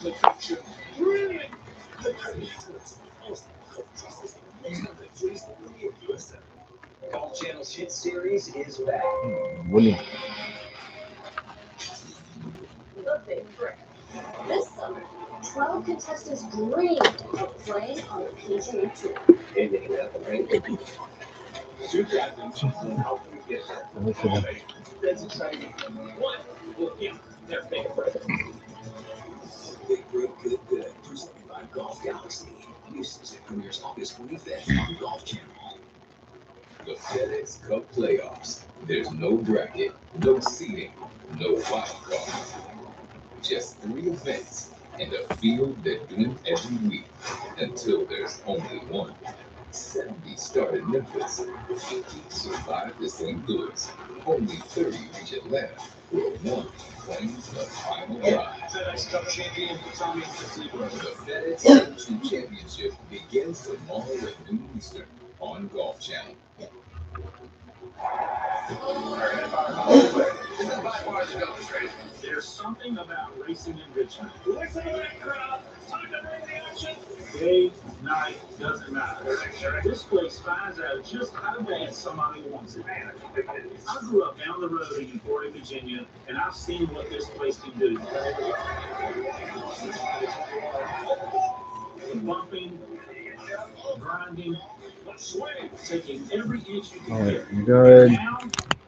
Golf Channel's hit series is back. William. The Big Brick. This summer, 12 contestants dreamed of playing on the PGA Tour. And they have the ring. Two captains will help you get there. That's exciting. One will get their big break. Big Break Good Good, presented by Golf Galaxy. New season premieres August 25th on Golf Channel. The FedEx Cup Playoffs. There's no bracket, no seeding, no wild card. Just 3 events and a field that blink every week until there's only one. 70 start in Memphis, 50 survive to St. Louis, only 30 reach Atlanta, where one claims the final ride. FedEx Cup champion Tommy Zebra. The FedEx Cup 2 Championship begins tomorrow at noon Eastern on Golf Channel. There's something about racing in Richmond. Listen to that crowd. Time to bring the action. Day, night, doesn't matter. This place finds out just how bad somebody wants it. I grew up down the road in Emporia, Virginia, and I've seen what this place can do. The bumping, grinding, taking every inch you can get. Good. Now,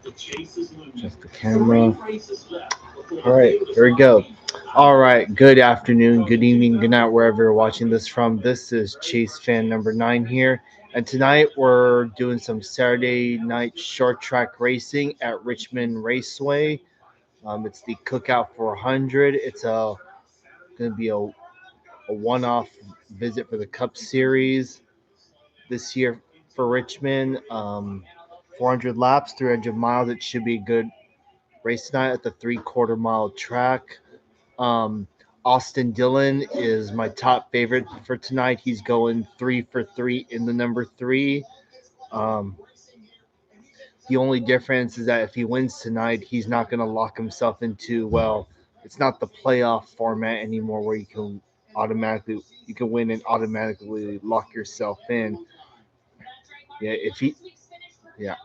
the chase is looming. Just the camera. 3 races left before All right, the field is here we go. locked in. All right, good afternoon, good evening, good night, wherever you're watching this from. This is Chase fan number 9 here. And tonight we're doing some Saturday night short track racing at Richmond Raceway. It's the Cookout 400. It's going to be a one-off visit for the Cup Series this year for Richmond. 400 laps, 300 miles. It should be a good race tonight at the 3/4 mile track. Um, Austin Dillon is my top favorite for tonight. He's going 3 for 3 in the number 3. Um, the only difference is that if he wins tonight, he's not going to lock himself into, well, it's not the playoff format anymore where you can win and automatically lock yourself in. Yeah, yeah,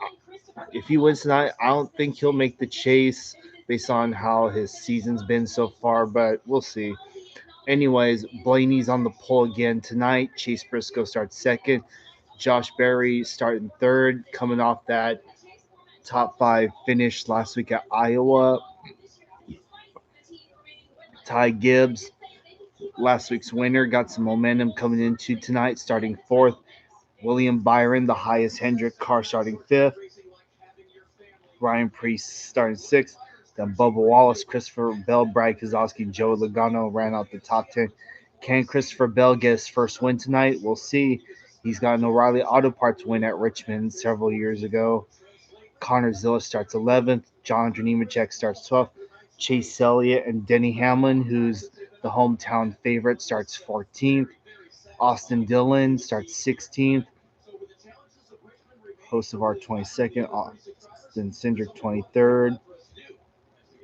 if he wins tonight, I don't think he'll make the chase based on how his season's been so far, but we'll see. Anyways, Blaney's on the pole again tonight. Chase Briscoe starts second. Josh Berry starting third, coming off that top 5 finish last week at Iowa. Ty Gibbs, last week's winner, got some momentum coming into tonight, starting 4th. William Byron, the highest Hendrick car, starting 5th. Ryan Priest starting 6th. Then Bubba Wallace, Christopher Bell, Brad Kozlowski, and Joey Logano ran out the top 10. Can Christopher Bell get his first win tonight? We'll see. He's got an O'Reilly Auto Parts win at Richmond several years ago. Connor Zilla starts 11th. John Nemechek starts 12th. Chase Elliott and Denny Hamlin, who's the hometown favorite, starts 14th. Austin Dillon starts 16th. Host of our 22nd. Austin Cindric 23rd.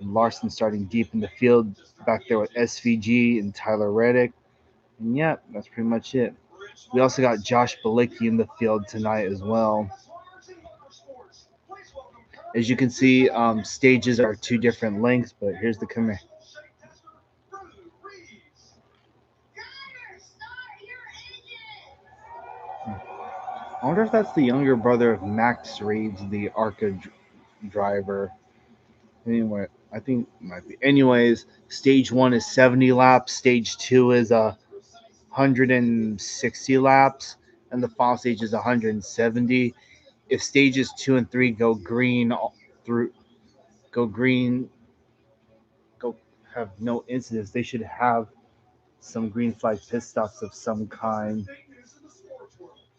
And Larson starting deep in the field back there with SVG and Tyler Reddick. And yeah, that's pretty much it. We also got Josh Bilicki in the field tonight as well. As you can see, stages are 2 different lengths, but here's the command. I wonder if that's the younger brother of Max Reeves, the ARCA driver. Anyway, I think it might be. Anyways, stage 1 is 70 laps. Stage 2 is 160 laps, and the final stage is 170. If stages 2 and 3 go green go have no incidents, they should have some green flag pit stops of some kind.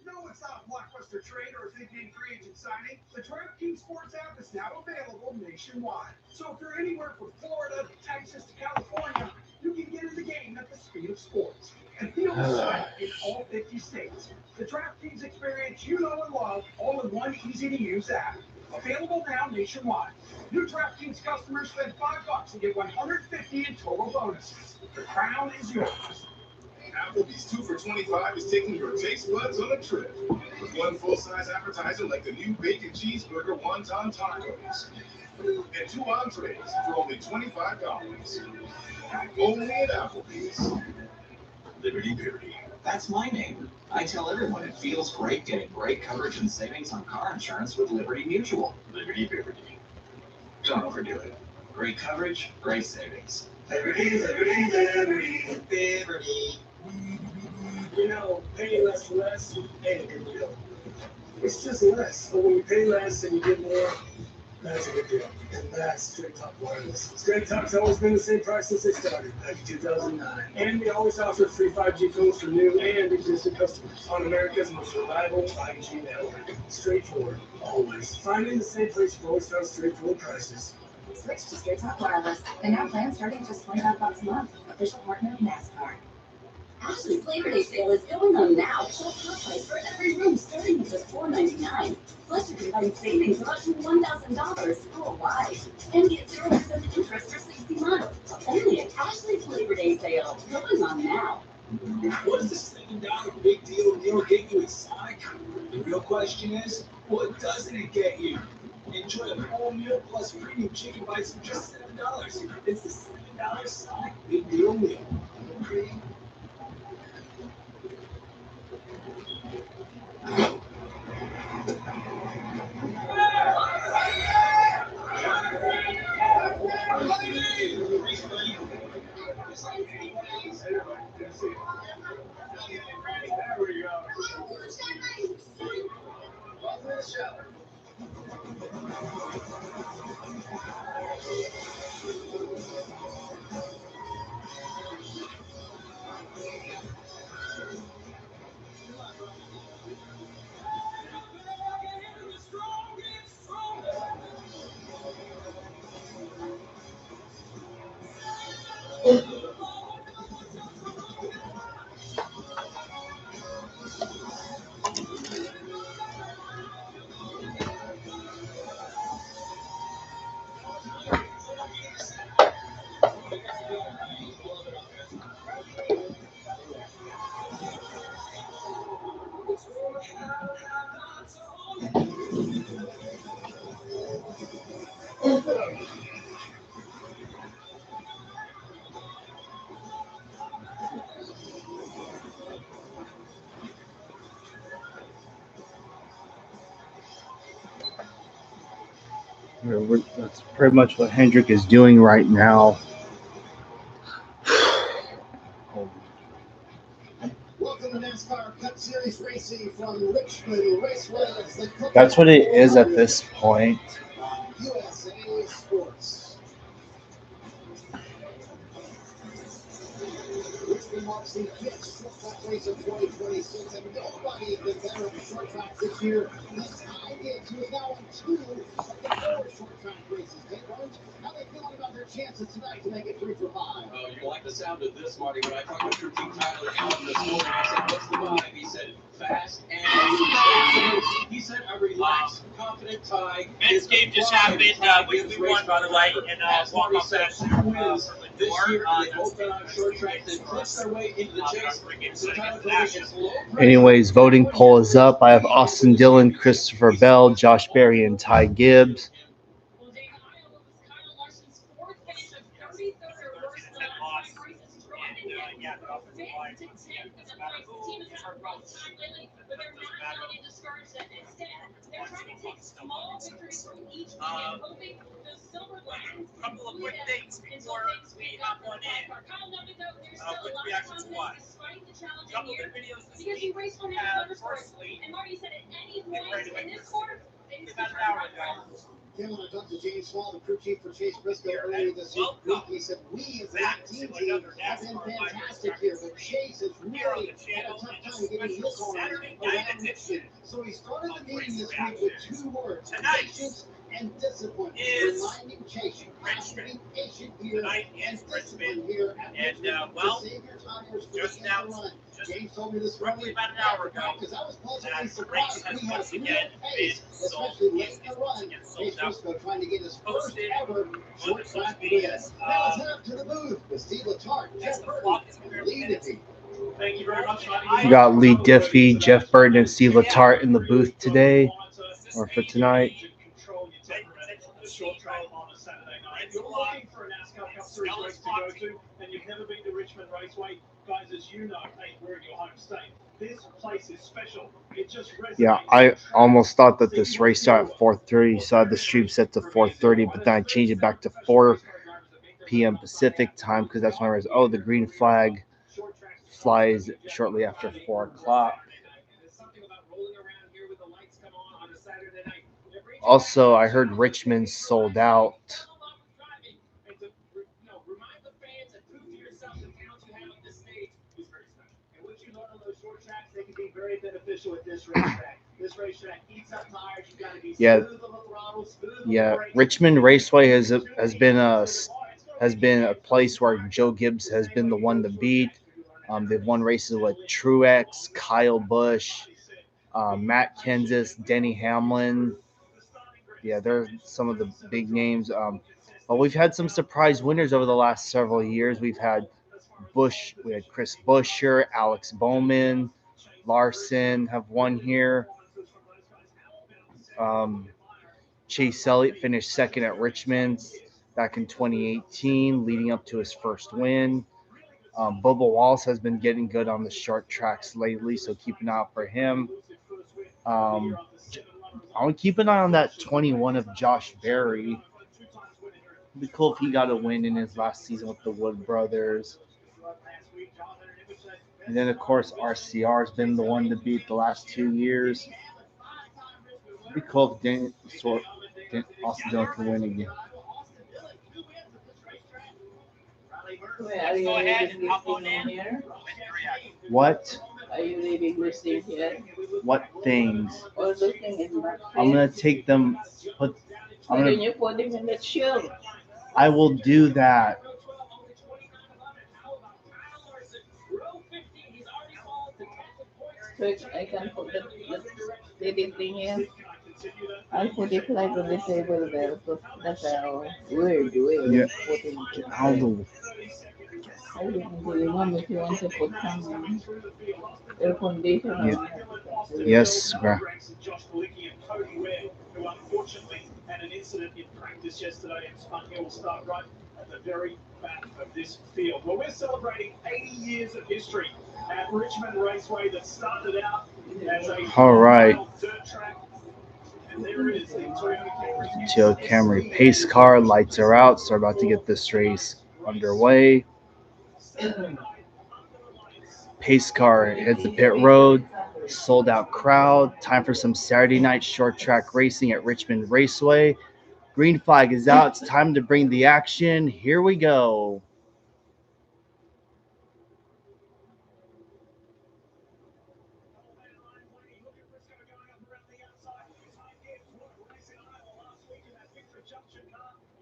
No, it's not a blockbuster trade or a big name free agent signing. The DraftKings Sports app is now available nationwide. So if you're anywhere from Florida, Texas to California, you can get in the game at the speed of sports and feel the site in all 50 states. The DraftKings experience you know and love, all in one easy-to-use app. Available now nationwide. New DraftKings customers spend $5 and get $150 in total bonuses. The crown is yours. Applebee's 2 for $25 is taking your taste buds on a trip. With one full-size appetizer like the new bacon cheeseburger wonton tacos. And 2 entrees for only $25. Only at Applebee's. Liberty Liberty. That's my name. I tell everyone it feels great getting great coverage and savings on car insurance with Liberty Mutual. Liberty Liberty. Don't overdo it. Great coverage, great savings. Liberty, Liberty, Liberty. Liberty. You know, paying less for less ain't a good deal. It's just less, but when you pay less and you get more, that's a good deal. And that's Straight Talk Wireless. Straight Talk's always been the same price since they started, back in 2009. And we always offer free 5G phones for new and existing customers on America's most reliable 5G network. Straightforward, always. Finding the same place you've always found straightforward prices. Switch to Straight Talk Wireless. And now plans starting at just $25 a month. Official partner of NASCAR. Ashley's Labor Day sale is going on now. So top price for every room starting at just $4.99. Plus you can find savings of up to $1,000 worldwide. And get 0% interest for 60 months. Only at Ashley's Labor Day sale. Going on now. What does this $7 big deal meal get you excited? The real question is, what doesn't it get you? Enjoy a full meal plus premium chicken bites for just $7. It's the $7 Sonic Big Deal Meal. That's pretty much what Hendrick is doing right now. Welcome to NASCAR Cup Series racing from Richmond Raceway. That's what it is at this point. USA Sports. Richmond marks the 5th short track race of 2026, and nobody has been better at short track this year than Ty Gibbs, who is now on 2 of the 4 short track races. Hey, Burns, how are they feeling about their chances tonight to make it 3 for 5? Oh, you like the sound of this, Marty. When I talked to your team Tyler Allen this morning, I said, what's the vibe? He said, fast and smooth. He said, a relaxed, confident Ty. Men's game just happened. We won, by the way, and walk off that from the this door. year, they both been on short track that push their way into the chase. So Tyler is low pressure. Anyways, voting poll is up. I have Austin Dillon, Christopher Bell, Josh Berry, and Ty Gibbs. Well, Dana, Iowa was Kyle Larson's 4th finish of 33rd or worse in the last 5 races, dropping him from 5th to 10th in the points. The team has had a rough time lately, but they're not feeling discouraged. Instead, they're trying to take small victories from each weekend, hoping the Silver Lions can Couple of quick things before we hop on in. Kyle noted, though, there's still Quick a lot of reaction squad. confidence despite the challenging Couple year. of videos this Because he week. raced on Firstly, and Marty said at any Get ready point to in make this quarter, things about could an hour turn ago. around. Tim, when I talked to James Small, the crew chief for Chase Briscoe earlier this week, he said, we as a team have been fantastic here, but Chase has really had a tough time getting his arms around Richmond. So he started the meeting this week with 2 words, patience and discipline. is Reminding Chase you have to be patient here tonight and is discipline Richmond. here at And, Richmond well, to save your tires for just the end of the announced run. just James told me this roughly morning about an hour ago because I was pleasantly that the surprised. race has We have once real again pace, been sold. especially Yes, late in it's the once run. again Chase sold out. Briscoe trying to get his first Posted ever on short the social track media. win. Now let's head up to the booth with Steve Letarte, As Jeff the Burton, clock is and clear Lee minutes. Diffie. Thank you very much. We got Lee Diffie, Jeff Burton, and Steve Letarte in the booth today, or for tonight. Control your temperament. A short track on a Saturday night. If you're looking for a NASCAR Cup Series race to go to, and you've never been to Richmond Raceway, guys, as you know, hey, we're in your home state. This place is special. It just resonates. Yeah, I almost thought that this race started at 4:30, so I had the stream set to 4:30, but then I changed it back to 4 p.m. Pacific time because that's when I realized, oh, the green flag flies shortly after 4 o'clock. Also, I heard Richmond sold out. They can be very beneficial at this racetrack. This racetrack eats up tires. You got to be Yeah, smooth on the throttle, smooth on the yeah. brakes. Richmond Raceway has been a place where Joe Gibbs has been the one to beat. They've won races with Truex, Kyle Busch, Matt Kenseth, Denny Hamlin. Yeah, they're some of the big names. But we've had some surprise winners over the last several years. We had Chris Buescher, Alex Bowman, Larson have won here. Chase Elliott finished second at Richmond back in 2018, leading up to his first win. Bubba Wallace has been getting good on the short tracks lately, so keep an eye out for him. I would keep an eye on that 21 of Josh Berry. It'd be cool if he got a win in his last season with the Wood Brothers. And then, of course, RCR has been the one to beat the last 2 years. It'd be cool if Austin Dillon can win again. Are you Go ahead reading and this hop on thing in. here? What? Are you reading this thing here? What things? All those things is not I'm fair. gonna take them. Why don't you put them in the chill? I will do that. So I can put the thing here. I'll put it like on the table there. So that's how weird way Yeah. of putting it. I'll do. I didn't do mom if you want to put some air conditioner Yeah. on it. Yes, bro. Who unfortunately had an incident in practice yesterday and spun hill start right at the very back of this field. Well, we're celebrating 80 years of history at Richmond Raceway that started out as a All right. dirt track. And there it is, the Toyota Camry. Toyota Camry pace car, lights are out, so we're about to get this race underway. Pace car hits the pit road, sold out crowd. Time for some Saturday night short track racing at Richmond Raceway. Green flag is out. It's time to bring the action. Here we go.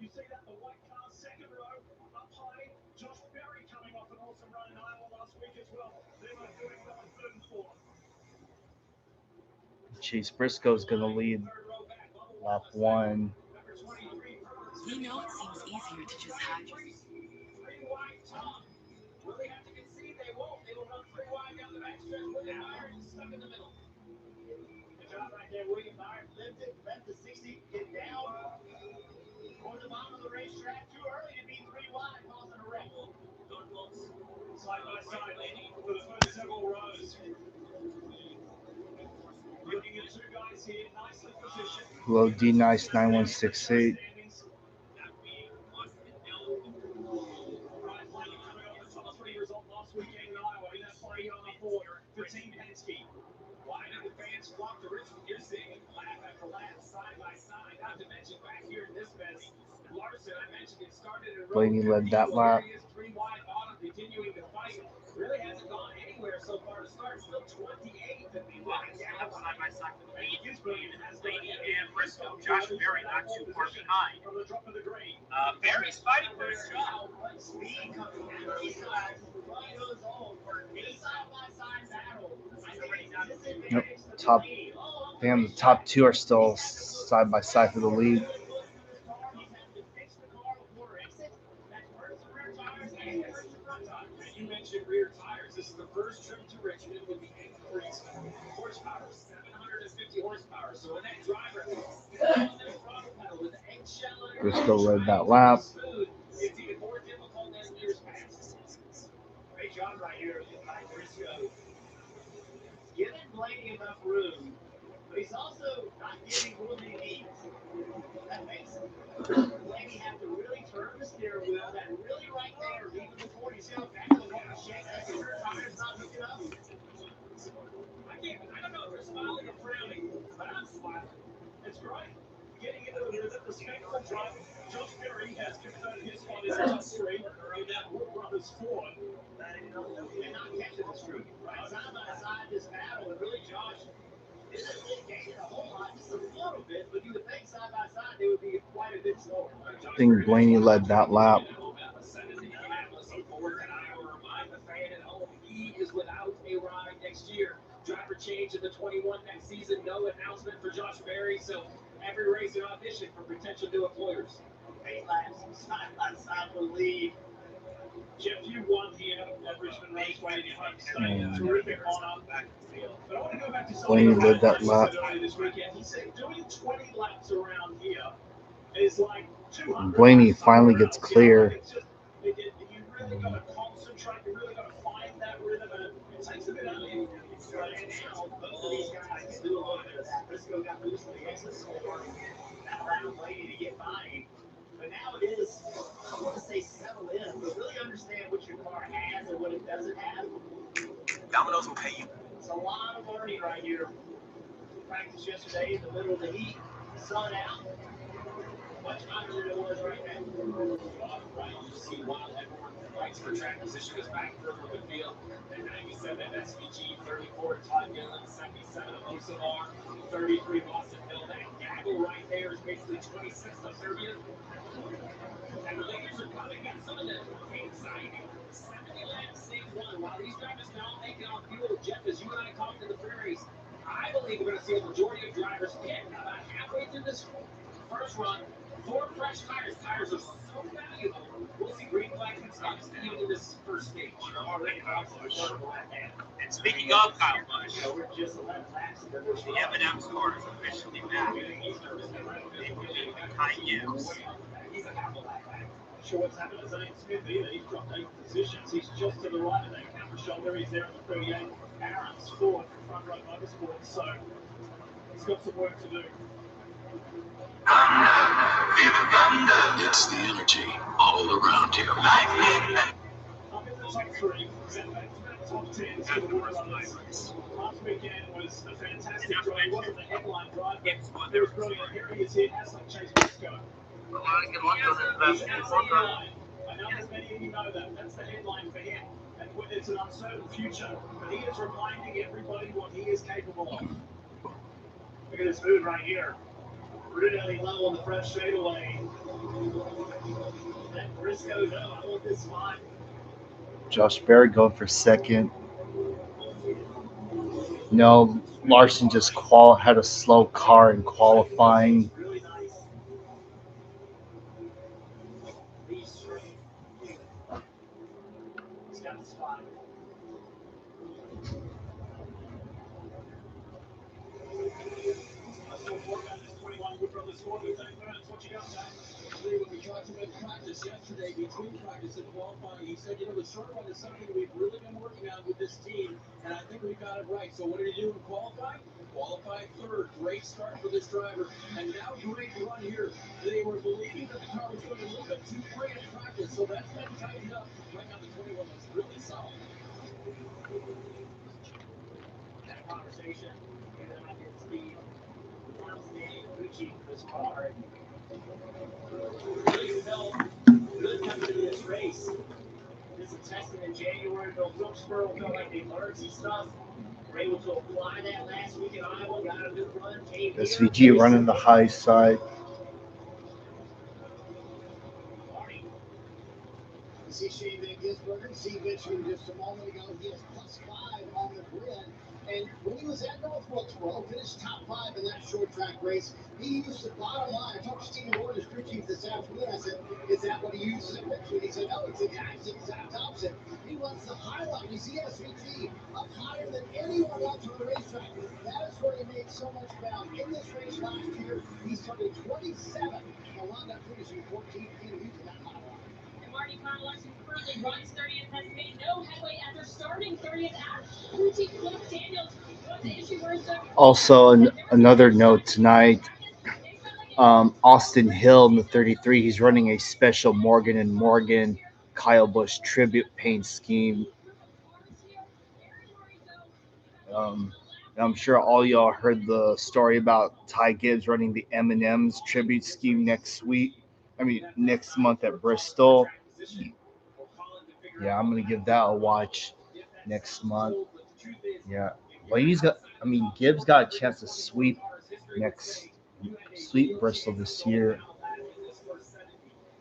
You see that, the white car, second row, up high. Josh Berry coming off an awesome run in Iowa last week as well. They're both doing well in third and fourth. Chase Briscoe's going to lead lap 1. We know it seems easier to just hide. Three wide top. Will they have to concede? They won't. They will run three wide down the backstretch. William Byron stuck in the middle. Good job right there. William Byron lifted, left the 60, get down. Toward the bottom of the racetrack. Too early to be three wide, causing a wreck. Side by side, for the first several rows. Looking at two guys here, nicely positioned. Low D Nice 9168. Last weekend in Iowa, in that party on the board for Team Henske. Why did the fans flock to Richmond? You're seeing lap after lap, side by side. Not to mention back here in this mess, Larson, I mentioned it started in Blaney led that lap. Three wide bottom, continuing to fight. Really hasn't gone anywhere so far to start. Still 28th. And meanwhile, Side by side with Lee and Briscoe. Josh Berry not too far behind. Berry's fighting for his job. Speed comes from these guys. Ryan goes all for a side-by-side battle. I think it's Yep. disadvantage to Top. Blaney. Damn, the top two are still side by side for the lead. You mentioned rear tires. This is the first trip to Richmond with the increased horsepower, 750 horsepower. So when that driver on their throttle pedal with the eggshell under Briscoe led that lap. smooth, it's even more difficult than years past. Great job right here by Briscoe. Giving Blaney enough room, but he's also not giving room he needs. That makes Blaney have to really turn the steering wheel, that really right there, even before you see how back the water shakes, that rear tire's not hooking up. I don't know if they're smiling or frowning, but I'm smiling. It's great. Getting into the rhythm, respectful drive. Josh Berry has confirmed his spot is top three in that Wood Brothers Ford. They're not catching the streak. Right side by side this battle, and really Josh isn't really gaining a whole lot, just a little bit, but you would think side by side they would be quite a bit slower. I think Blaney led that lap. He is without a ride next year. Driver change in the 21 next season. No announcement for Josh Berry, so every race an audition for potential new employers. 8 laps, side by side for the lead. Jeff, you won here at Richmond Raceway in your home state. Terrific honor. But I want to go back to Blaney something led that Ryan lap. said earlier this weekend. He said doing 20 laps around here is like 200 Blaney laps finally somewhere gets else. clear. It's just, you really got to concentrate. You really got to find that rhythm, and it takes a bit out of you. But now, both of these guys can do a little bit of that. Briscoe got loose in the exit score. That allowed Blaney to get by him. But now it is, I don't want to say settle in, but really understand what your car has and what it doesn't have. Domino's will pay you. It's a lot of learning right here. Practice yesterday in the middle of the heat, sun out. Much hotter than it was right now. Right, you see Wild Edward fights for track position is back further in the field. The 97 SVG, 34 Todd Gillen, 77 Osamar, 33 Boston Hill. That gaggle right there is basically 26th to 30th. And the leaders are coming. Got some of the anxiety. 70 laps, stage one. While these drivers now making on fuel, Jeff, as you and I talked to the Prairies, I believe we're going to see a majority of drivers get about halfway through this first run. 4 fresh tires. Tires are so valuable. We'll see green flags and stuff even in this first stage. And speaking of Kyle Busch, We're just 11 laps into this the run. M&M score is officially back. They will be behind Gibbs. He's a half a lap back. Sure what's happened to Zane Smith either. He's dropped 8 positions. He's just to the right of that camera shoulder. He's there on the 38. Aaron's fourth in front row motorsports. So he's got some work to do. It's the energy all around you. Up in the top 3, and back to that top 10 for the Wood Brothers. Last weekend was a fantastic drive. It wasn't the headline drive, but it was brilliant. Here he is here, has like Chase Briscoe. He's at 89. I know that many of you know that. That's the headline for him. And it's an uncertain future, but he is reminding everybody what he is capable of. Look at this move right here. Really low on the front straightaway. Let Briscoe know I want this spot. Josh Berry going for second. No, Larson just had a slow car in qualifying. Really nice. He's straight. He's got the spot. Let's talk more about this 21 Wood Brothers score. Lieutenant Burns, what you got, Dave? When we talked about practice yesterday, between practice and qualifying, he said, the short run is something we've really been working on with this team, and I think we got it right. So what did he do in qualifying? Qualified third. Great start for this driver, and now great run here. They were believing that the car was going to move at 2-3 in practice, so that's been tightened up. Right now, the 21 looks really solid. That conversation, and then I did speed. Outstanding Gucci for this car. Really felt good coming into this race. Did some testing in January. Bill Wilkesboro felt like they learned some stuff. able to apply that last week in Iowa, got a good run, came here. SVG running the high side. Marty. You see Shane Van Gisbergen, see Richmond just a moment ago. He is +5 on the grid. And when he was at Northwoodsboro, finished top 5 in that short track race. He used the bottom line. I talked to Stephen Warner's crew chief this afternoon. I said, is that what he uses at Richmond? He said, no, it's the exact opposite. He runs the high line. You see SVG up higher than anyone else on the racetrack. That is where he made so much ground. In this race last year, he started 27 and wound up finishing 14th in that high line. Marty Carlos, who currently runs 30th, has made no headway after starting 30th at boutique Cliff Daniels. The issue was Also, another note tonight, Austin Hill in the 33, he's running a special Morgan and Morgan Kyle Busch tribute paint scheme. I'm sure all y'all heard the story about Ty Gibbs running the M&M's tribute scheme next month at Bristol. Yeah, I'm gonna give that a watch next month. Yeah, well, Gibbs got a chance to sweep Bristol this year.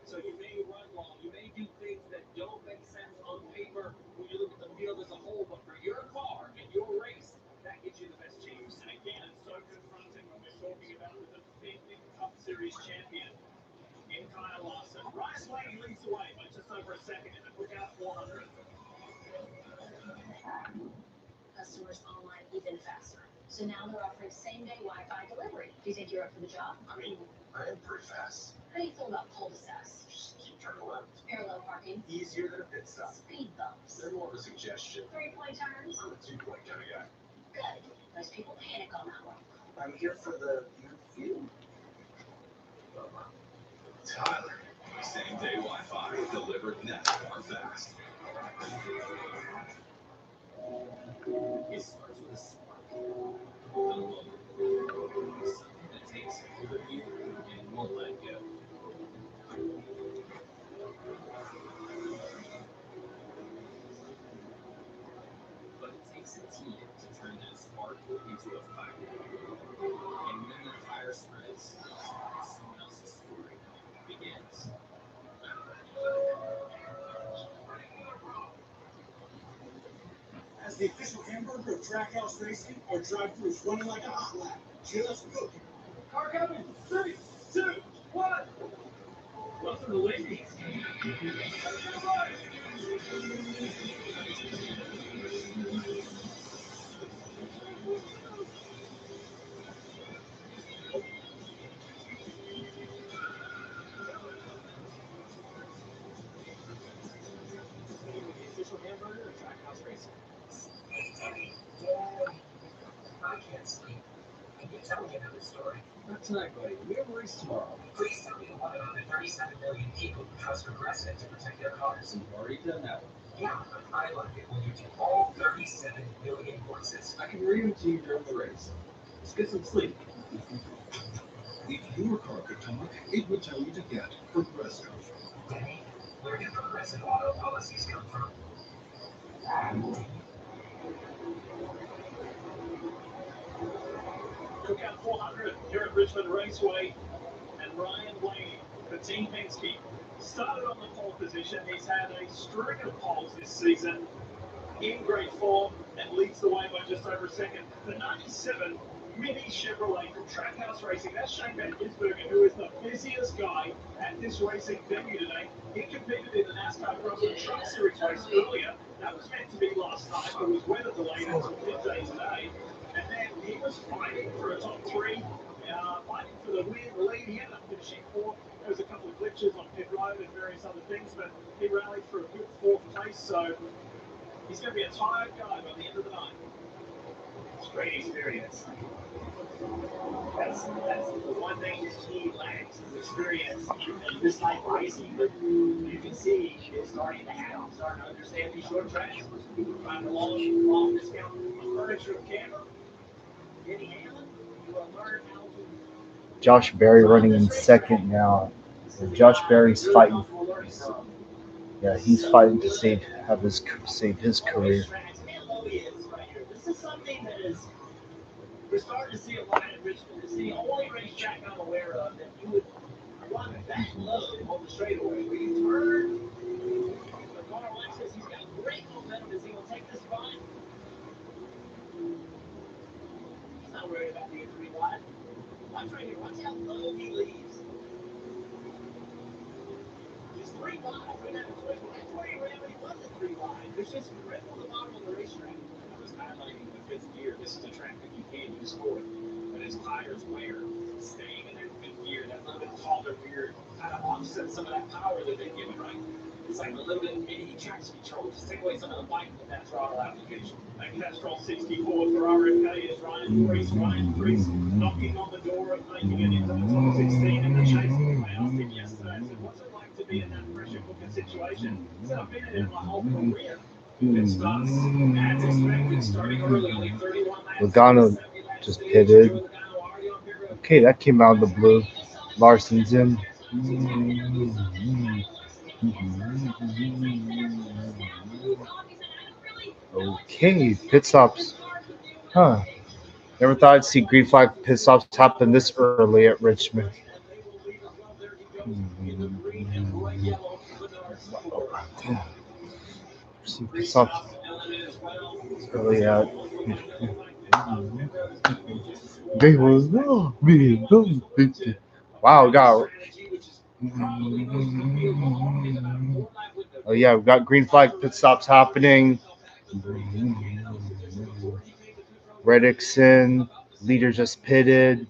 So you may run long, you may do things that don't make sense on paper when you look at the field as a whole, but for your car and your race, that gets you the best chance. And again, it's so confronting when we're talking about the defending Cup Series champion in Kyle Larson. Bryce Wayne leads the way by just over a second in the Cookout 400. Customers online even faster. So now they're offering same-day Wi-Fi delivery. Do you think you're up for the job? I mean, I am pretty fast. How do you feel about cul-de-sacs? Just keep turning left. Parallel parking? Easier than a pit stop. Speed bumps? They're more of a suggestion. 3-point turns? I'm a 2-point kind of guy. Good. Most people panic on that one. I'm here for the view. Tyler, same day Wi-Fi delivered NASCAR fast. It starts with a spark. The love. Something that takes hold of you and won't let go. But it takes a team to turn that spark into a fire. And when the fire spreads, someone else's story begins. As the official hamburger of Trackhouse Racing, our drive-thru is running like a hot lap. Just cooking. Car coming. 3, 2, 1. Welcome to Wendy's. Official hamburger of Trackhouse Racing. I can't sleep. Can you tell me another story? Not tonight, buddy. We have a race tomorrow. Please tell me the one about the 37 million people who trust Progressive to protect their cars. We've already done that one. Yeah, but I like it when you do all 37 million voices. I can read them to you during the race. Let's get some sleep. If your car could talk, it would tell you to get Progressive. Danny, where do Progressive auto policies come from? Cookout 400 here at Richmond Raceway. And Ryan Blaney, the Team Penske, started on the pole position. He's had a string of poles this season in great form and leads the way by just over a second. The 97 Mini Chevrolet from Trackhouse Racing. That's Shane Van Gisbergen, who is the busiest guy at this racing venue today. He competed in the NASCAR Cross and Truck Series race earlier. That was meant to be last night, but was weather delayed until midday today. And then he was fighting for a top 3, fighting for the win, the lead. He ended up finishing 4th. There was a couple of glitches on pit road and various other things, but he rallied for a good 4th place. So he's going to be a tired guy by the end of the night. It's a great experience. That's the one thing this team lacks is experience. And just like racing, you can see it's starting to happen. Starting to understand these short tracks. Find the long discount furniture camera. Denny Hamlin, you will learn how to. Josh Berry running in second now. Josh Berry's fighting. Yeah, he's fighting to save his career. is something that is we're starting to see a lot in Richmond. It's the only racetrack I'm aware of that you would run that low on the straightaway where you turn. The car Alexis, he's got great momentum. Is he going to take this run? He's not worried about being 3 wide. Watch right here. Watch how low he leaves. He's 3 wide. That's where he ran when he wasn't 3 wide. There's just grip on the bottom of the racetrack. I was highlighting the 5th gear. This is a track that you can use for it. But as tires wear, staying in that 5th gear, that little bit taller rear, kind of offsets some of that power that they're giving, right? It's like a little bit mini traction control. Just take away some of the bite with that throttle application. That Castrol 64 for RFK is Ryan Priest. Ryan Priest knocking on the door of making it into the top 16 in the chase. I asked him yesterday, I said, what's it like to be in that pressure cooker situation? He said, I've been in it my whole career. It starts as expected, starting early, only 31 laps. Logano just pitted. Okay, that came out of the blue. Larson's in. Okay, pit stops. Huh. Never thought I'd see green flag pit stops happen this early at Richmond. See pit stops early at. They was wow, we got. Oh yeah, we got green flag pit stops happening. Reddick's in. Leader just pitted.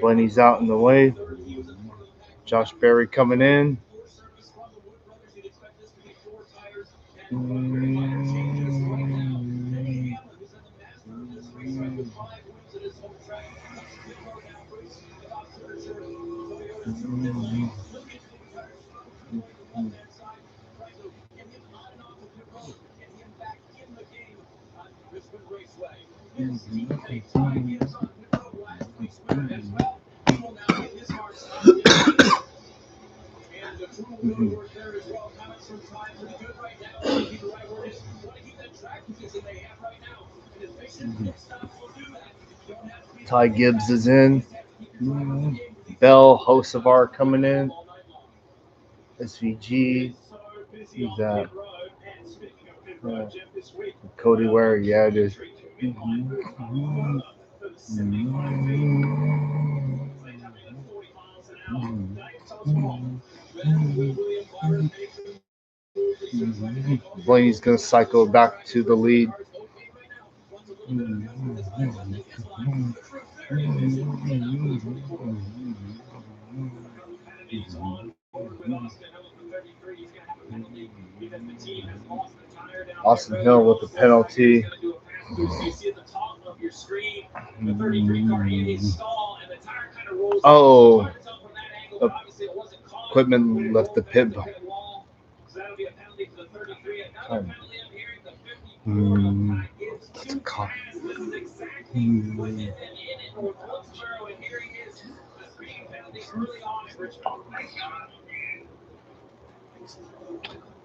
Blenny's out in the way. Josh Berry coming in. Ty Gibbs is in. Bell, Hocevar coming in. SVG. Who's that? Cody Ware, yeah, it is. Blaney's gonna cycle back to the lead. Austin Hill with the penalty. Oh, the equipment left the pit. That's a cop.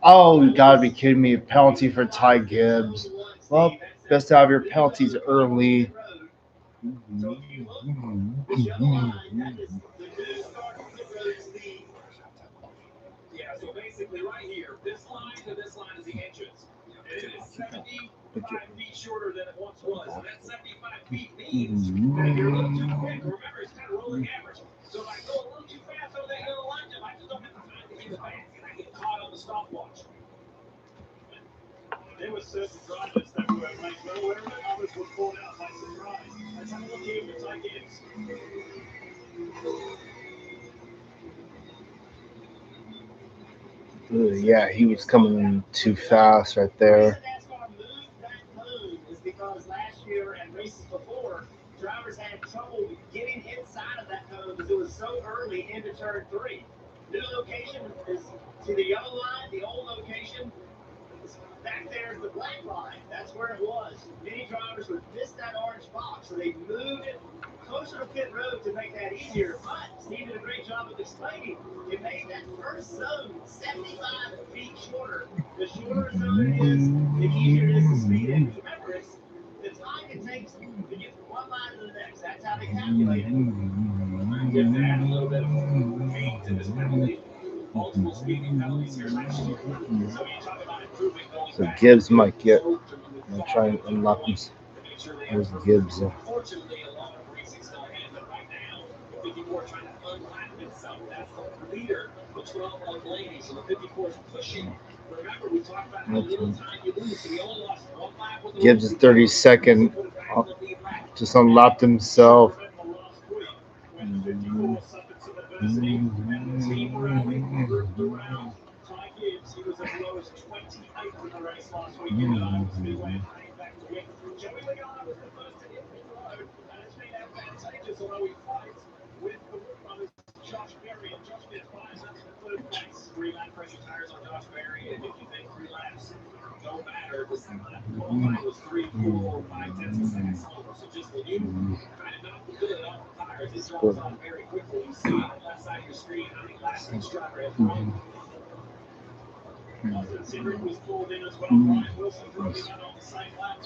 Oh, you gotta be kidding me. A penalty for Ty Gibbs. Well, best to have your penalties early. Yeah, so basically right here, this line to this line is the entrance. It is 75 feet shorter than it once was. And that 75 feet means that if you're a little too quick, remember it's kind of rolling average. So if I go a little too fast on that yellow line, I just don't have the time to keep it back, and I get caught on the stopwatch. There were certain drivers that were made well aware of it, others were caught out by surprise. Let's have a look here with Ty Gibbs. Yeah, he was coming too fast right there. NASCAR moved that cone is because last year and races before, drivers had trouble getting inside of that cone because it was so early into turn 3. New location is to the yellow line, the old location. Back there is the black line. That's where it was. Many drivers would miss that orange box, so they moved it closer portion of pit road to make that easier, but Steve did a great job of explaining. It made that first zone 75 feet shorter. The shorter a zone it is, the easier it is to speed in. Remember, it's the time it takes to get from one line to the next. That's how they calculate it. Just to add a little bit of meat to this penalty. Multiple speeding penalties here last year. So you talk about improving going So back. Gibbs might get. I'm trying to unlock him. There's Gibbs. Unfortunately, a lot of racing still ahead, but right now, the 54 trying to unlap itself. That's the leader, the 12 of ladies. So the 54 is pushing. Remember, we talked about how little time you lose. So he only lost one lap with the Gibbs is 32nd. Just unlocked himself. When 54 suffered some adversity and the team rallied, grouped around Ty Gibbs. He was as low as 28th in the race last week in the Iowa Speedway and came back to win. Joey Logano was the first to hit pit road, and it's been advantageous, although he fights with the Wood brothers, Josh Berry, and Josh gets by and that's the third place. 3 lap pressure tires on Josh Berry, and if you think 3 laps don't matter, the qualifying was 3, 4, 5 tenths of a second slower. So just when you kind of knock the hood off the tires, it drops off very quickly. You see on the left side of your screen how many laps each driver has run. Austin Cindric was pulled in as well. Brian Wilson dropping out on the same lap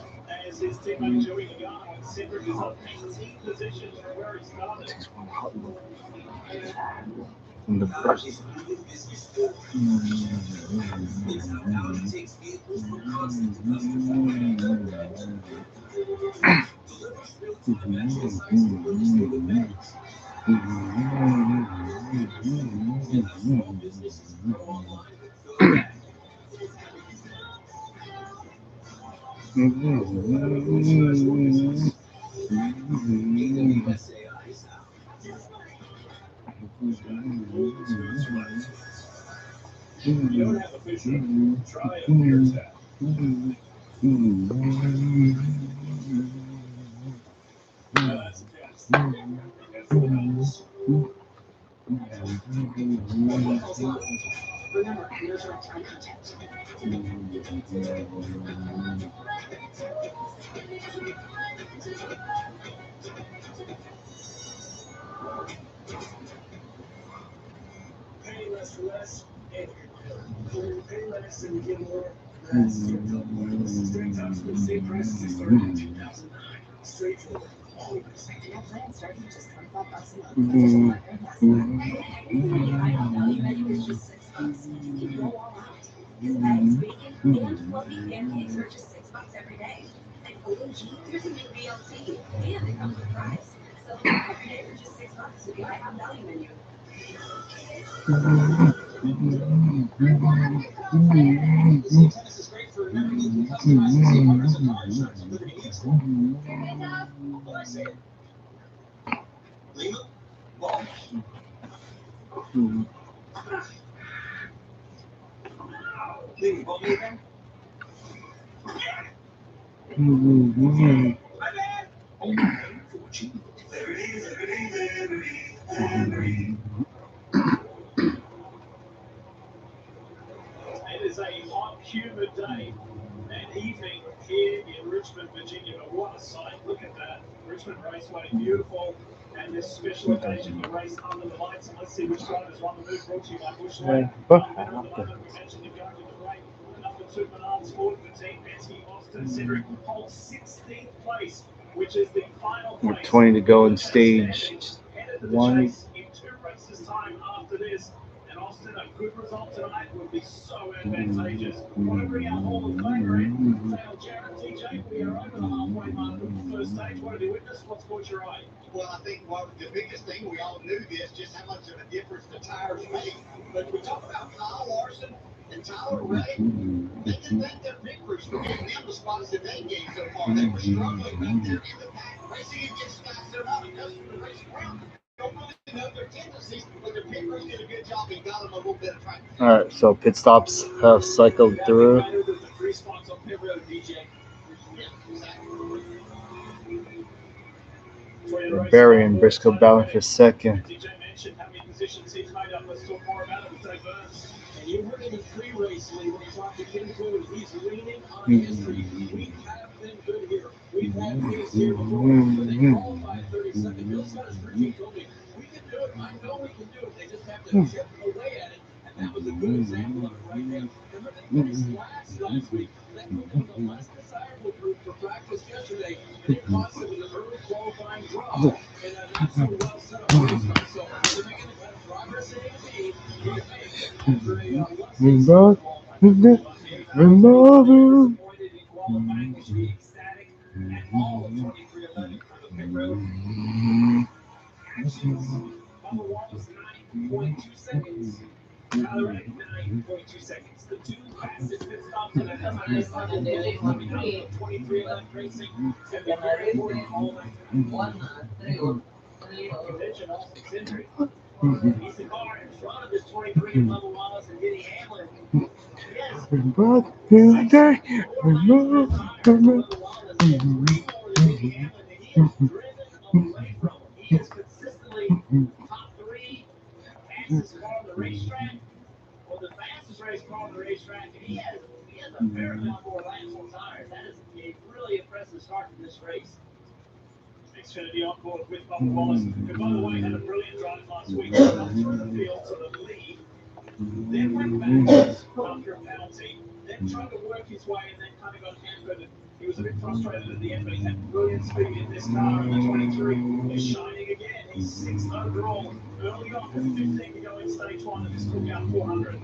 as his teammate Joey Logano, and Cindric is up 18 positions from where he started. In the first. You don't have a vision. Try a beer tap. That's a test. And 4 minutes. Remember, here's your time content. Pay less for less, and when you pay less and you get more, that's straight time. Straight times with the same prices as started in 2009. Straightforward, always. And that plan starts at just $25 a month. Everything you buy on Value Menu is just $6. You go all out. Because eggs, bacon, and fluffy pancakes are just $6 every day. And OMG, here's a new BLT. And it comes with fries. So every day for just $6 if you buy on Value Menu. Tennis is great for navigating customizing safe orders and car insurance, whether you need one. What I say? Lima? Ball. Lima, ball me again? My bad! Oh, fortune. It is a hot, humid day and evening here in Richmond, Virginia. But what a sight! Look at that. Richmond Raceway, beautiful. And this special occasion, the race under the lights. And let's see which drivers won the move. Brought to you by Bushlight. Winner at the moment, we mentioned him going to the break. The number 2 Menards Ford, the team, Penske, Austin Cindric, holds 16th place, which is the final place. 20 to go in stage 1. In 2 races' time after this. And Austin, a good result tonight would be so advantageous. Want to bring our Hall of Famer in, Dale Jarrett, TJ. We are over the halfway mark of the first stage. What have you witnessed? What's caught your eye? Well, I think the biggest thing, we all knew this, just how much of a difference the tires make. But we talk about Kyle Larson and Tyler Ray. They can thank their pit crews for giving them the spots that they gave so far. They were struggling back there in the pack, racing against guys that are not accustomed to racing around. Don't really know their tendencies, but their pit crews did a good job and got them a little bit of time. All right, so pit stops have cycled through. Better than the 3 spots on pit road, DJ. Yeah, exactly. Barry and Briscoe battling for second. TJ mentioned how many positions he's made up. Let's talk more about it with Dave Burns. And you heard in the pre-race when we talked to Kim Code, he's leaning on history. We have been good here. We've had things here before, but they qualified 30 second. Bill Sutter's routine told me, we can do it. I know we can do it. They just have to chip away at it. And that was a good example of it right there. And look at the finished last week. That moved into the less desirable group for practice yesterday. And it cost them an early qualifying draw. And not so well set up race car. So they're making the kind of progress they need to make after a less than disappointed in qualifying. You should be ecstatic at all of 2311 for the pit road. Bubba Wallace, 9.2 seconds. Tyler Reddick, 9.2 seconds. The two fastest pit stops in the tires on the 2311 racing. And the very important all-night convention, Austin Cindric. He's the car in front of his 23 and Bubba Wallace and Denny Hamlin. Yes. But the day, He is consistently top three fastest car on the racetrack, or the fastest race car on the racetrack, and he has a fair amount more laps on tires. That is a really impressive start to this race. Xfinity on board with Bubba Wallace, who, by the way, had a brilliant drive last week. Got through the field to the lead, then went backwards after a penalty, then tried to work his way, and then kind of got hampered. He was a bit frustrated at the end, but he had brilliant speed in this car, and the 23 is shining again. He's sixth overall, early on with 15 to go in stage one, and this took out 400.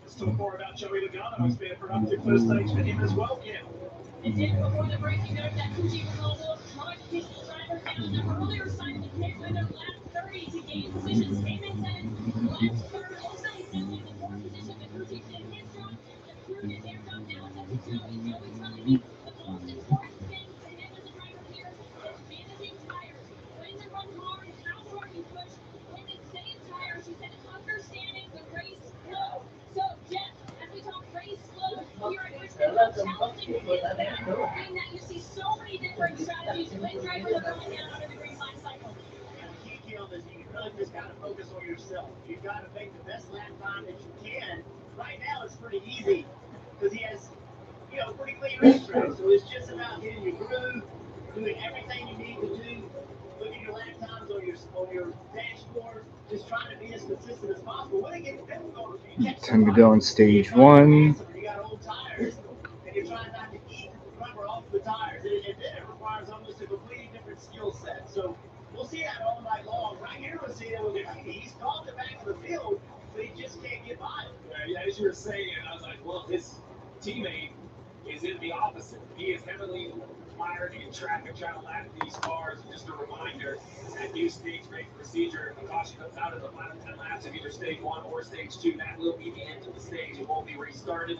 Let's talk more about Joey Logano. It's been a productive first stage for him as well, Kim. It did before the break. You noted that Fuji Ronaldo tried to kick the driver down the earlier side of the pit with a lap 30 to gain positions. Came in 10th, left third. Looks like he's now in the fourth position. But Fuji did his job. The crew did their job. Now it's up to Joey. Joey's trying to make the most important thing to him as a driver here is managing tires. When to run hard, how hard you push, when to save tires. He said it's understanding the race flow. So, Jeff, as we talk race flow here at Richmond, how challenging is that? Being that you see so many different strategies when drivers are going out of the green line cycle. And the key, Kim, is you really just got to focus on yourself. You've got to make the best lap time that you can. Right now, it's pretty easy because he has, pretty clean racetrack. So it's just about getting your groove, doing everything you need to do, looking at your lap times on your dashboard, just trying to be as consistent as possible. When it gets difficult, you catch time to go on stage one. You got old tires, and you're trying not to eat rubber off the tires. And then it requires almost a completely different skill set. So we'll see that all night long. Right here, we'll see that he's called the back of the field, but he just can't get by him. Yeah, as you were saying, I was like, well, his teammate is in the opposite. He is heavily mired in traffic trying to lap these cars. Just a reminder, that new stage break procedure, if the caution comes out in the final 10 laps of either stage one or stage two, that will be the end of the stage. It won't be restarted.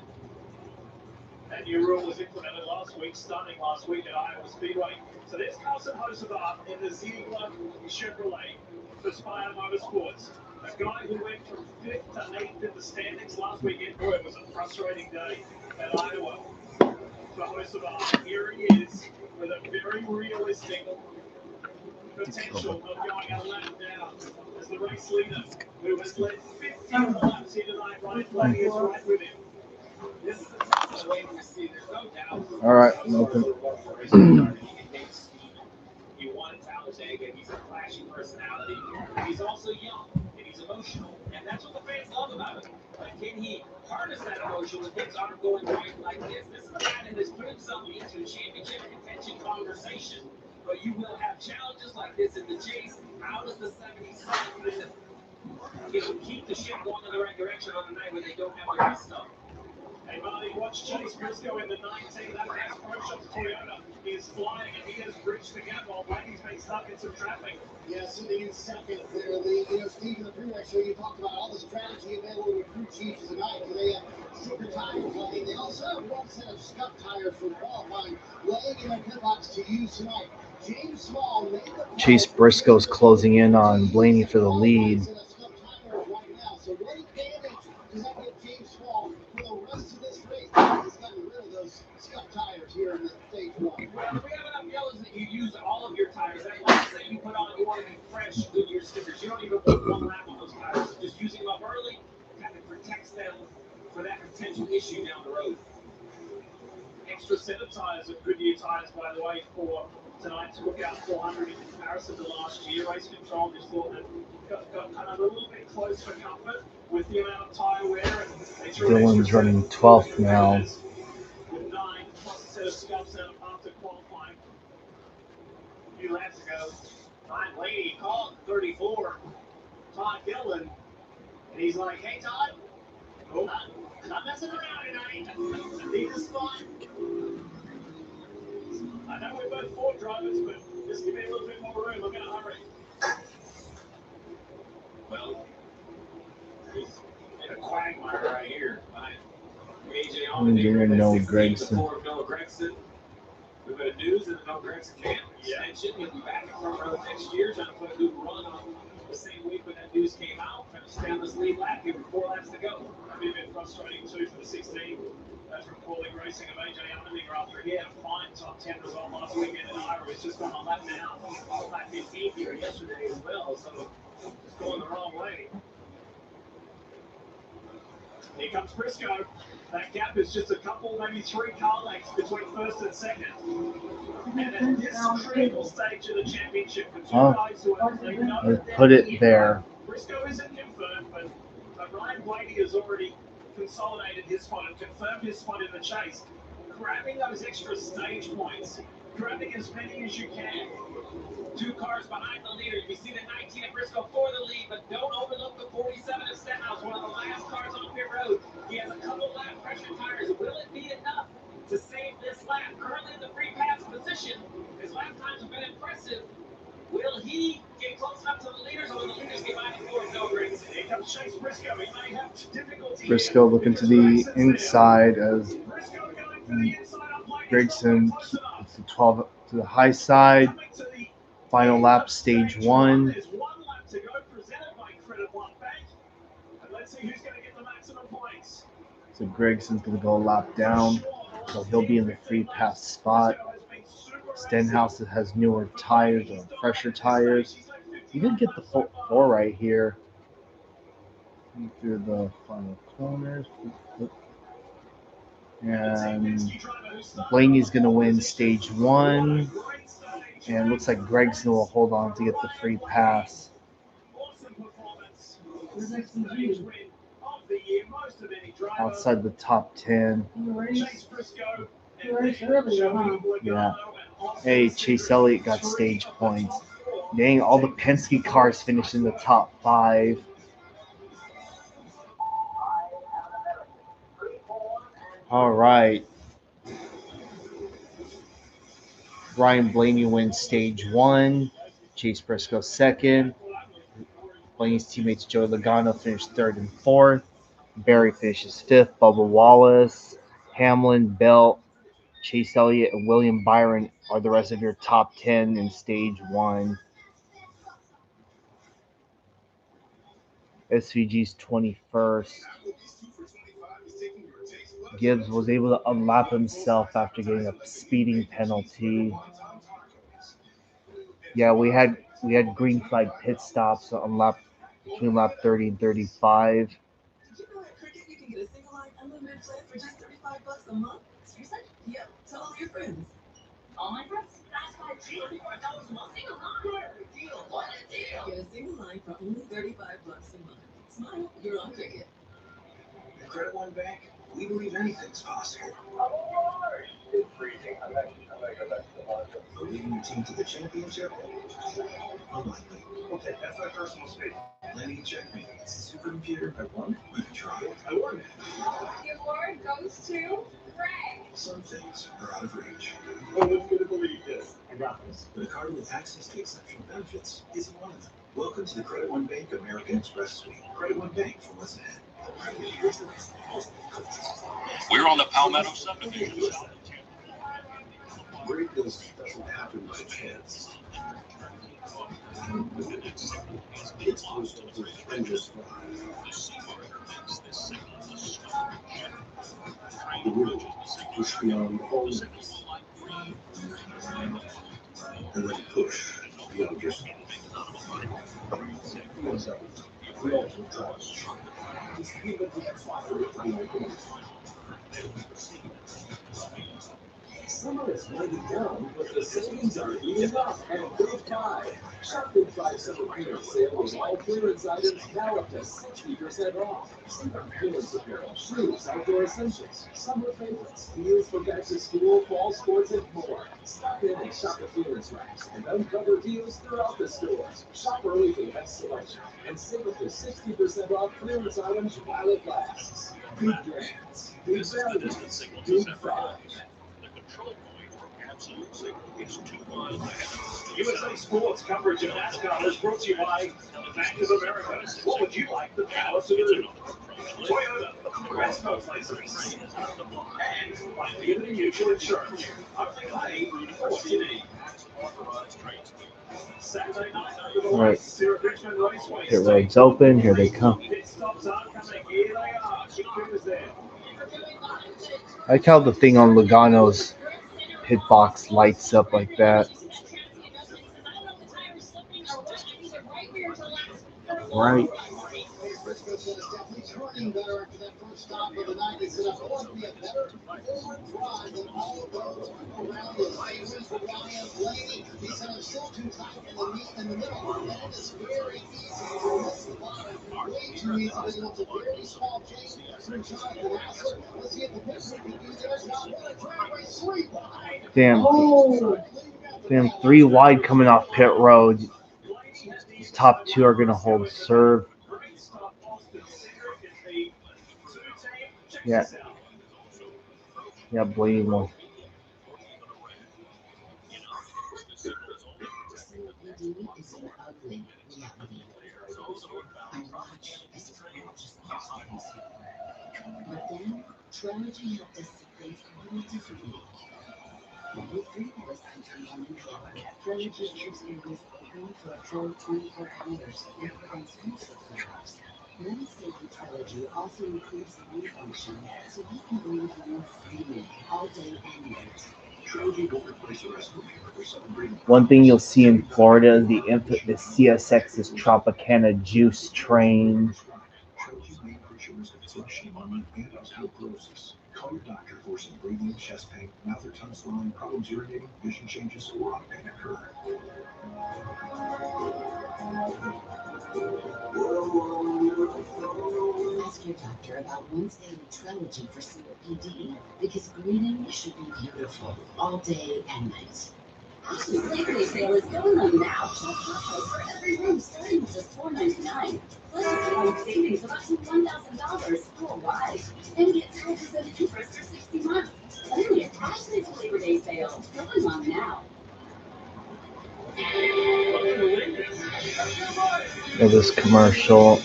That new rule was implemented last week, stunning last week at Iowa Speedway. So there's Carson Hocevar in the Z-Club Chevrolet for Spire Motorsports. A guy who went from 5th to 8th in the standings last weekend. Boy, it was a frustrating day at Iowa for Hocevar. Here he is with a very realistic potential of going a lap down as the race leader, who has led 15 laps here tonight. Ryan Blaney is right with him. This is a test waiting to see. There's no doubt. All right, open. You want Talladega. He's a flashy personality. He's also young and he's emotional, and that's what the fans love about him. But can he harness that emotion when things aren't going right like this? This is a guy that has put himself into championship contention conversation. But you will have challenges like this in the chase. How does the 77 keep the ship going in the right direction on the night when they don't have their best stuff? Hey, Marty, watch Chase Briscoe in the 19. That fast Pro Shops Toyota is flying, and he has bridged the gap while Blaney's been stuck in some traffic. Yeah, sitting in second there, Lee. Steve, in the pre-race show, you talked about all the strategy available to crew chiefs tonight. They have super tires laying. They also have one set of scuff tires from qualifying laying in their pit box to use tonight. James Small made the Chase Briscoe's closing in on Blaney for the lead. So what advantage does that give James Small for the rest of this race? He's gotten rid of those scuff tires here in the stage one. Well, if we have enough yellows that you use all of your tires, that means that you put on, you want to be fresh with your stickers. You don't even put one lap on those tires. Just using them up early kind of protects them for that potential issue down the road. Extra set of tyres at Goodyear tyres, by the way, for tonight's Lookout 400 in comparison to last year. Race Control just thought that got kind of a little bit close for comfort with the amount of tyre wear. And Dylan's running 12th now. With 9 plus a set of scuffs after qualifying. A few laps ago, Ryan Blaney called 34. Todd Dillon, and he's like, "Hey Todd, not messing around tonight. I need this spot. I know we're both Ford drivers, but just give me a little bit more room. I'm gonna hurry." Well, he's in a quagmire right here. AJ Allmendinger, Noah Gregson. Noah Gregson. We've got a news and a Noah Gregson camp extension. He'll be back in front row next year, trying to put a good run on the same week when that news came out. Finished down this lead lap here with 4 laps to go. That'd be a bit frustrating too for the 16. That's from Paulie Racing of AJ Allmendinger after he had a fine top 10 result last weekend in Iowa. He's just gone a lap now. Lap 15 here yesterday as well, so it's going the wrong way. Here comes Briscoe. That gap is just a couple, maybe 3 car lengths between first and second. And at this critical stage of the championship, for 2 guys who have put it there. Briscoe isn't confirmed, but Ryan Blaney has already consolidated his spot and confirmed his spot in the chase. Grabbing those extra stage points, grabbing as many as you can. 2 cars behind the leader. You see the 19 of Briscoe for the lead, but don't overlook the 47 of Stenhouse, one of the last cars on pit road. He has a couple lap pressure tires. Will it be enough to save this lap? Currently in the free pass position. His lap times have been impressive. Will he get close enough to the leaders, or will the leaders get by him for no race? Here comes Chase Briscoe. He might have difficulty. Briscoe looking to the inside as Gregson keeps the 12 to the high side. Final lap, stage 1. There's 1 lap to go, presented by Credit One Bank. And let's see who's going to get the maximum points. So Gregson's going to go a lap down. So he'll be in the free pass spot. Stenhouse has newer tires or fresher tires. He did get the 4 right here. Through the final corners. And Blaney's going to win stage 1. And it looks like Gregson will hold on to get the free pass. Outside the top 10. Yeah. Hey, Chase Elliott got stage points. Dang, all the Penske cars finished in the top 5. All right. Ryan Blaney wins stage 1. Chase Briscoe 2nd. Blaney's teammates Joey Logano finished 3rd and 4th. Barry finishes 5th. Bubba Wallace, Hamlin, Bell, Chase Elliott, and William Byron are the rest of your top 10 in stage 1. SVG's 21st. Gibbs was able to unlap himself after getting a speeding penalty. Yeah, we had green flag pit stops on between lap 30 and 35. You can get a single line unlimited plan for just $35 a month. Seriously? Yeah, tell all your friends. All my friends, that's why $35 a month. Single line. Good deal. What a deal. Get a single line for only $35 a month. Smile, you're on Cricket. At Credit One Bank, we believe anything's possible. It's freezing. I'm gonna go back to the monitor. But leading your team to the championship? Unlikely. Okay, that's my personal space. Lenny, checkmate. Supercomputer, I won. You can try. I won. The award goes to Greg. Some things are out of reach. Oh, let's get to believe this. I got this. But a card with access to exceptional benefits isn't one of them. Welcome to the Credit One Bank American Express Suite. Credit One Bank for what's ahead. We're on the Palmetto subdivision. Greatness doesn't happen by chance. It's those tremendous the world push beyond all limits. And then push beyond yourself. We all will trust. Summer is winding down, but the savings are heating up at Big Five. Shop Big Five Summer Clearance Sale with all clearance items now up to 60% off. Save on clearance apparel, shoes, outdoor essentials, summer favorites, deals for back to school, fall sports, and more. Stop in and shop the clearance racks and uncover deals throughout the stores. Shop early for the best selection and save up to 60% off clearance items while it lasts. Big brands, big values, Big Five. The control point for absolute signal is 2 miles ahead. USA Sports coverage of NASCAR is brought to you by Bank of America. What would you like the power to do? Toyota, West Coast license, and by Liberty Mutual Insurance. Only pay for what you need. Saturday night over the lights here at Richmond Raceway. Pit road's open. Here they come. Pit stops are coming. Here they are. Chico is there. I like how the thing on Logano's pit box lights up like that. Right. Briscoe said it's definitely turning better after that first stop of the night. He said, I want to be a better forward drive than all of those around us. Same wins for Ryan Blaney. He said, I'm still too tight in the meat in the middle, and it is very easy to miss the bottom. Way too easy, but it's a very small change from Jonathan Hassler. Let's see if the pit crew can do this. Not one, a drag race 3 wide. Damn, 3 wide coming off pit road. These top 2 are going to hold serve. Yeah. Yeah, Blaney won. Is an ugly reality. I watch as people just lost things. But then, trilogy helped us see things a little differently. With 3 hours country on the floor, trilogy keeps areas open for a full 24 hours and prevents future flare-ups. Landscaping trilogy also improves the view function, so we can breathe more freely all day and night. One thing you'll see in Florida is the CSX's Tropicana Juice Train. Call your doctor for some breathing, chest pain, mouth or tongue swelling, problems urinating, vision changes, or a pain occur. Ask your doctor about once daily Trelegy for COPD because breathing should be beautiful all day and night. Ashton's Labor Day sale is going on now. Shop Hot for every room starting with just $4.99. Plus, you can have savings of up to $1,000 worldwide. And get 0% interest for 60 months. Only at Ashton's Labor Day sale going on now. Of this commercial.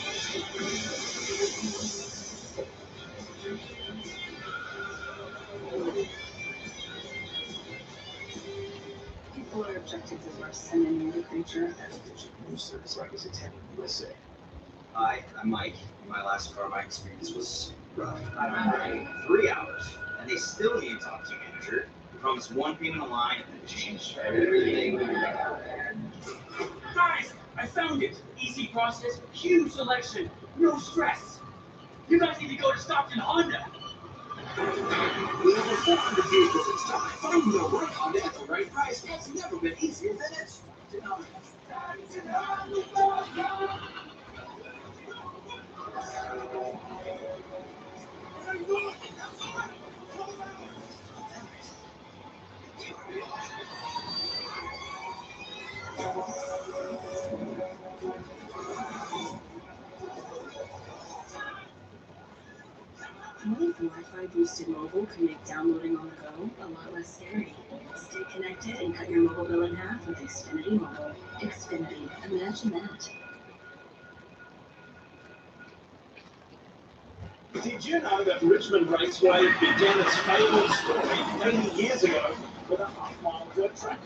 People are objecting to worse than any other creature. News service represents USA. Hi, I'm Mike. In my last car, my experience was rough. I waited 3 hours, and they still need to talk to a manager. They promised one payment online and changed everything. Guys, I found it. Easy process, huge selection, no stress. You guys need to go to Stockton Honda. We have a 400 vehicles in stock. Finding the right Honda at the right price has never been easier than it's tonight. What if Wi-Fi boosted mobile can make downloading on the go a lot less scary? Stay connected and cut your mobile bill in half with Xfinity Mobile. Xfinity, imagine that. Did you know that Richmond Raceway began its fabled story 80 years ago with a half-mile dirt track?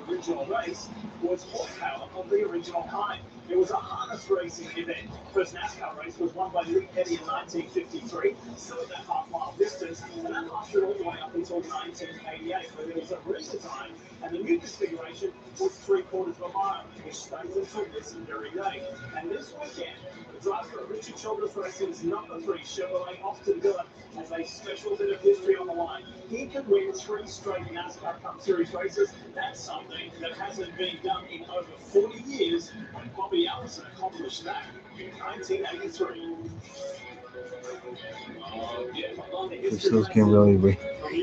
original race was horsepower of the original kind. It was a harness racing event. First NASCAR race was won by Lee Petty in 1953, still at that half-mile distance, and that lasted all the way up until 1988, where there was a redesign, and the new configuration was 3/4 of a mile, which stays until this very day. And this weekend, the driver of Richard Childress Racing's number 3 Chevrolet Austin Dillon has a special bit of history on the line. He could win 3 straight NASCAR Cup Series races. That's something that hasn't been done in over 40 years, and Bobby Allison accomplished that in 1983. This was getting really,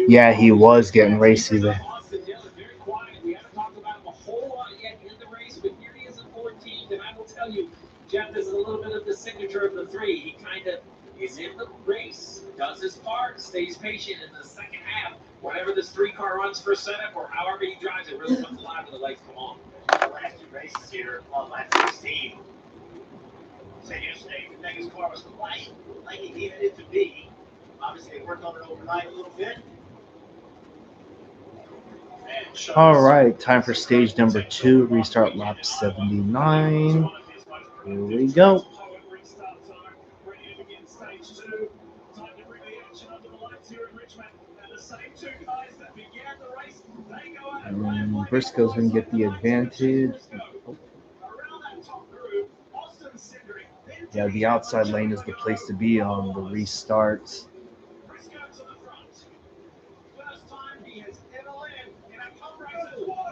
yeah, he was getting racy there. Very quiet. We haven't talked about him a whole lot yet in the race, but here he is at 14, and I will tell you, Jeff, this is a little bit of the signature of the 3. He kind of is in the race, does his part, stays patient in the second half. Whatever this 3-car runs for setup or however he drives it, really puts a lot of the legs come on. The last 2 races here on lap 16. Said yesterday, the Vegas car was quiet, like he needed it to be. Obviously, they worked on it overnight a little bit. All right, time for stage number 2, restart lap 79. Here we go. Ready to begin stage 2. Time to bring the action under the lights here in Richmond. And the same 2 guys that began the race, they go out and And Briscoe's going to get the advantage. around that top groove. Austin Cindric, then Yeah, the outside lane is the place to be on the restarts. Briscoe to the front. First time he has ever led in a cup race.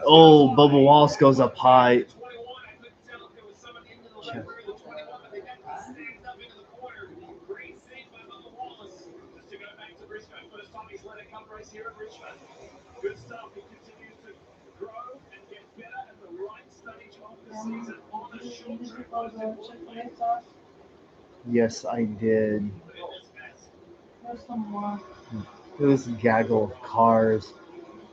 Oh, Bubba Wallace goes up high. 21, I couldn't tell if there was someone into the left rear of the 21, but they got snagged up into the corner. Great save by Bubba Wallace. Just to go back to Briscoe, first time he's led a cup race here at Richmond. Good stuff. He continues to grow and get better at the right stage of the season on a short track. Most importantly. Yes, I did. There's some more. It was a gaggle of cars.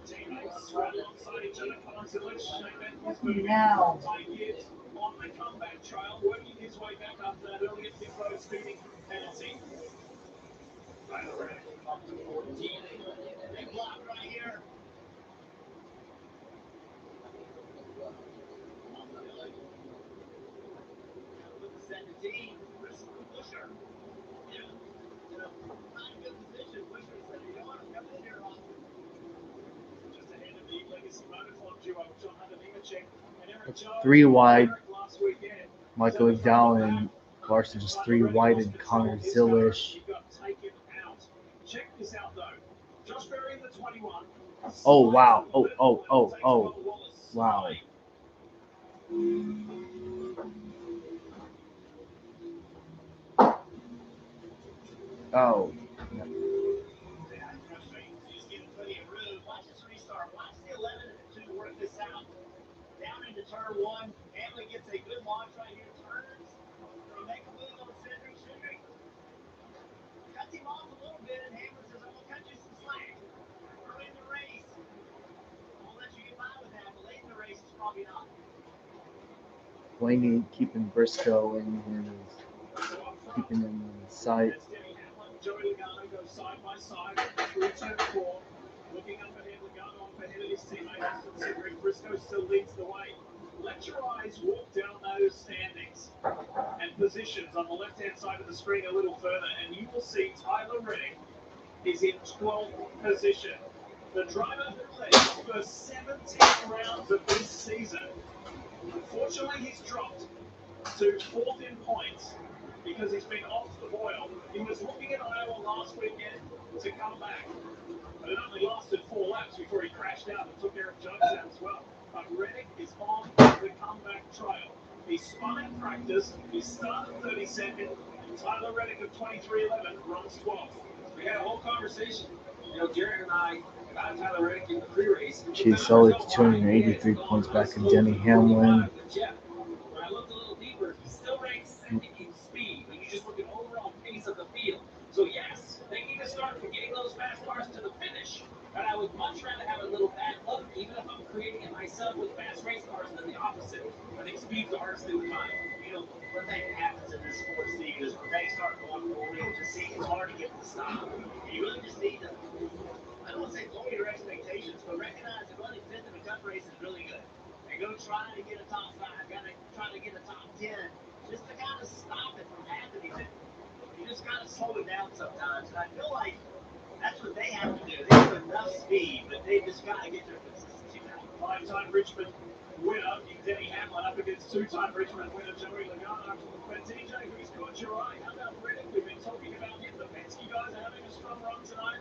Teammates right alongside each other. Constantly Shaman Now. on the comeback trail, working his way back after that earlier pit road speeding penalty. Tyler Reddick up to 14. Big block right here. With the 17, Chris Busher. Yeah. Not a good position. Busher said, you know what, I'm coming in here on. Just ahead of the Legacy Motor Club duo, John Hunter Nemechek and Eric Jones. 3 wide. Last weekend. Michael McDowell and Larson just 3 wide, and Connor Zillish. He got taken out. Check this out though. Josh Berry in the 21. Oh, wow. Oh. Wow. Oh. He's getting plenty of room. Watch this restart. Watch the 11 and the 2 work this out. Down into turn 1. Hamlin gets a good launch right here. Turns. Gonna make a move on Cindric. Cindric cuts him off a little bit, and Hamlin says, I'm gonna cut you some slack. Early in the race, I'll let you get by with that, but late in the race, it's probably not. Blaney keeping Briscoe in his, keeping him in sight. Joey Logano goes side by side through turn 4. Looking up ahead, Logano up ahead of his teammate Austin Cindric. Briscoe still leads the way. Let your eyes walk down those standings and positions on the left-hand side of the screen a little further, and you will see Tyler Reddick is in 12th position. The driver who led for 17 rounds of this season. Unfortunately, he's dropped to 4th in points because he's been off the boil. He was looking at Iowa last weekend to come back, but it only lasted 4 laps before he crashed out and took Eric Jones out as well. But Reddick is on the comeback trail. He spun in practice, he started 32nd, and Tyler Reddick of 2311 runs 12th. We had a whole conversation, Jared and I, about Tyler Reddick in the pre-race. Chase Elliott 283 points back in Denny Hamlin. Jeff, when I looked a little deeper, he still ranks second in speed when you just look at overall pace of the field. So yes, they need to start from getting those fast cars to the finish. But I would much rather have a little bad luck, even if I'm creating it myself with fast race cars, than the opposite. I think speed's the hardest thing to find. One thing that happens in this sport, Steve, is when they start going forward, it just seems it's hard to get them to stop. You really just need to don't want to say lower your expectations, but recognize that running fifth in the cup race is really good. And go try to get a top 5, try to get a top 10, just to kind of stop it from happening. You just got to slow it down sometimes. And I feel like that's what they have to do. They have enough speed, but they just got to get their consistency down. 5-time Richmond winner in Denny Hamlin up against 2-time Richmond winner Joey Logano. But TJ, who's got your eye? How about Reddick? We've been talking about him. The Penske guys are having a strong run tonight.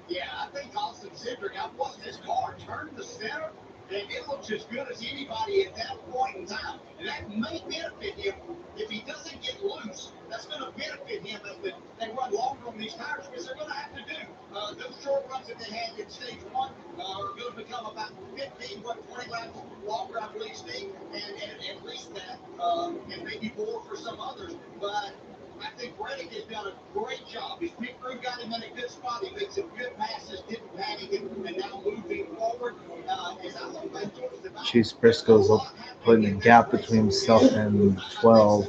Yeah, I think Austin Cindric, I watched this car turn the center, and it looks as good as anybody at that point in time. And that may benefit him if he doesn't get loose. That's going to benefit him as they run longer on these tires, because they're going to have to do. Those short runs that they had in stage 1 are going to become about 15, 20 laps longer, I believe, Steve, and at least that, and maybe more for some others. But I think Reddick has done a great job. His pit crew got him in a good spot. He made some good passes, didn't panic, and now moving forward. As I look back towards the back, Chase Briscoe's putting a gap between himself and 12.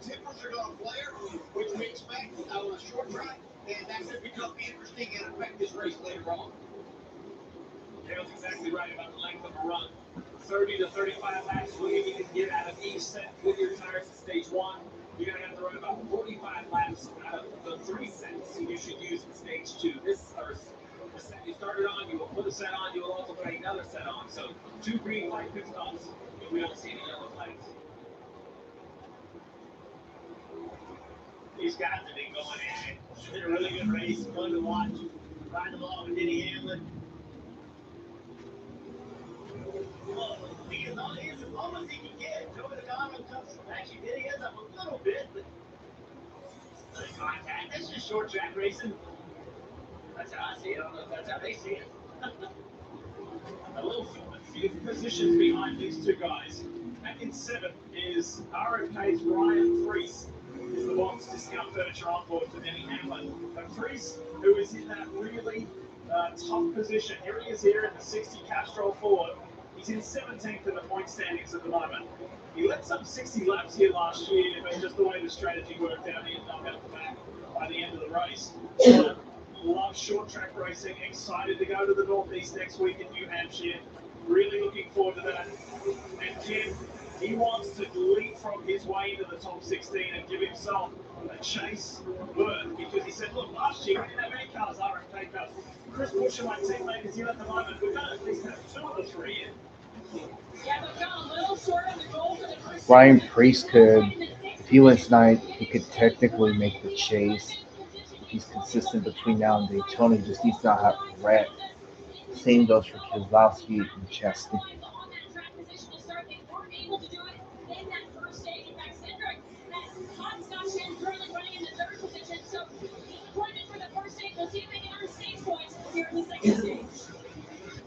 Tippers are going to flare, which we expect on a short track, and that could become interesting and affect this race later on. Dale's exactly right about the length of a run. 30 to 35 laps will you can get out of each set with your tires in stage 1. You're going to have to run about 45 laps out of the 3 sets you should use in stage 2. The set you started on, you will put a set on, you will also put another set on. So 2 green flag pit stops, and we don't see any yellow flags. These guys have been going at it. It's been a really good race, fun to watch. Riding along with Denny Hamlin. He is as low as he can get. Joey Logano comes, actually, Denny is up a little bit, but contact. That's just short track racing. That's how I see it. I don't know if that's how they see it. A little few positions behind these 2 guys. And in 7th is RFK's Ryan Preece. Is the box discount furniture on board for Denny Hamlin. But Preece, who is in that really tough position. Here he is here in the 60 Castrol Ford. He's in 17th in the point standings at the moment. He led some 60 laps here last year, but just the way the strategy worked out, he ended up out the back by the end of the race. Love short track racing. Excited to go to the Northeast next week in New Hampshire. Really looking forward to that. And Kim, he wants to leapfrog his way into the top 16 and give himself a chase berth, because he said, look, last year we didn't have any cars RFK does. Chris Bush and my teammate is here at the moment. We're going to at least have 2 of the 3 in. Yeah, but fell a little short on the goal for the first Ryan Preece could, if he wins tonight, he could technically make the chase. If he's consistent between now and Daytona, he just needs to not have wreck. Same goes for Keselowski and Chesney. A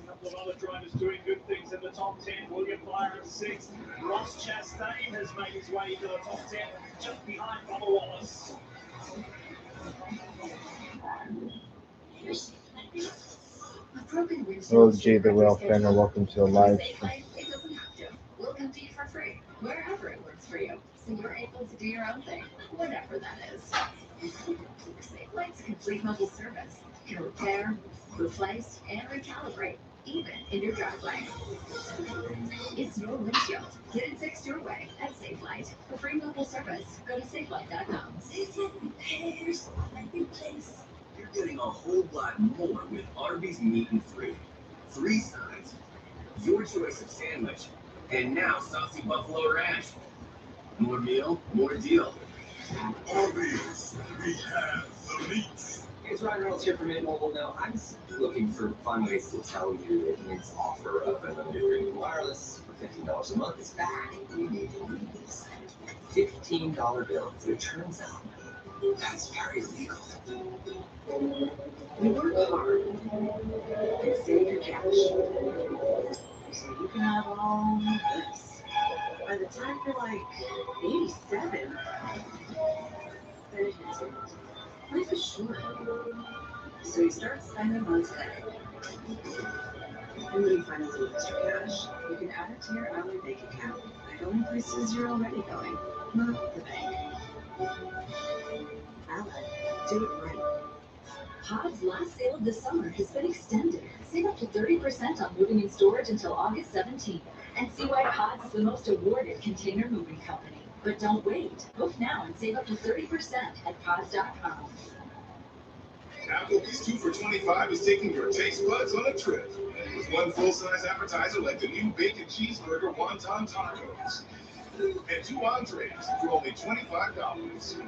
couple of other drivers doing good things in the top 10. William Byron 6th. Ross Chastain has made his way into the top 10, just behind Bubba Wallace. Hello, Jay the Rail fan, and welcome to the live stream. It doesn't have to. We'll come to you for free, wherever it works for you, so you're able to do your own thing, whatever that is. SafeLight's complete mobile service can repair, replace, and recalibrate, even in your driveway. It's your windshield. Get it fixed your way at SafeLight. For free mobile service, go to safelight.com. SafeLight repairs like replace. You're getting a whole lot more with Arby's Meat and 3 sides, your choice of sandwich, and now saucy buffalo ranch. More meal, more deal. Arby's, we have the meat. It's Ryan Reynolds here from Mint Mobile. Now, I'm looking for fun ways to tell you that Mint's offer of unlimited premium wireless for $15 a month is back. You need to use $15 bills. It turns out that's very legal. You work hard and save your cash so you can have all this. By the time you're like 87, then it hits you. Life is short. So you start spending on today. And when you find a little extra cash, you can add it to your hourly bank account by going places you're already going, not the bank. Ally, do it right. Pod's last sale of the summer has been extended. Save up to 30% on moving and storage until August 17th. And see why Pod's is the most awarded container moving company. But don't wait. Book now and save up to 30% at pods.com. Applebee's 2 for $25 is taking your taste buds on a trip. With one full-size appetizer like the new bacon cheeseburger wonton tacos. And 2 entrees for only $25.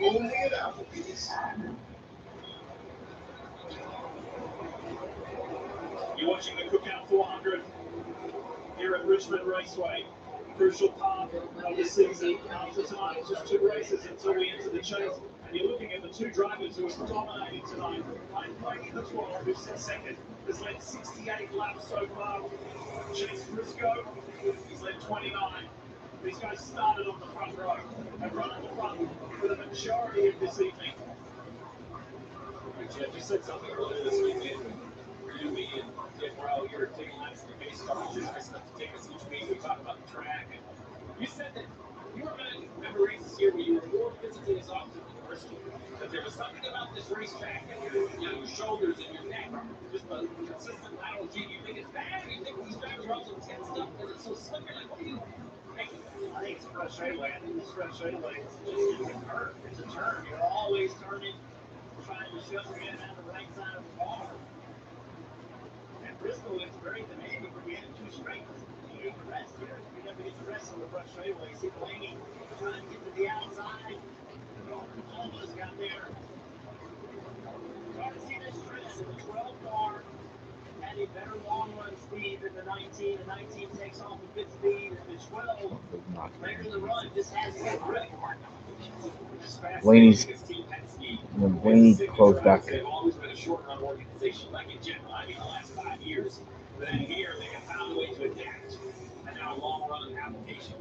Only at Applebee's. You're watching the Cookout 400 here at Richmond Raceway. Crucial part of the season. After tonight, it's just 2 races until we enter the chase. And you're looking at the 2 drivers who are dominating tonight. Ryan Blaney, the 12, who's set second, has led 68 laps so far. Chase Briscoe, he's led 29. These guys started on the front row and run at the front for the majority of this evening. Jeff, you said something earlier this weekend. You, me, and Jeff were out here taking laps in the base car. It's nice enough to take us each week. We talk about the track. And you said that you were going to remember races here where you were more physically exhausted than Bristol. But there was something about this racetrack and your shoulders and your neck, just a consistent lateral G. Do you think it's bad? Or do you think these drivers are also tensed up because it's so slippery? Like, what do you think? I think it's a fresh straightaway. I think this fresh straightaway is just a turn. It's a turn. You're always turning, trying to shove your head down the right side of the car. And Bristol is very demanding when you hit 2 straight. You need to rest here. You never get to rest on the front straightaway. See Blaney trying to get to the outside. Almost got there. Trying to see this trend. The 12 car had a better long run speed than the 19. The 19 takes off with good speed, and the 12 later in the run just has good grip. Blaney's when Blaney closed back. They've always been a short run organization, like in general. I mean, the last 5 years. But then here, they have found a way to adapt. And now a long run application.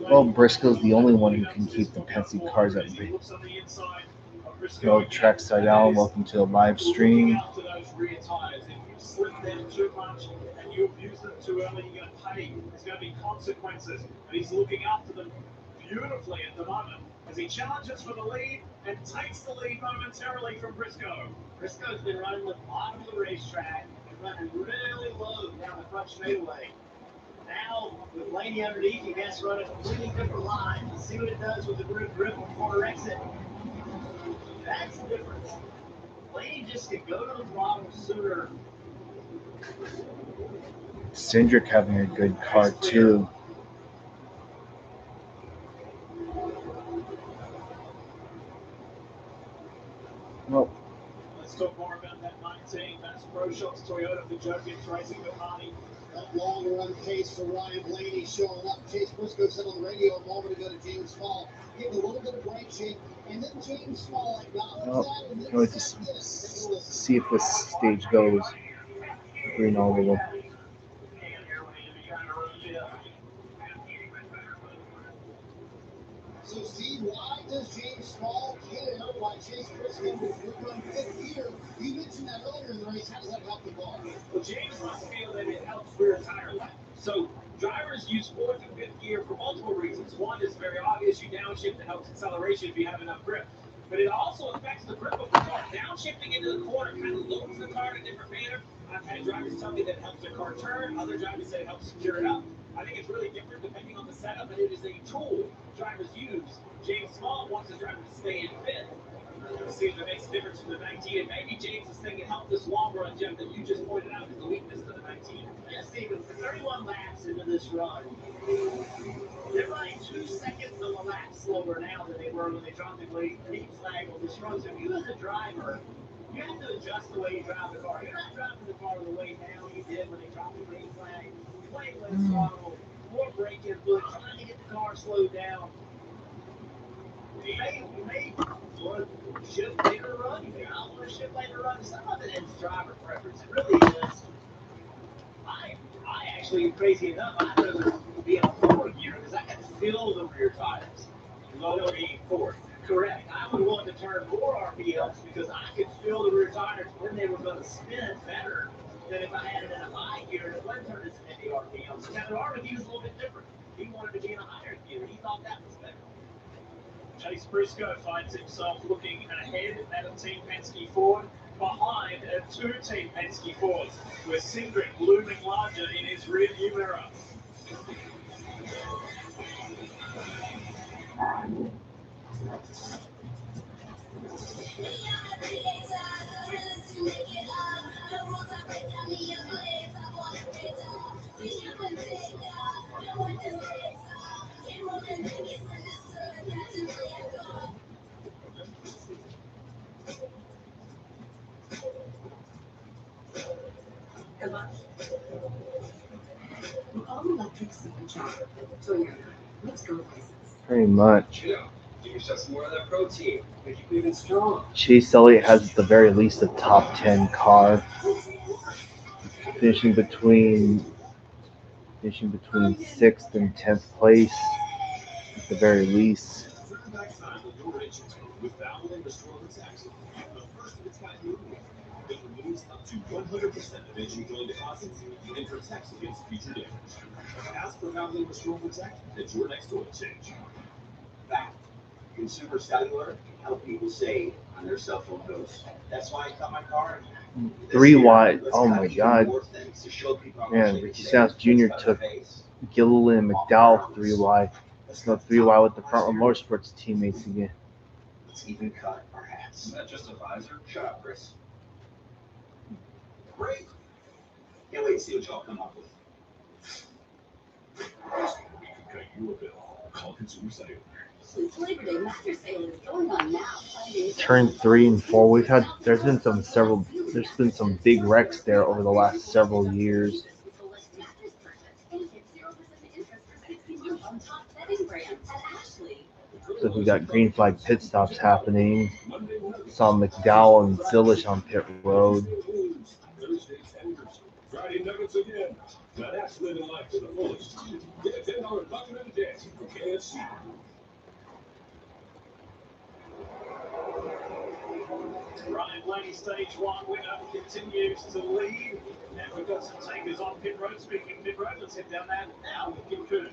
Well, Briscoe's the only one who can keep the Penske cars at bay. No trackside out. Welcome to the live stream. To those rear tires. If you slip them too much and you abuse them too early, you're going to pay. There's going to be consequences. And he's looking after them beautifully at the moment as he challenges for the lead and takes the lead momentarily from Briscoe. Briscoe's been running the bottom of the racetrack and running really low down the front straightaway. Now, with Blaney underneath, he has to run a completely different line. Let's see what it does with the group grip on corner exit. That's the difference. Blaney just could go to the throttle sooner. Cindric having a good car too. Well, Let's talk more about that 19. That's Pro Shops Toyota, the Jokic Racing with Hardy. That long run pace for Ryan Blaney showing up. Chase Briscoe said on the radio a moment ago to James Small, gave a little bit of brake shake, and then James Small acknowledged that. And then I'd like to see if this stage goes green all the way. So, Steve, why does James Small care why Chase Briscoe will run 5th gear? You mentioned that earlier in the race. How does that help the car? Well, James must feel that it helps rear tire life. So drivers use 4th and 5th gear for multiple reasons. One is very obvious. You downshift, it helps acceleration if you have enough grip. But it also affects the grip of the car. Downshifting into the corner kind of loads the car in a different manner. I've had drivers tell me that it helps their car turn. Other drivers say it helps secure it up. I think it's really different depending on the setup, but it is a tool drivers use. James Small wants his driver to stay in 5th. Let's see if it makes a difference from the 19. And maybe James is thinking help this long run, Jeff, that you just pointed out is the weakness to the 19. Yeah, Steven, 31 laps into this run. They're running 2 seconds of a lap slower now than they were when they dropped the green flag on this run. So if you as a driver, you have to adjust the way you drive the car. You're not driving the car the way now you did when they dropped the green flag. You're playing with the throttle, more brake input, trying to get the car slowed down. You may want to shift later run. You may not want to shift later run. Some of it is driver preference. It really is. I actually, crazy enough, I'd rather be in a 4th gear because I can feel the rear tires. Lower being 4th. Correct. I would want to turn more RPMs because I could feel the rear tires when they were going to spin better than if I had it in a high gear and it wasn't turning as many RPMs. Kevin Harvick, he was a little bit different. He wanted to be in a higher gear. He thought that was better. Chase Briscoe finds himself looking ahead at a Team Penske Ford, behind a two-Team Penske Ford, with Cindric looming larger in his rearview mirror. Come on. All-electric supercharger. Toyota. Let's go places. Pretty much. You know, give yourself some more of that protein. Make you big and strong. Chase Elliott has at the very least a top 10 car, finishing between 6th and 10th place at the very least. With valve and restore protect, the first of its kind movement that removes up to 100% of engine joint deposits and protects against future damage. Ask for valve and restore protect at your next oil change. Fact. Consumer Cellular help people save on their cell phone bills. That's why I cut my car. 3 wide. Oh my God. Man, Ricky Stenhouse Jr. took Gilliland and McDowell 3 wide. Let's go 3 wide with the Front Row Motorsports teammates again. Let's even cut our hats. Is that just a visor? Shut up, Chris. Great. Can't wait to see what y'all come up with. We could cut you a bill. Call Consumer Cellular. Since Labor Day, mattress sale is going on now. Turn 3 and 4. There's been some big wrecks there over the last several years. So we got green flag pit stops happening. Saw McDowell and Zilish on pit road. Friday nuggets again. Now that's living life to the fullest. Get a $10 bucket of the day from KFC. Ryan Blaney, stage 1 winner, continues to lead. And we've got some takers on pit road. Speaking of pit road, let's head down that now with Kim Coon.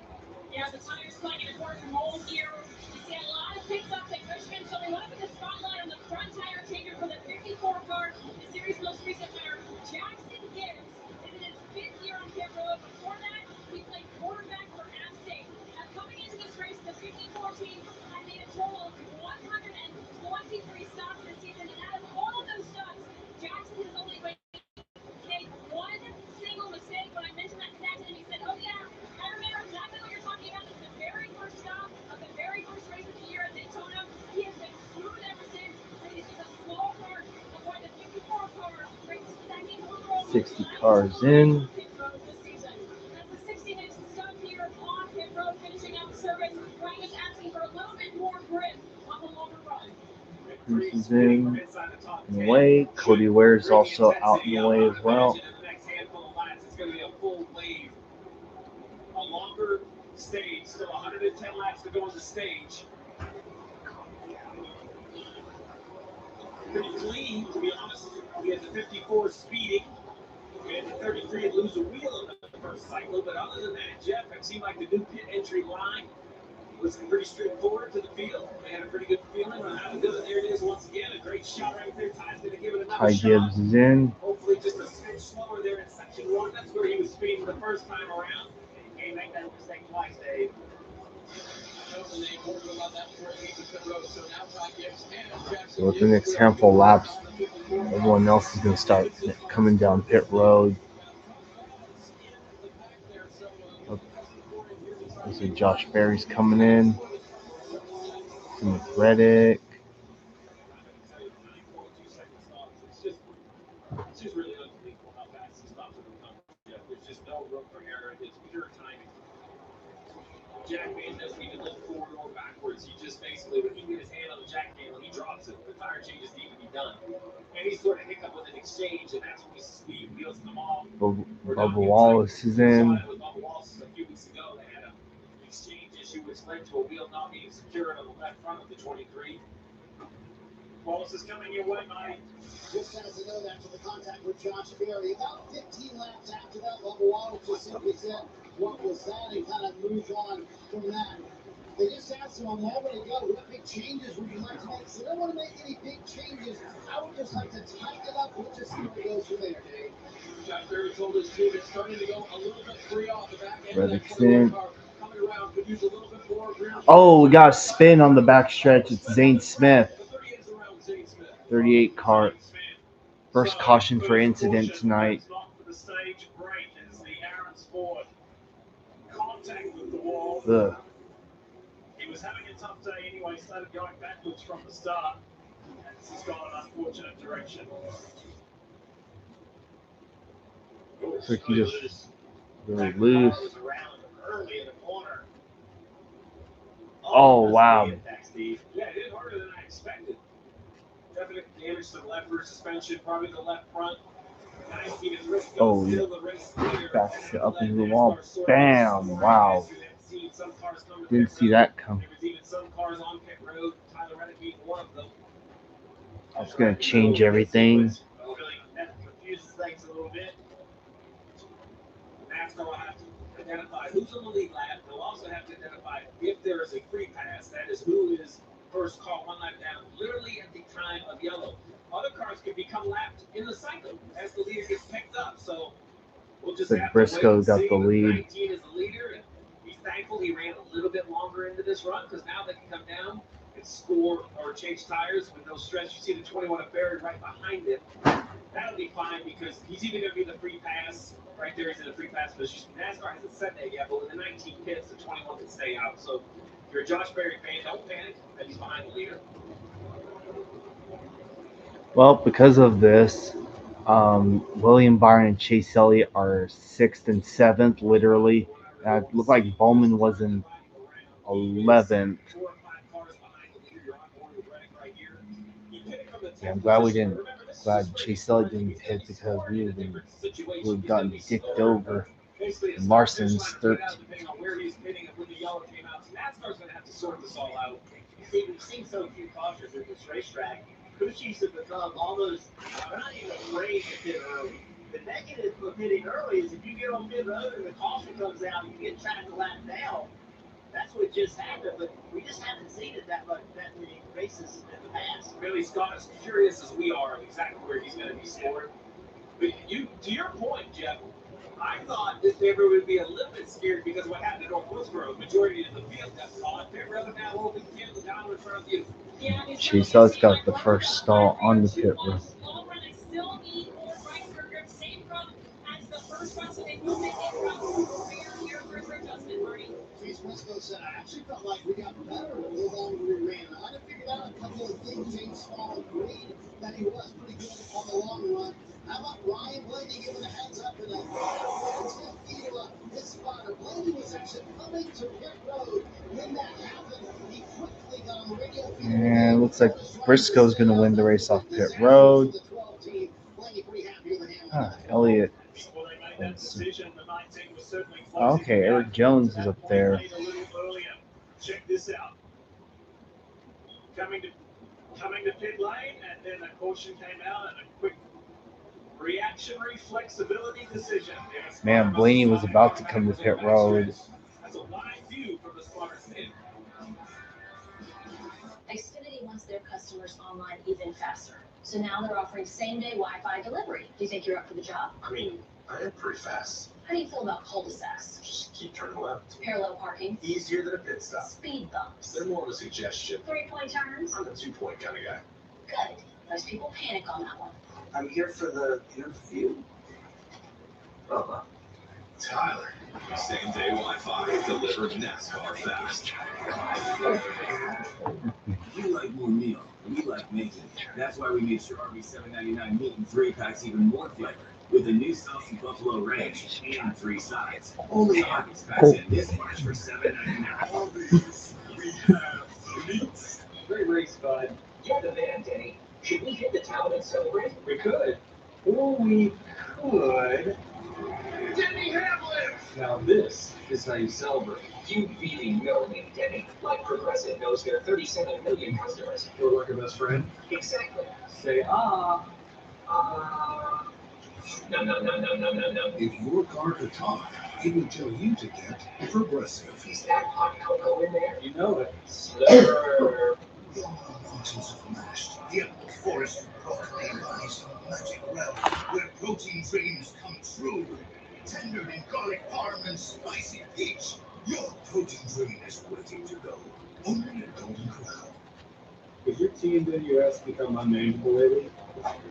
Yeah, the tires playing an important role here. We see a lot of pit stops at Richmond, so we want to put the spotlight on the front tire changer for the 54 car, the series' most recent winner, Jackson Gibbs. This is his 5th year on pit road. Before that, he played quarterback for App State. Now, coming into this race, the 54 team had made a total of 123 stops this season, and out of all of those stops, Jackson has only made one single mistake. When I mentioned that stat to him, he said, "Oh yeah, I remember exactly what you're talking about. It's the very first stop of the very first race of the year at Daytona. He has been smooth ever since. And it's just a small part of why the 54 car ranked second overall. 60 cars in. Pit road this season. That's the 60-minute stop here on pit road, finishing out service. Ryan is asking for a little bit more grip on the longer run. Cruz is in the way. Cody Ware's also out in the way as well. It's going to be a full wave. A longer stage, still 110 laps to go on the stage. Pretty clean, to be honest. We had the 54 speeding. We had the 33 and lose a wheel in the first cycle. But other than that, Jeff, it seemed like the new pit entry line was pretty straightforward to the field. They had a pretty good feeling on how to do it. There it is once again. A great shot right there. Ty's going to give it another Ty shot. Gibbs is in. Hopefully just a smidge slower there in section 1. That's where he was speeding the first time around. He can't make that mistake twice, Dave. So with the next handful of laps, everyone else is going to start coming down pit road. I see Josh Berry's coming in. Tim Reddick. It's just really unbelievable how fast he stops at the top. There's just no room for error. It's pure timing. Jack Man doesn't even look forward or backwards. He just basically, when he can get his hand on the jack handle, he drops it. The tire changes need to be done. Any sort of hiccup with an exchange, and that's when we wheels come off. Bubba Wallace is in. With Bubba Wallace a few weeks ago, they had an exchange issue which led to a wheel not being secured on the left front of the 23. Wallace is coming your way, Mike. Just as you know, that's the contact with Josh Berry. About 15 laps after that, Bubba Wallace just simply said, "What was that?" and kind of moved on from that. They just asked him a moment ago, what big changes would you like to make? He said, I don't want to make any big changes. I would just like to tighten it up. We'll just see where it goes from there, Dave. Josh Berry told his team it's starting to go a little bit free off the back end of that Reddickson. car. Coming around could use a little bit more rear. Oh, we got a spin on the backstretch. It's Zane Smith. The 38 is around Zane Smith. 38 car. First caution for incident tonight. Ugh. He was having a tough day anyway, started going backwards from the start. And this has gone an unfortunate direction. Looks like he just really loose. Early in the corner. Oh, wow. Yeah, it did harder than I expected. Definite damage to the left rear suspension, probably the left front. Oh, yeah. Backs it up into the wall. Bam. Wow. Didn't see that coming. That's going to change everything. NASCAR will have to identify who's on the lead lap. They'll also have to identify if there is a free pass, that is who is first caught one lap down, literally at the time of yellow. Other cars could become lapped in the cycle as the leader gets picked up. So we'll just have Briscoe to wait and got see. the lead. 19 is the leader, and he's thankful he ran a little bit longer into this run because now they can come down and score or change tires with no stress. You see the 21 of Barry right behind him. That'll be fine because he's either going to be the free pass. Right there, he's in the free pass position. NASCAR hasn't said that yet, but with the 19 pits, the 21 can stay out. So if you're a Josh Berry fan, don't panic that he's behind the leader. Well, because of this, William Byron and Chase Elliott are 6th and 7th, literally. It looked like Bowman was in 11th. Yeah, I'm glad Chase Elliott didn't pit because we would have gotten dicked over. And Larson's 13th. NASCAR's going to have to sort this all out. See, we've seen so few cautions at this racetrack. Crew chiefs have become almost, they're not even afraid to pit early. The negative for pitting early is if you get on pit road and the caution comes out, you get tracked a lap down. That's what just happened, but we just haven't seen it that many races in the past. Really, Scott, as curious as we are exactly where he's going to be scored. But you, to your point, Jeff, I thought this paper would be a little bit scared because of what happened at Northwoodsboro. Majority of the field got caught. Pit road now open field down in front of you. Chase Elliott's got the first stall on the pit road. Chase Briscoe said, I actually felt like we got better the longer we ran. I had figured out a couple of things. James Small agreed that he was pretty good on the long run. How about Ryan Blaney giving a heads up in his spotter? Blaney was actually coming to pit road when that happened. He quickly got on the radio feed. And it looks like Briscoe's going to win the race off pit road. Elliott. Okay, Eric Jones is up there. Check this out. Coming to pit lane, and then a caution came out and a quick reactionary flexibility decision. Man, Blaney was about to come to pit road. That's a wide view from the spotter's end. Xfinity wants their customers online even faster. So now they're offering same-day Wi-Fi delivery. Do you think you're up for the job? I mean, I am pretty fast. How do you feel about cul-de-sacs? Just keep turning left. Parallel parking? Easier than a pit stop. Speed bumps? They're more of a suggestion. 3-point turns? I'm a 2-point kind of guy. Good. Most people panic on that one. I'm here for the interview. Tyler, same day Wi-Fi delivered NASCAR fast. We like more meal. We like making. That's why we made sure our $7.99 meat and 3-packs even more flavor. With a new saucy buffalo ranch and 3 sides. Only Arby's packs in this March for $7.99. Arby's, we have the meats. Great race, bud. You're the man, Denny. Should we hit the town and celebrate? We could. Or we could. Denny Hamlin! Now this is how you celebrate. You really know me, Denny. Like Progressive knows their 37 million customers. Feel like a best friend? Exactly. Say No. If your car could talk, he will tell you to get Progressive. Is that hot cocoa in there? You know it. Your nonsense of mashed. The apple forest broccoli lies a magic realm where protein dreams come true. Tender in garlic parm and spicy peach. Your protein dream is ready to go. Only at Golden Corral. Has your TNWS become unmanageable lately?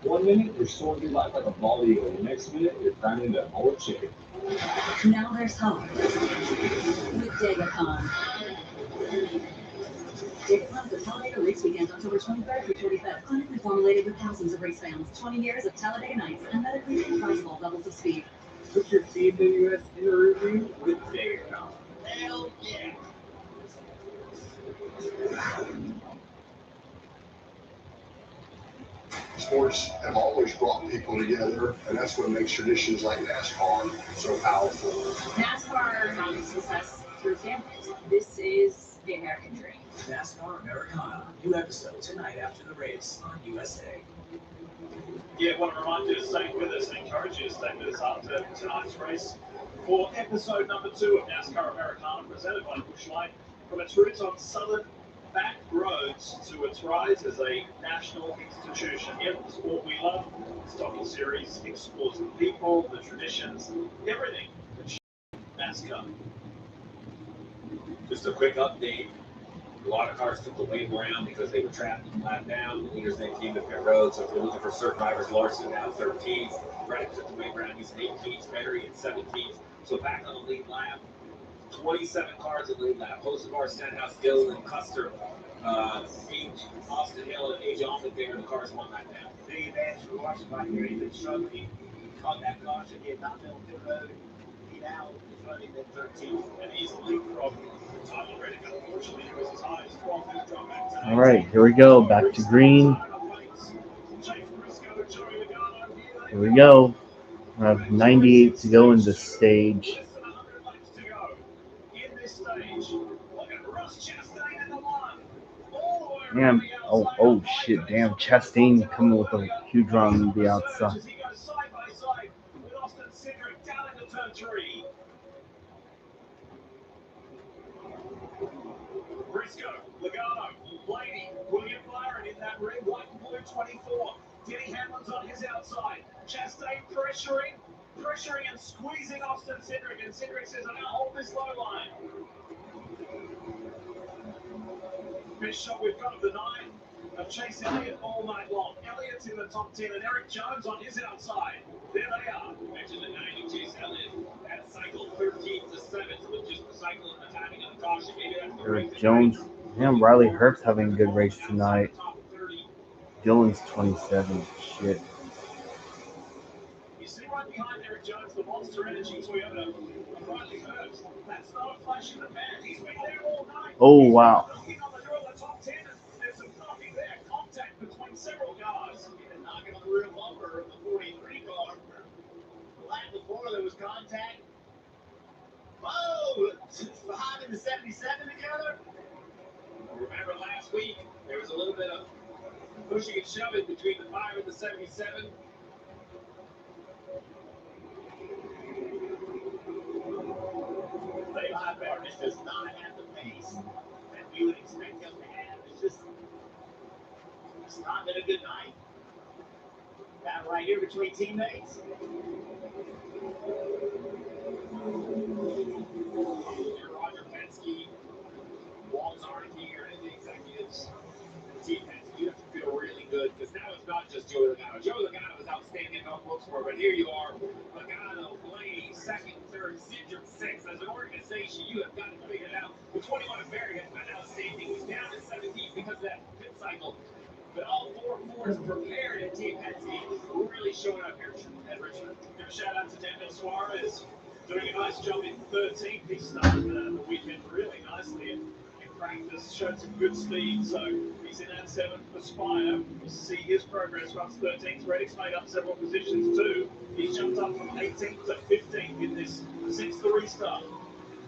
1 minute you're soaring through life like a bald eagle. The next minute you're crying into whole chicken. Now there's hope with Degacon. Degacon's the Talladega Race Weekend, October 23rd through 25th. Clinically formulated with thousands of race fans. 20 years of Talladega nights and medically advisable levels of speed. Put your TNWS in a review with Degacon. Hell yeah. Sports have always brought people together, and that's what makes traditions like NASCAR so powerful. NASCAR found success through families. This is the American dream. NASCAR Americana. New episode tonight after the race on USA. Yeah, I want to remind you to stay with us and encourage you to stay with us after tonight's race for episode number 2 of NASCAR Americana, presented by Bushlight. From its roots on southern back roads to its rise as a national institution. Yet the sport we love, this docu-series explores the people, the traditions, everything that NASCAR. Just a quick update. A lot of cars took the wave around because they were trapped and flat down. The leaders then came to pit road. So if you're looking for certain drivers, Larson now 13th. Brett took the wave around. He's in 18th. Perry in 17th. So back on the lead lap. 27 cars in the lead lap. Hosevar, Stenhouse, Dillon, and Custer. Austin Hill, and AJ Allman there. The cars won that down. Big advantage for Washington here. He's been struggling. He caught that caution. He had not been on pit road. He now is running at 13th and easily from Tyler Reddick. Unfortunately, he was as high as 12th in the drop back today. All right, here we go. Back to green. Here we go. I have 98 to go in this stage. Damn. Oh shit. Damn. Chastain coming with a huge run on the outside. Briscoe, Logano, Blaney, William Byron in that red, white and blue 24. Denny Hamlin's on his outside. Chastain pressuring and squeezing Austin Cindric. And Cindric says, I'm going to hold this low line. Best shot we've got of the night of Chase Elliott all night long. Elliott's in the top 10 and Eric Jones on his outside. There they are. Mentioned the 90 Chase Elliott had cycle 13th to 7th with just the cycle and the timing of the caution. Maybe that's the Eric Jones. Damn, Riley Herbst having a good race tonight. Dillon's 27. Shit. You see right behind Eric Jones, the Monster Energy Toyota of Riley Herbst. That's not a flash in the pan. He's been there all night. Oh, wow. Knocking on the door of the top 10. There's some knocking there. Contact between several cars. and knocking on the rear bumper of the 43 car. The lap before there was contact. Whoa! Behind in the 77 together. Remember last week, there was a little bit of pushing and shoving between the 5 and the 77. This does not have the pace that we would expect him to have. It's not been a good night. That right here between teammates. Roger Penske, Walt Zarnicki, or any of the executives, Team Penske, you have to feel really good because now it's not just Joey Logano. Joey Logano is outstanding in North Wilkesboro, but here you are, Logano, Blaney, second, third, Cindric, sixth. As an organization, you have got to figure it out. The 21 of Barry has been outstanding. He's down to 17th because of that pit cycle. But all four Fords prepared at Team Penske. We're really showing up here at Richmond. Give a shout out to Daniel Suarez, doing a nice job in 13th. He started the weekend really nicely in practice, showed some good speed, so he's in that 7th Aspire. We'll see his progress runs 13th. Reddick's made up several positions too. He's jumped up from 18th to 15th in this since the restart.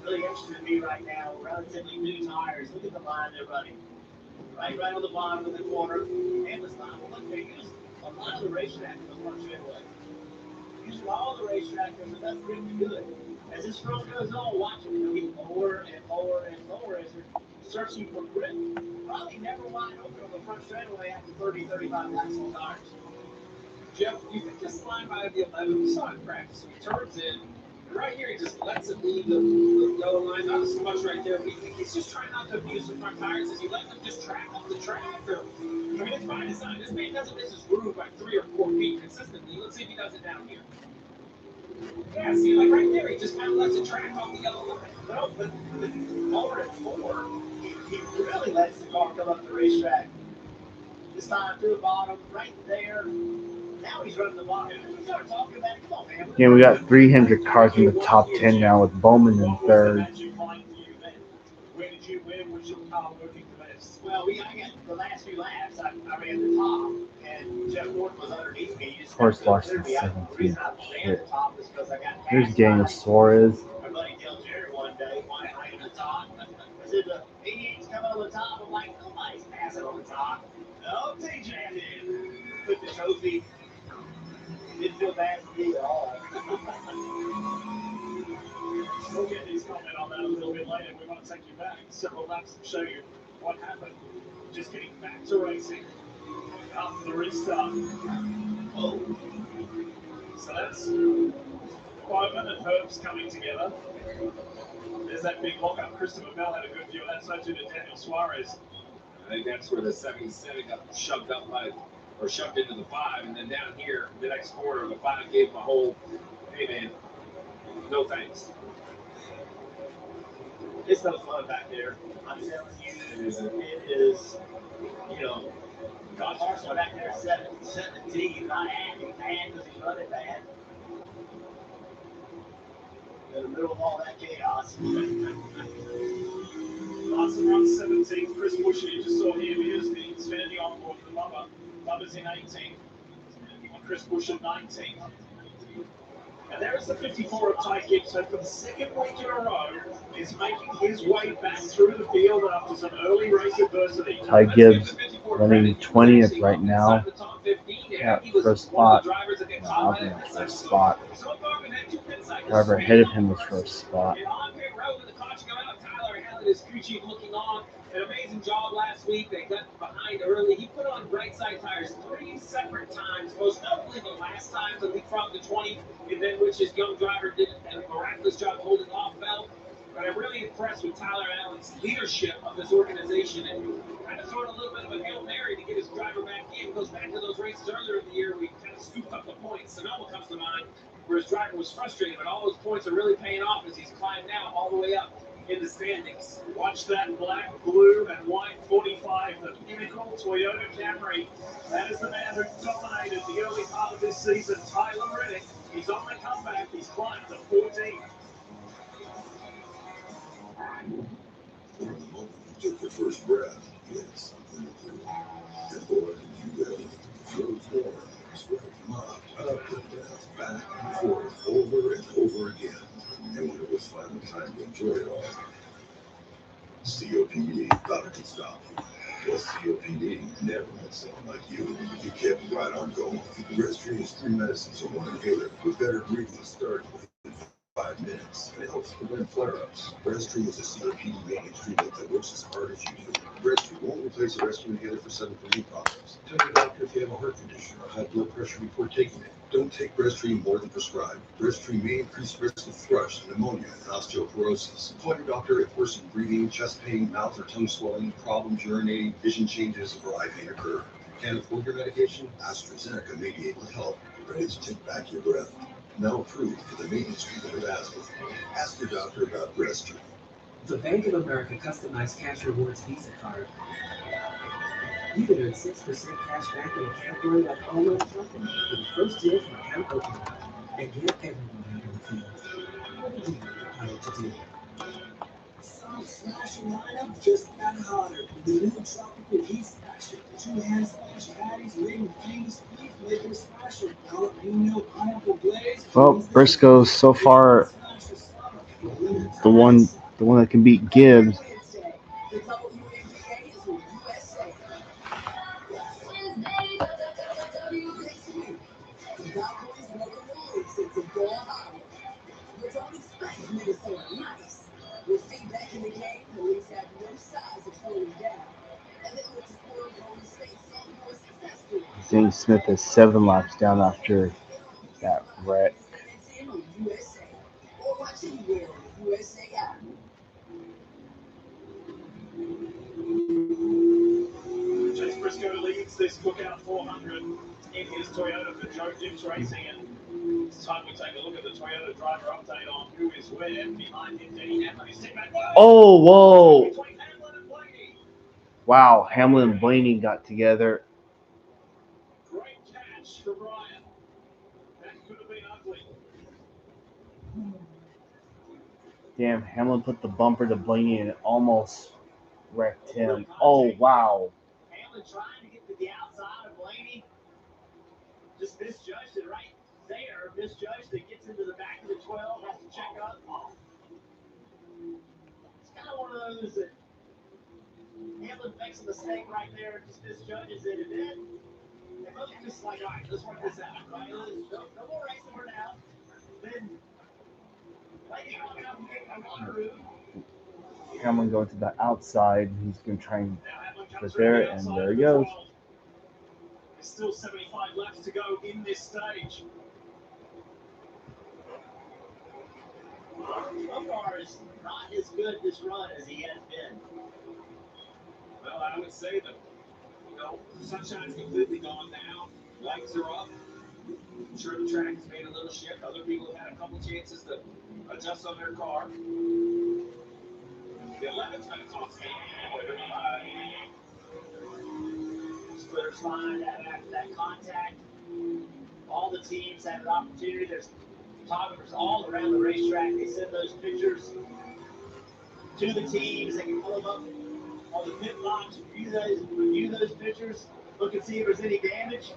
Really interesting to me right now. Relatively new tires. Look at the line they're running. Right on the bottom of the corner. And the style. Look, they use a lot of the racetrack in the front straightaway. Using all the racetrack, but that's pretty good. As this stroke goes on, watch it. It'll get lower and lower and lower as you're searching for grip. Probably never wide open on the front straightaway after 30, 35 laps on tires. Jeff, you think this line by the 11, we saw in practice, so he turns in, and right here he just lets it leave the yellow line, not so much right there, but he's just trying not to abuse the front tires. Is he letting them just track off the track? Or, I mean, it's by design. This man doesn't miss his groove by 3 or 4 feet consistently. Let's see if he does it down here. Yeah, see, like right there, he just kind of lets it track off the yellow line. No, but over at 4, he really lets the car come up the racetrack. This time through the bottom, right there. Now he's running the bottom. We started talking about it. Come on, man. Yeah, we got 300 cars in the top 10 now with Bowman in third. Where did you win? Which your car working the best? Well, I got the last few laps. I ran the top, and Jeff Gordon was underneath me. Of course, Larson 17. Shit. Here's Daniel Suarez. My buddy tells Jerry one day, why I ran the top. I said, the 88's coming on the top. I'm like, nobody's passing on the top. No, TJ did. Put the trophy. Didn't feel bad for me at all. We'll get his comment on that a little bit later. We want to take you back several laps and show you what happened. Just getting back to racing after the restart. Oh. So that's Bowman and Herbst coming together. There's that big lockup. Christopher Bell had a good view of that, so did Daniel Suarez. I think that's where the 77 got shoved up by, or shoved into the 5, and then down here, the next corner, the 5 gave him a whole, hey man, no thanks. It's no fun back there. I'm telling you, it is, John Marshall back there 17, not happy, mad because he's running bad. In the middle of all that chaos. Larson runs 17th. Chris Buescher, you just saw him. Here's the Xfinity on board for Bubba. Bubba's in 18th. And Chris Buescher 19th. And there is the 54 of Ty Gibbs. So for the second week in a row, is making his way back through the field after some early race adversity. Ty Gibbs running 20th right now. Yeah, first spot. First spot. However, ahead of him was first spot. Looking on, an amazing job last week. They got behind early. He put on right side tires 3 separate times, most notably the last time that we from the 20, and then which his young driver did a miraculous job holding off Bell. But I'm really impressed with Tyler Allen's leadership of this organization and kind of throwing a little bit of a Hail Mary to get his driver back in. Goes back to those races earlier in the year. We kind of scooped up the points. Sonoma comes to mind, where his driver was frustrated, but all those points are really paying off as he's climbed now all the way up in the standings. Watch that black, blue, and white 45, the pinnacle Toyota Camry. That is the man who dominated the early part of this season, Tyler Reddick. He's on the comeback. He's climbed to 14. From the moment you took your first breath, you had something to do. And boy, did you ever. Froze warm, sweat mopped, up and down, back and forth, over and over again. And when it was finally time to enjoy it all, COPD thought it could stop you. Well, COPD never met someone like you. You kept right on going. Rescue is 3 medicines in one inhaler with better breathing starting within 5 minutes. And it helps prevent flare-ups. Rescue is a COPD maintenance treatment that works as hard as you do. Rescue won't replace a rescue inhaler for sudden breathing problems. Tell your doctor if you have a heart condition or high blood pressure before taking it. Don't take Rescue more than prescribed. Rescue may increase risk of thrush, pneumonia, and osteoporosis. Call your doctor if worsening breathing, chest pain, mouth or tongue swelling, problems urinating, vision changes, or eye pain occur. Can't afford your medication? AstraZeneca may be able to help. Ready to take back your breath. Now approved for the maintenance treatment of asthma. Ask your doctor about Rescue. The Bank of America customized cash rewards Visa card. You can earn 6% cash back in a category like online shopping with the first deal from account opening. And give everyone endorphins. What do you want the power to do? Some smashing lineup just got hotter with the new tropical heat smasher. 2-hand splash patties, laden famous beef flavor smasher. Jalapeno, pineapple glaze. Well, Briscoe's so far the one that can beat Gibbs. The WNBA is in USA. The Cowboys welcome the Knicks into Ball Harbor. But don't expect was so nice. We'll see back in the game, police have no signs of slowing down. And they look to spoil Golden State's sophomore success story. Zane Smith is 7 laps down after that wreck. USA. Or watch anywhere on the USA app. Chase Briscoe leads this Cookout 400 in his Toyota for Joe Gibbs Racing, and it's time we take a look at the Toyota driver update on who is where. Behind him, Denny Hamlin is sitting back. Oh, whoa! Wow, Hamlin and Blaney got together. Great catch from Ryan. That could have been ugly. Damn, Hamlin put the bumper to Blaney and it almost wrecked him. Oh, wow. Hamlin trying to get to the outside of Blaney. Just misjudged it right there. Misjudged it. Gets into the back of the 12. Has to check up. It's kind of one of those that Hamlin makes a mistake right there. Just misjudges it. And then they both just like, all right, let's work this out. Right? No more racing for now. Then Blaney coming up and getting a runner. Hamlin going to the outside. He's going to try and put there, and there he goes. There's still 75 laps to go in this stage. So far, is not as good this run as he has been. Well, I would say that, sunshine's completely gone now. Lights are up. I'm sure the track has made a little shift. Other people have had a couple chances to adjust on their car. The 11's been off speed. Splitter's fine after that contact. All the teams have an opportunity. There's photographers all around the racetrack. They send those pictures to the teams. They can pull them up on the pit box, review those pictures, look and see if there's any damage.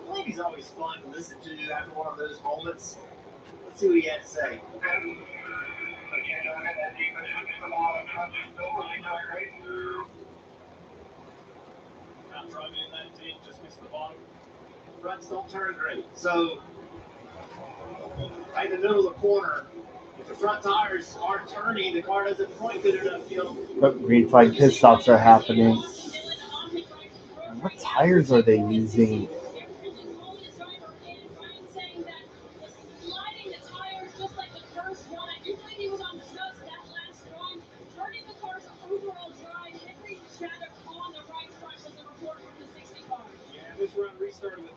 Blaney's always fun to listen to after one of those moments. Let's see what he had to say. Not driving in that deep, just missed the bottom. Fronts don't turn great. So, right in the middle of the corner, if the front tires aren't turning, the car doesn't point good enough. But green flag pit stops are happening. What tires are they using? This run restarted with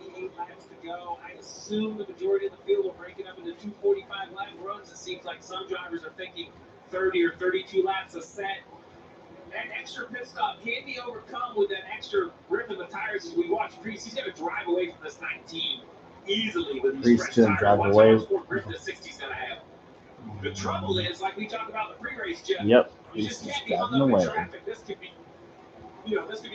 98 laps to go. I assume the majority of the field will break it up into 245 lap runs. It seems like some drivers are thinking 30 or 32 laps a set. That extra pit stop can be overcome with that extra rip in the tires as we watch Priest. He's going to drive away from this 19 easily with these fresh tires. Drive Watch away. how much more grip the 60's going to have. The trouble is, like we talked about the pre-race, Jeff. Yep. You just can't be hung up in traffic. This could be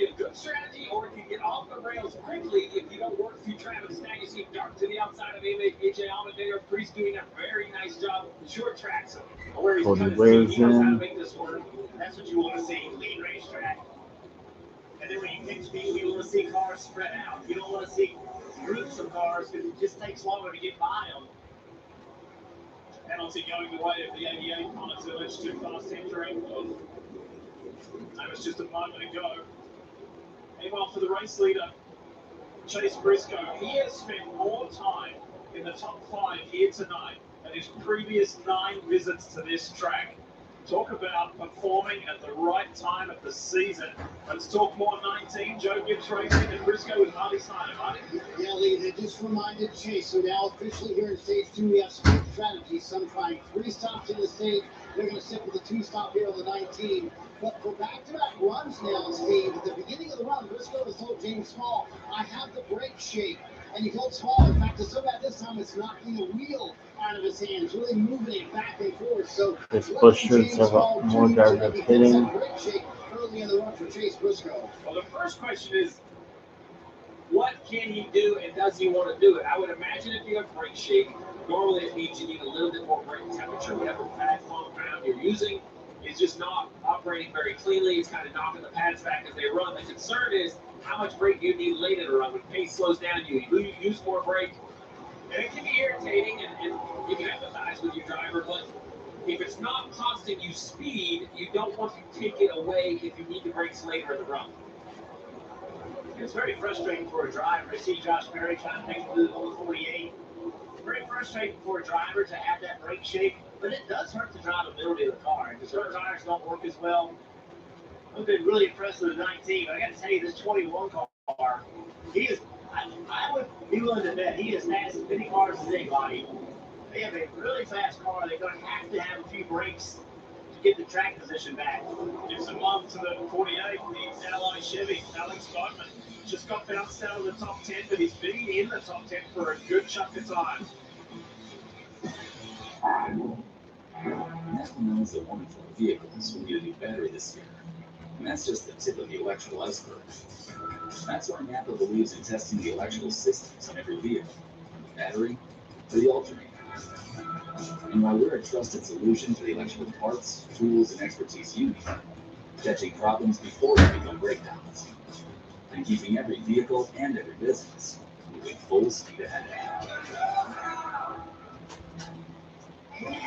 a good strategy, or it can get off the rails quickly if you don't work through Travis. Now you see dark to the outside of AJ Allmendinger. Priest doing a very nice job with short tracks where he's cut his team. He knows how to make this work. That's what you want to see, lean racetrack. And then when you pitch speed, you want to see cars spread out. You don't want to see groups of cars because it just takes longer to get by them. Penalty going the way of the 88 on its village, too fast entering. That was just a moment ago. Meanwhile, for the race leader, Chase Briscoe, he has spent more time in the top 5 here tonight than his previous 9 visits to this track. Talk about performing at the right time of the season. Let's talk more 19. Joe Gibbs Racing and Briscoe with Marty Snyder. Marty? Yeah, Lee, they just reminded Chase. So now officially here in stage 2, we have split strategy. Some trying 3 stops in the stage. They're going to stick with a 2-stop here on the 19. But for back-to-back runs now, Steve, at the beginning of the run, Briscoe has told James Small, I have the brake shake. And he told Small, in fact, it's so bad this time it's knocking the wheel out of his hands, really moving it back and forth. So this push should have more drivers hitting. Early in the run for Chase Briscoe. Well, the first question is, what can he do and does he want to do it? I would imagine if you have brake shake, normally it means you need a little bit more brake temperature. Whatever pad compound you're using is just not operating very cleanly. It's kind of knocking the pads back as they run. The concern is, how much brake you need late in a run when pace slows down, you use more brake. And it can be irritating, and you can empathize with your driver, but if it's not costing you speed, you don't want to take it away if you need the brakes later in the run. It's very frustrating for a driver. I see Josh Berry trying to make it through the 148. Very frustrating for a driver to have that brake shake, but it does hurt the drivability of the car. And the tires don't work as well. I've been really impressed with the 19, but I got to tell you, this 21 car, he is, I would be willing to bet he is fast as many cars as anybody. They have a really fast car. They're going to have a few brakes to get the track position back. Give some love to the 48, the Ally Chevy, Alex Bowman. Just got bounced out of the top 10, but he's been in the top 10 for a good chunk of time. NASCAR knows they wanted for vehicles will get a new battery this year. And that's just the tip of the electrical iceberg. That's why Napa believes in testing the electrical systems on every vehicle, from the battery to the alternator. And while we're a trusted solution for the electrical parts, tools, and expertise you need, catching problems before they become breakdowns, and keeping every vehicle and every business moving full speed ahead.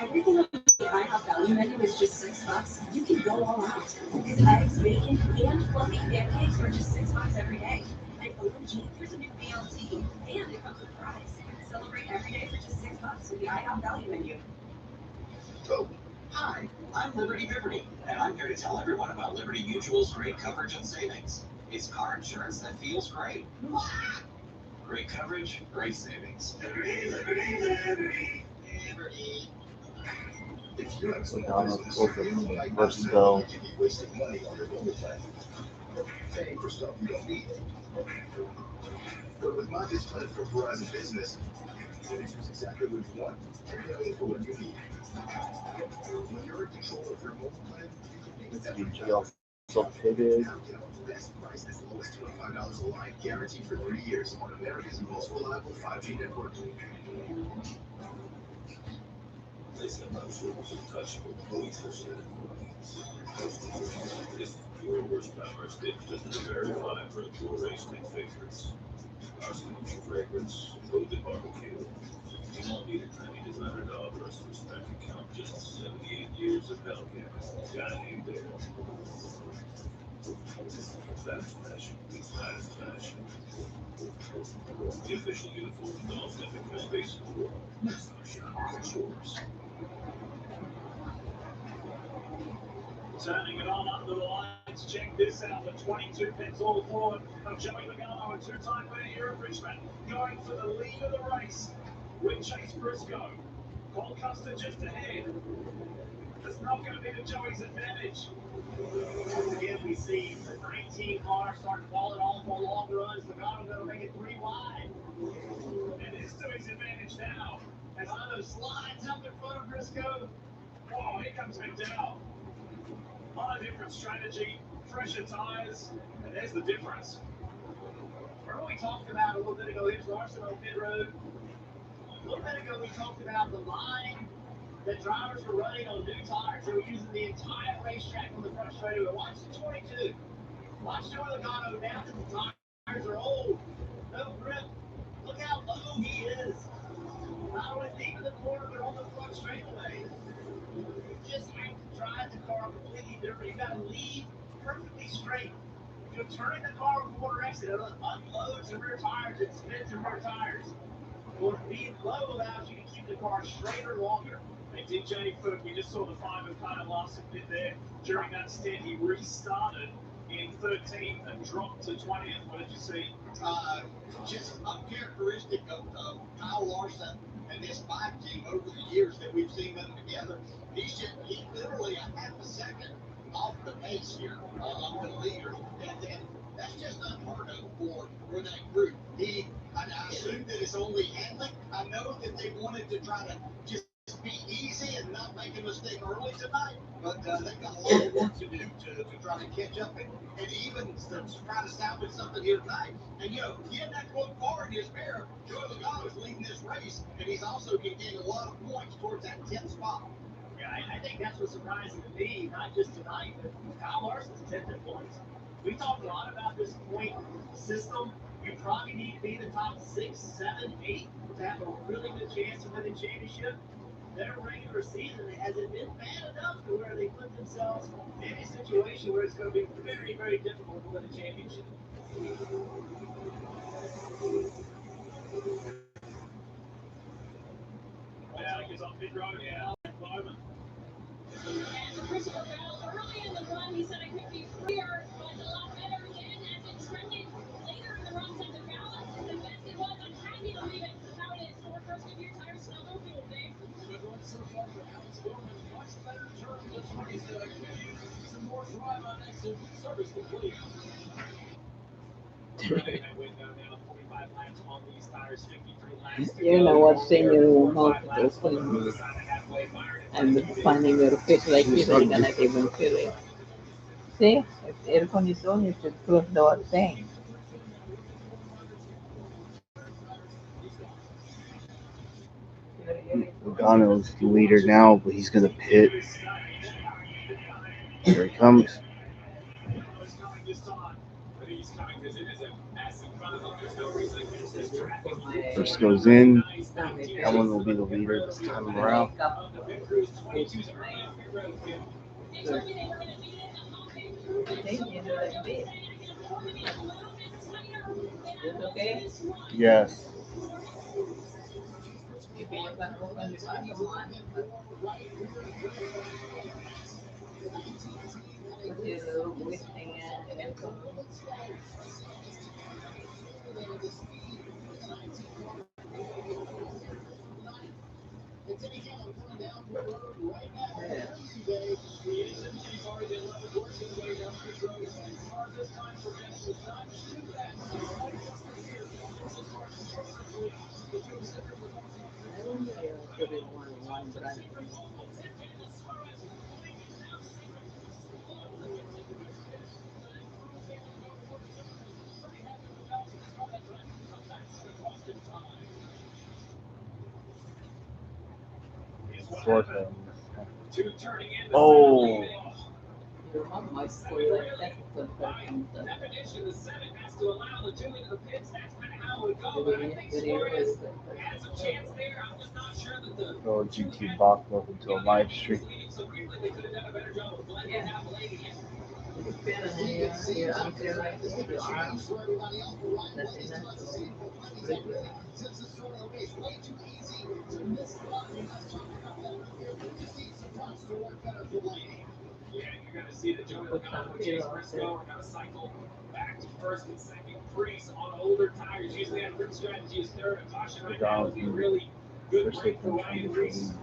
Everything on the IHOP value menu is just $6. You can go all out. Eggs, bacon, and fluffy pancakes for just $6 every day. And OMG, here's a new BLT, and it comes with fries. Celebrate every day for just $6 with the IHOP value menu. Oh, hi, I'm Liberty, and I'm here to tell everyone about Liberty Mutual's great coverage and savings. It's car insurance that feels great. Great coverage, great savings. Liberty, Liberty, Liberty, Liberty. Let's go. Wasting money on your mobile plan. Paying for stuff you don't need. But with my plan from Verizon Business, you can choose exactly what you want and pay for what you need. When you're in control of your mobile plan, you can make it So pitted. best price as low as $25 a line, guaranteed for 3 years on America's most reliable 5G network. Listen about tools and touch we touch it. Your horsepower sticks just to verify for your racing favorites. Our signature fragrance, Golden Barbecue. You won't need a tiny designer dog for us to respect and count just 78 years of Hellcat. Got you there. Fast fashion meets fast fashion. The official uniform of the most epic space in the world. NASCAR shop is yours. Turning it on under the lights, check this out. The 22 pins all forward of Joey Logano, a two-time winner here at Richmond, going for the lead of the race with Chase Briscoe. Cole Custer just ahead. That's not going to be to Joey's advantage. Again, we see the 19 car start falling off on long runs. Logano going to make it 3 wide. And it's to his advantage now. As Logano slides up in front of Briscoe. Whoa, here comes McDowell. On a different strategy, fresher tires, and there's the difference. Remember we talked about a little bit ago, here's Larson on pit road. A little bit ago we talked about the line that drivers were running on new tires. They were using the entire racetrack on the front straightaway. Watch the 22. Watch Joey Logano now that the tires are old. No grip. Look how low he is. Not only deep in the corner, but on the front straightaway. You just have to drive the car completely different. You got to lead perfectly straight. You're turning the car on corner exit, it unloads the rear tires, it spins the rear tires. Well, being low allows you to keep the car straighter longer. And DJ Cook, we just saw the 5 of Kyle Larson bit there. During that stint, he restarted in 13th and dropped to 20th. What did you see? Just uncharacteristic of Kyle Larson and this 5 team over the years that we've seen them together. He's literally a half a second off the pace here of the leader. And that's just unheard of for that group. I assume that it's only handling. I know that they wanted to try to just be easy and not make a mistake early tonight, but they've got a lot of work to do to try to catch up and even to try to salvage something here tonight. And he had that quote car in his mirror. Joey Logano is leading this race, and he's also getting a lot of points towards that 10th spot. Yeah, I think that's what's surprising to me, not just tonight, but Kyle Larson's 10th points. We talked a lot about this point system. You probably need to be in the top 6, 7, 8 to have a really good chance of winning championship. Their regular season hasn't been bad enough to where they put themselves in a situation where it's going to be very, very difficult to win a championship. Now he gets off mid road now. Bowman. And Christopher Bell, early in the run, he said it could be clear, but a lot better again as it trended later in the run. Said the balance is the best it was. I'm happy to leave it how it is. For first of your tires, smell no fuel, Dave. Good luck so far for Alex Bowman. Much better turn this race. Could use some more drive on exit. Service complete. You know what, senior multiple things. And finding your fish like this, you cannot even feel it. See, if air conditioner, you should close the thing. Logano's the leader now, but he's going to pit. Here he comes. First goes in. That one will be the leader this time around. Yes. Oh. Definition, the 7 has to allow the 2 into the pits. That's kind of how it would go. But I think Suarez has a chance there. I'm just not sure that the Go GT Bach, welcome to a live stream. so quickly they could have done a better job of blending that blade in. Since the start of the race, way too easy to miss the mark. Let's talk about that earlier. You see some parts to work better for Blaney. Yeah, you're going to see that Joey Logano, Chase Briscoe are going to cycle back to first and second. Crease on older tires. Usually that grip strategy is third. A caution right now would be a really good break for Ryan Crease.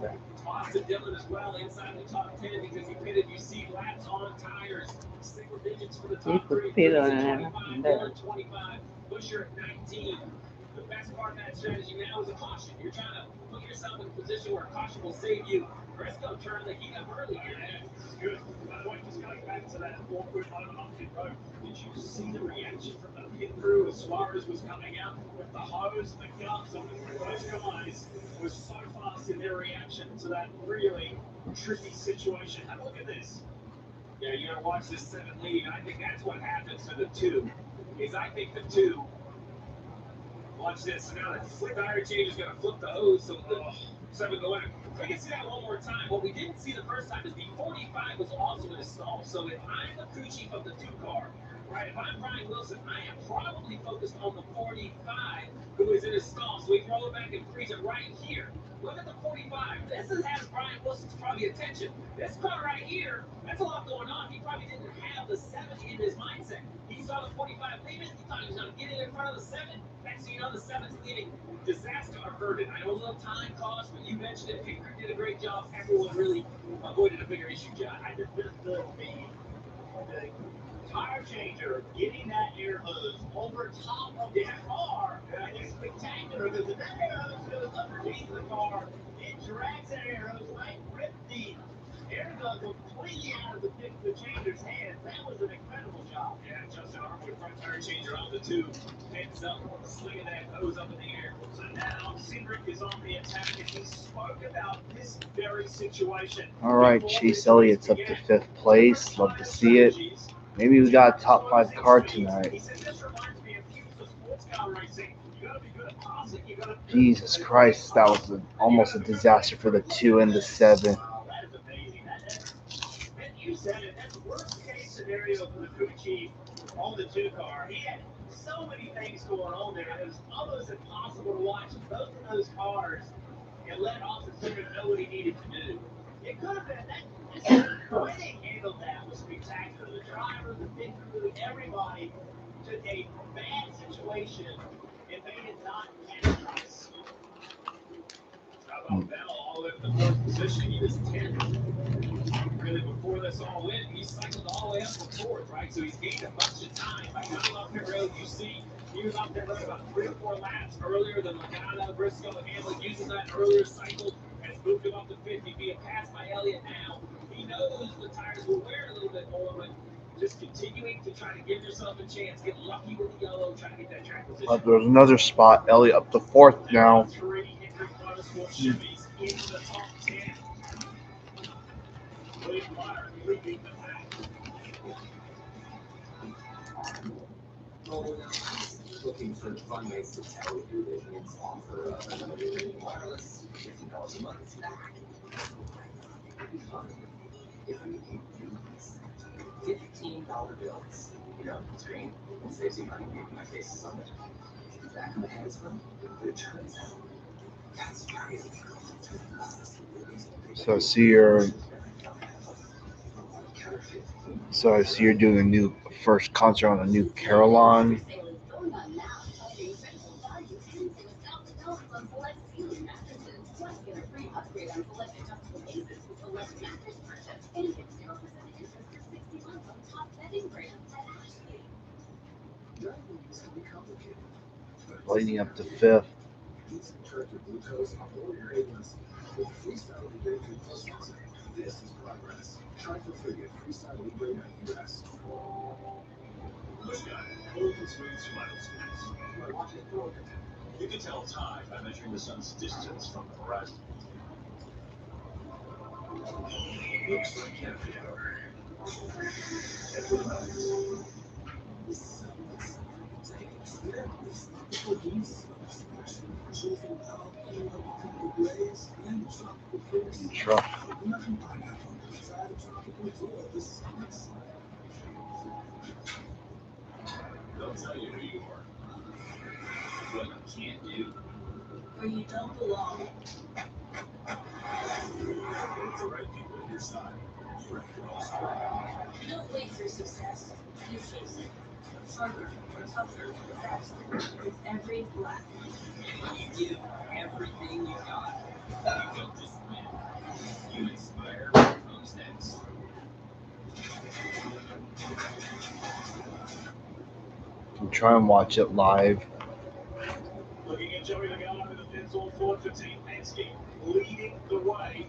Austin Dillon as well inside the top 10 because he pitted. You see laps on tires. Single digits for the top 3. 25, 25. Busher at 19. The best part of that strategy now is a caution. You're trying to put yourself in a position where a caution will save you. Briscoe turned the heat up early here. Yeah, this is good. By the way, just going back to that awkward moment on pit road, did you see the reaction from the pit crew as Suarez was coming out with the hose, the guns on it? Those guys were so fast in their reaction to that really tricky situation. Have a look at this. Yeah, you're going to watch this 7 lead. I think that's what happens to the 2. Is I think the 2. Watch this. So now the tire change is going to flip the hose so the 7 go in. We can see that one more time. What we didn't see the first time is the 45 was also in a stall. So if I'm the crew chief of the 2 car, right, if I'm Brian Wilson, I am probably focused on the 45 who is in a stall. So we roll it back and freeze it right here. Look at the 45. This has Brian Wilson's probably attention. This car right here, that's a lot going on. He probably didn't have the 7 in his mindset. He saw the 45 leaving. He thought he was going to get in front of the 7. Next thing you know, the 7's leaving. Disaster averted. I know a little time cost, but you mentioned it. Picker did a great job. Everyone really avoided a bigger issue, John. I just the tire changer getting that air hose over top of the car is spectacular because if that air hose goes underneath the car, it drags that air hose, might rip the air gun completely out of the changer's hands. That was an incredible job. Yeah, Justin Harwood, front tire changer on the 2. Heads up, slinging that hose up in the air. So now Cindric is on the attack and he spoke about this very situation. All right, Chase Elliott's up to 5th place. Love to see it. Maybe we got a top 5 car tonight. Jesus Christ, that was almost a disaster for the 2 and the 7. You said it. That's the worst case scenario for the crew chief on the 2 car. He had so many things going on there. It was almost impossible to watch both of those cars and let Austin Cindric know what he needed to do. It could have been that. The way they handled that was spectacular. The driver, the pit crew, everybody took a bad situation and made it not catastrophic. How about Bell all in the 4th position? He was 10th. Really, before this all went, he cycled all the way up to 4th, right? So he's gained a bunch of time. By coming off pit road, you see he was off pit road about 3 or 4 laps earlier than Logano, Briscoe, Hamlin, using that earlier cycle, has moved him up to 50, being passed by Elliott now. He knows the tires will wear a little bit more, but just continuing to try to give yourself a chance, get lucky with the yellow, try to get that track position. There's another spot. Elliott up to 4th now. 3 Hendrick Motorsport Chevys in the top 10. William Byron leading the pack. Looking for fun ways to tell if your vision is offer another rating wireless $50 a month. It'd be fun if we gave you $15 bills. You know, screen and saves you money. Maybe my face is on it. Back of my head's from. But it turns out that's crazy. So I see you're doing a new first concert on a new Carillon. Leading up to 5th. This is progress. Try for free at freestyleibre.us. Push guy, cold and smooth smile space. By watching Morgan, you can tell time by measuring the sun's distance from the horizon. Looks like happy hour. And for the nights. Truck. They'll tell you who you are. What you can't do. Where you don't belong. With the right people at your side, you're at your best. Don't wait for success. You chase it. Harder, tougher, faster. With every lap. You give everything you got. You don't just win. You inspire what comes next. I'm trying to watch it live. Looking at Joey Logano with the Pennzoil Ford for Team Penske, leading the way.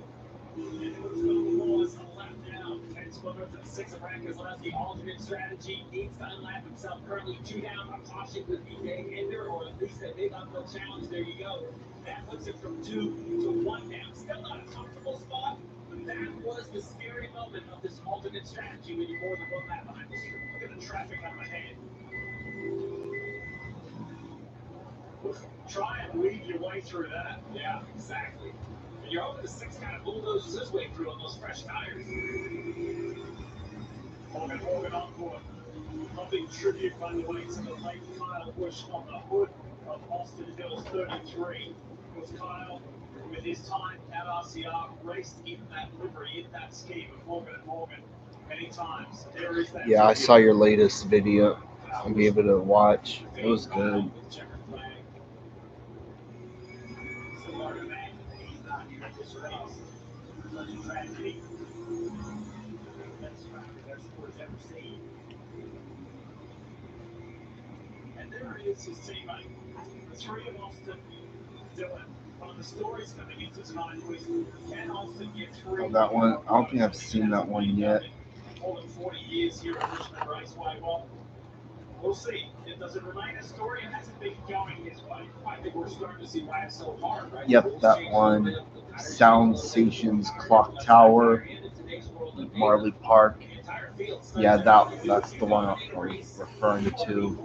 And it was going was a lap down. Ken's Plymouth and 6 of Ranker's left. The alternate strategy needs to unlap himself. Currently 2 down. A caution would be Dave Ender, or at least a big uphill challenge. There you go. That puts it from 2 to 1 down. Still not a comfortable spot, but that was the scary moment of this alternate strategy when you're more than 1 lap behind the street. Look at the traffic up ahead. Try and weave your way through that. Yeah, exactly. And you're hoping the 6 kind of bulldozes his way through on those fresh tires. Morgan on board. Pumping tribute, by the way, to the late Kyle Busch on the hood of Austin Hills 33. Was Kyle, with his time at RCR, raced in that livery, in that scheme of Morgan & Morgan many times. There is that. Yeah, I saw your latest video. I'll be able to watch. It was good. And there is his teammate, the 3 of Austin, Dylan. One of the stories coming into tonight was, can Austin get 3? Oh, that one. I don't think I've seen that one yet. More than 40 years here at Richmond Raceway. Well, we'll see. It does it remain a story? It hasn't been going his way. I think we're starting to see why it's so hard, right? Yep, that one. Sound Stations Clock Tower, Marley Park. The entire Yeah, that's the one I'm referring to.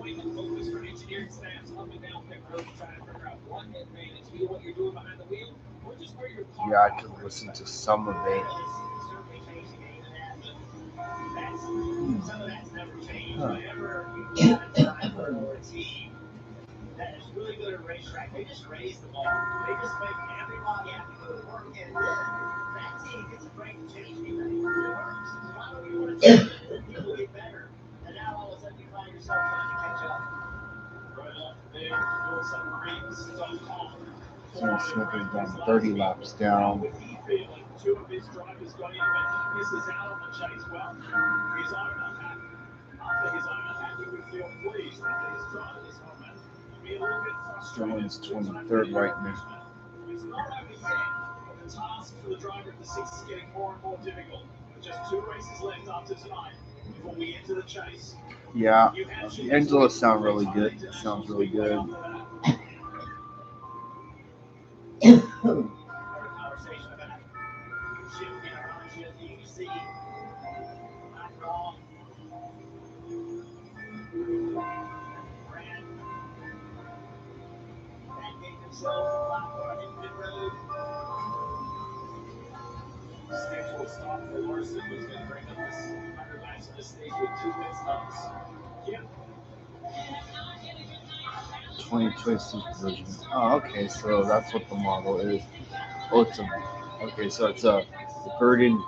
Yeah, I could listen to some of it. Some of that's never changed. Whenever you get a driver or a team that is really good at racetrack, they just raise the bar. They just make everybody have to go to work. And then that team gets a break to change anything. It works. So why would you want to change it? Then people get better. And now all of a sudden you find yourself trying to catch up. Right off the big dual submarines.com. Smith is down 30 laps down. Two of his drivers got in, but he misses out on the chase. Well, his owner, after his owner, Happy would feel pleased. After his driver this moment, he'd be a little bit frustrated. Strowman's 23rd right now. It's not over yet, but the task for the driver of the six is getting more and more difficult. With just 2 races left after tonight before we enter the chase. Yeah, the Angeles sound really good. It sounds really good. Conversation about shifting around the UC. Not wrong. Brad gave himself a lot for him pit road. Scheduled stop for Larson was going to bring up this 100 laps of this stage with 2 pit stops. Yep. 2026 version. Oh, okay, so that's what the model is. Oh, so it's a Burden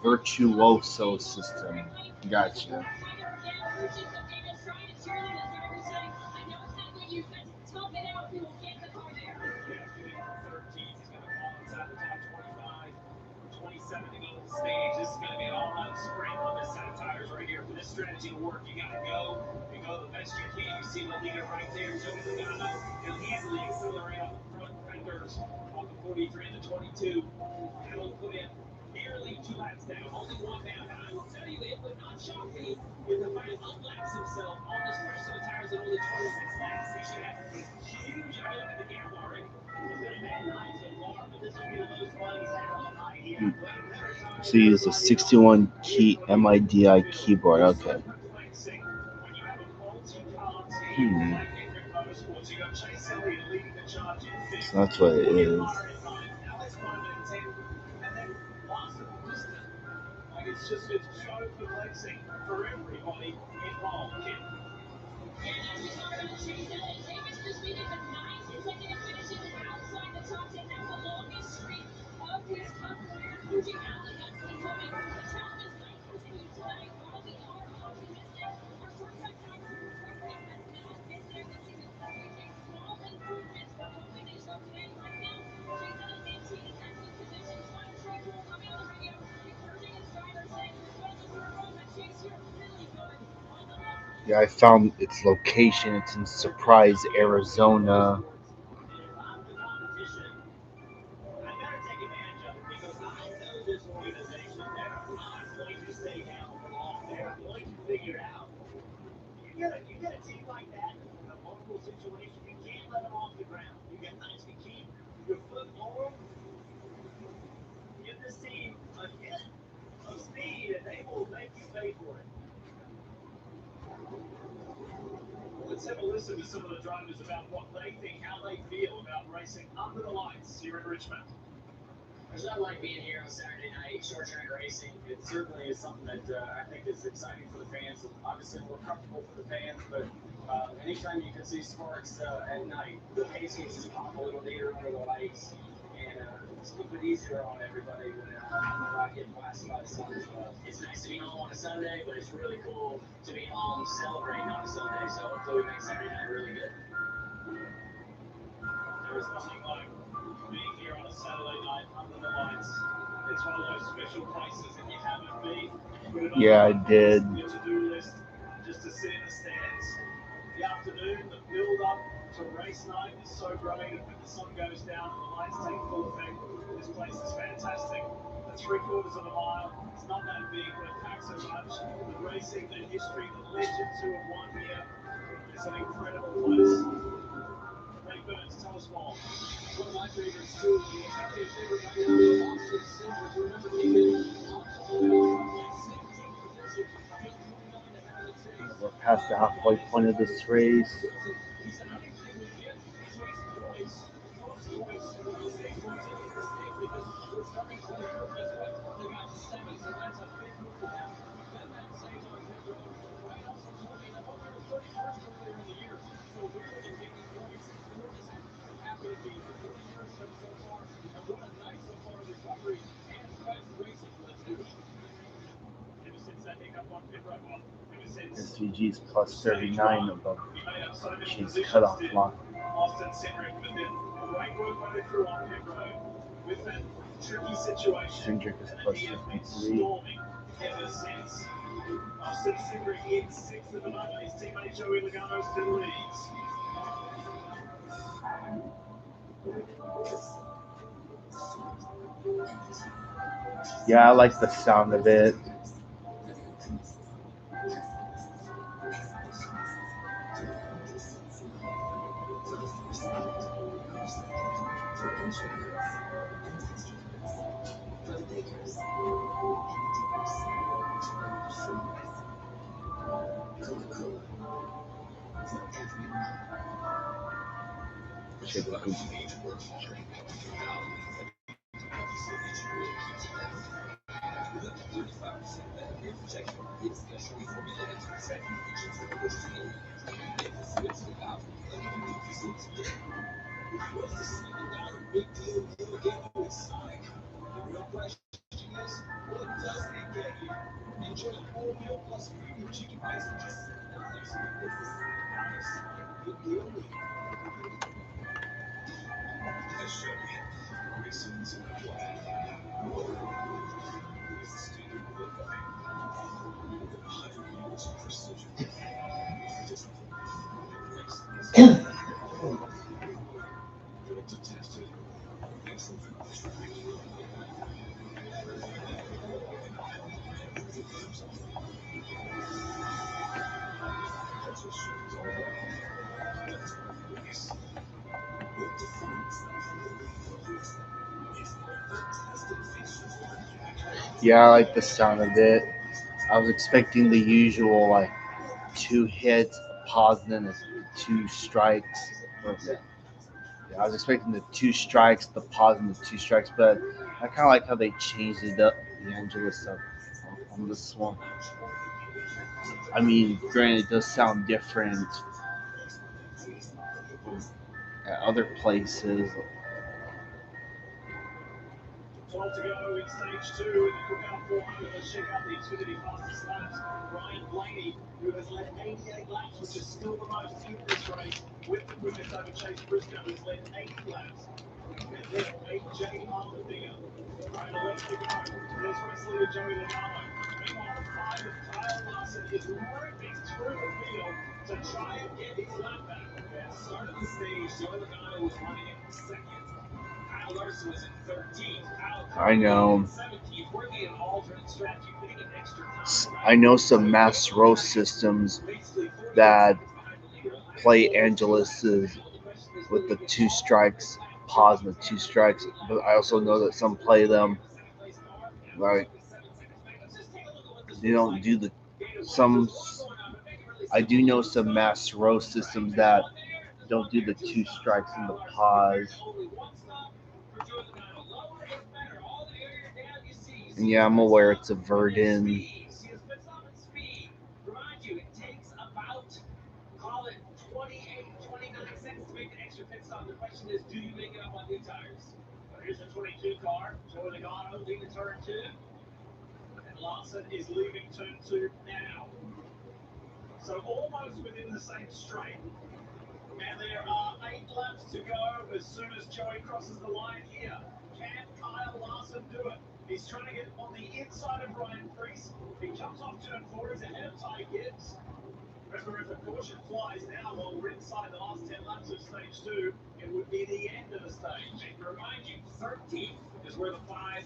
Virtuoso system. Gotcha. He's going to fall inside the top 25. 27 to go to the stage. This is going to be an all-out sprint on this set of tires right here. For this strategy to work, you got to go. You go the best you can. You see the leader right there. Tony Logano. He'll easily accelerate on the front fenders on the 43 and the 22. That'll put him nearly 2 laps down. Only 1 down. And I will tell you, it would not shock me if the fighter outlaps himself on this fresh set of tires at only 26 laps. He should have a huge, I mean, look at the gap already. So you use a 61 key MIDI keyboard. Okay. So that's what it is. It's just a show for racing for everybody involved. Yeah, I found its location. It's in Surprise, Arizona. You get a team like that in a vulnerable situation, you can't let them off the ground. You got to keep your foot on them. Give this team a hit of speed, and they will make you pay for it. Let's have a listen to some of the drivers about what they think, how they feel about racing under the lights here in Richmond. There's nothing like being here on Saturday night, short track racing. It certainly is something that I think is exciting for the fans, and obviously more comfortable for the fans. But anytime you can see sparks at night, the pace gets to pop a little neater under the lights, and it's a little bit easier on everybody when they're not getting blasted by the sun as well. It's nice to be home on a Sunday, but it's really cool to be home celebrating on a Sunday. So hopefully we make Saturday night really good. There is nothing like being here on a Saturday night under the lights. It's one of those special places if you haven't been. Put it on Yeah, I did. your to-do list just to sit in the stands. The afternoon, the build-up to race night is so great, and when the sun goes down and the lights take full effect, this place is fantastic. The 3/4 of a mile, it's not that big, but it packs so much. The racing, the history, the legends who have won here. It's an incredible place. Ray Burns, tell us more. One of my favorites too. Your favorite guy, Austin Cindric. Remember, he did alcohol from like 17th position We're past the halfway point of this race. SVG's plus 39 above Chase cutoff line. Austin Cindric, but then great work running through on pit road with that tricky situation. Cindric is plus 53. Storming ever since. Austin Cindric in sixth at the moment. His teammate Joey Logano still leads. Yeah, I like the sound of it. Yeah, I like the sound of it. I was expecting the usual like 2 hits, a pause, and then 2 strikes. Yeah, I was expecting the 2 strikes, the pause, and the 2 strikes, but I kind of like how they changed it up, the Angela stuff on this one. I mean, granted, it does sound different at other places. 12 to go in stage 2 in the Cookout 400. Let's check out the Xfinity fastest laps. Ryan Blaney, who has led 88 laps, which is still the most in this race, with the quickest over Chase Briscoe, who's led 80 laps. And then AJ Allmendinger. Right, 11 to go. There's race leader Joey Logano. Meanwhile, 5 of Kyle Larson is ripping through the field to try and get his lap back. Yeah, start of the stage, Joey Logano was running in second. Kyle Larson was in 13th. I know. I know some mass roast systems that play Angelus with the 2 strikes, pause, and the 2 strikes. But I also know that some play them like they don't do the some. I do know some mass roast systems that don't do the 2 strikes and the pause. And yeah, I'm aware it's a Verdun. Call it 28, 29 seconds to make the extra pit stop. The question is, do you make it up on new tires? Here's the 22 car. Joey Logano leading turn 2. And Lawson is leaving turn 2 now. So almost within the same straight. And there are 8 laps to go as soon as Joey crosses the line here. Can Kyle Larson do it? He's trying to get on the inside of Ryan Preece. He comes off turn 4. He's ahead of Ty Gibbs. Remember, if a caution flies now while we're inside the last 10 laps of stage 2, it would be the end of the stage. And to remind you, 13th is where the 5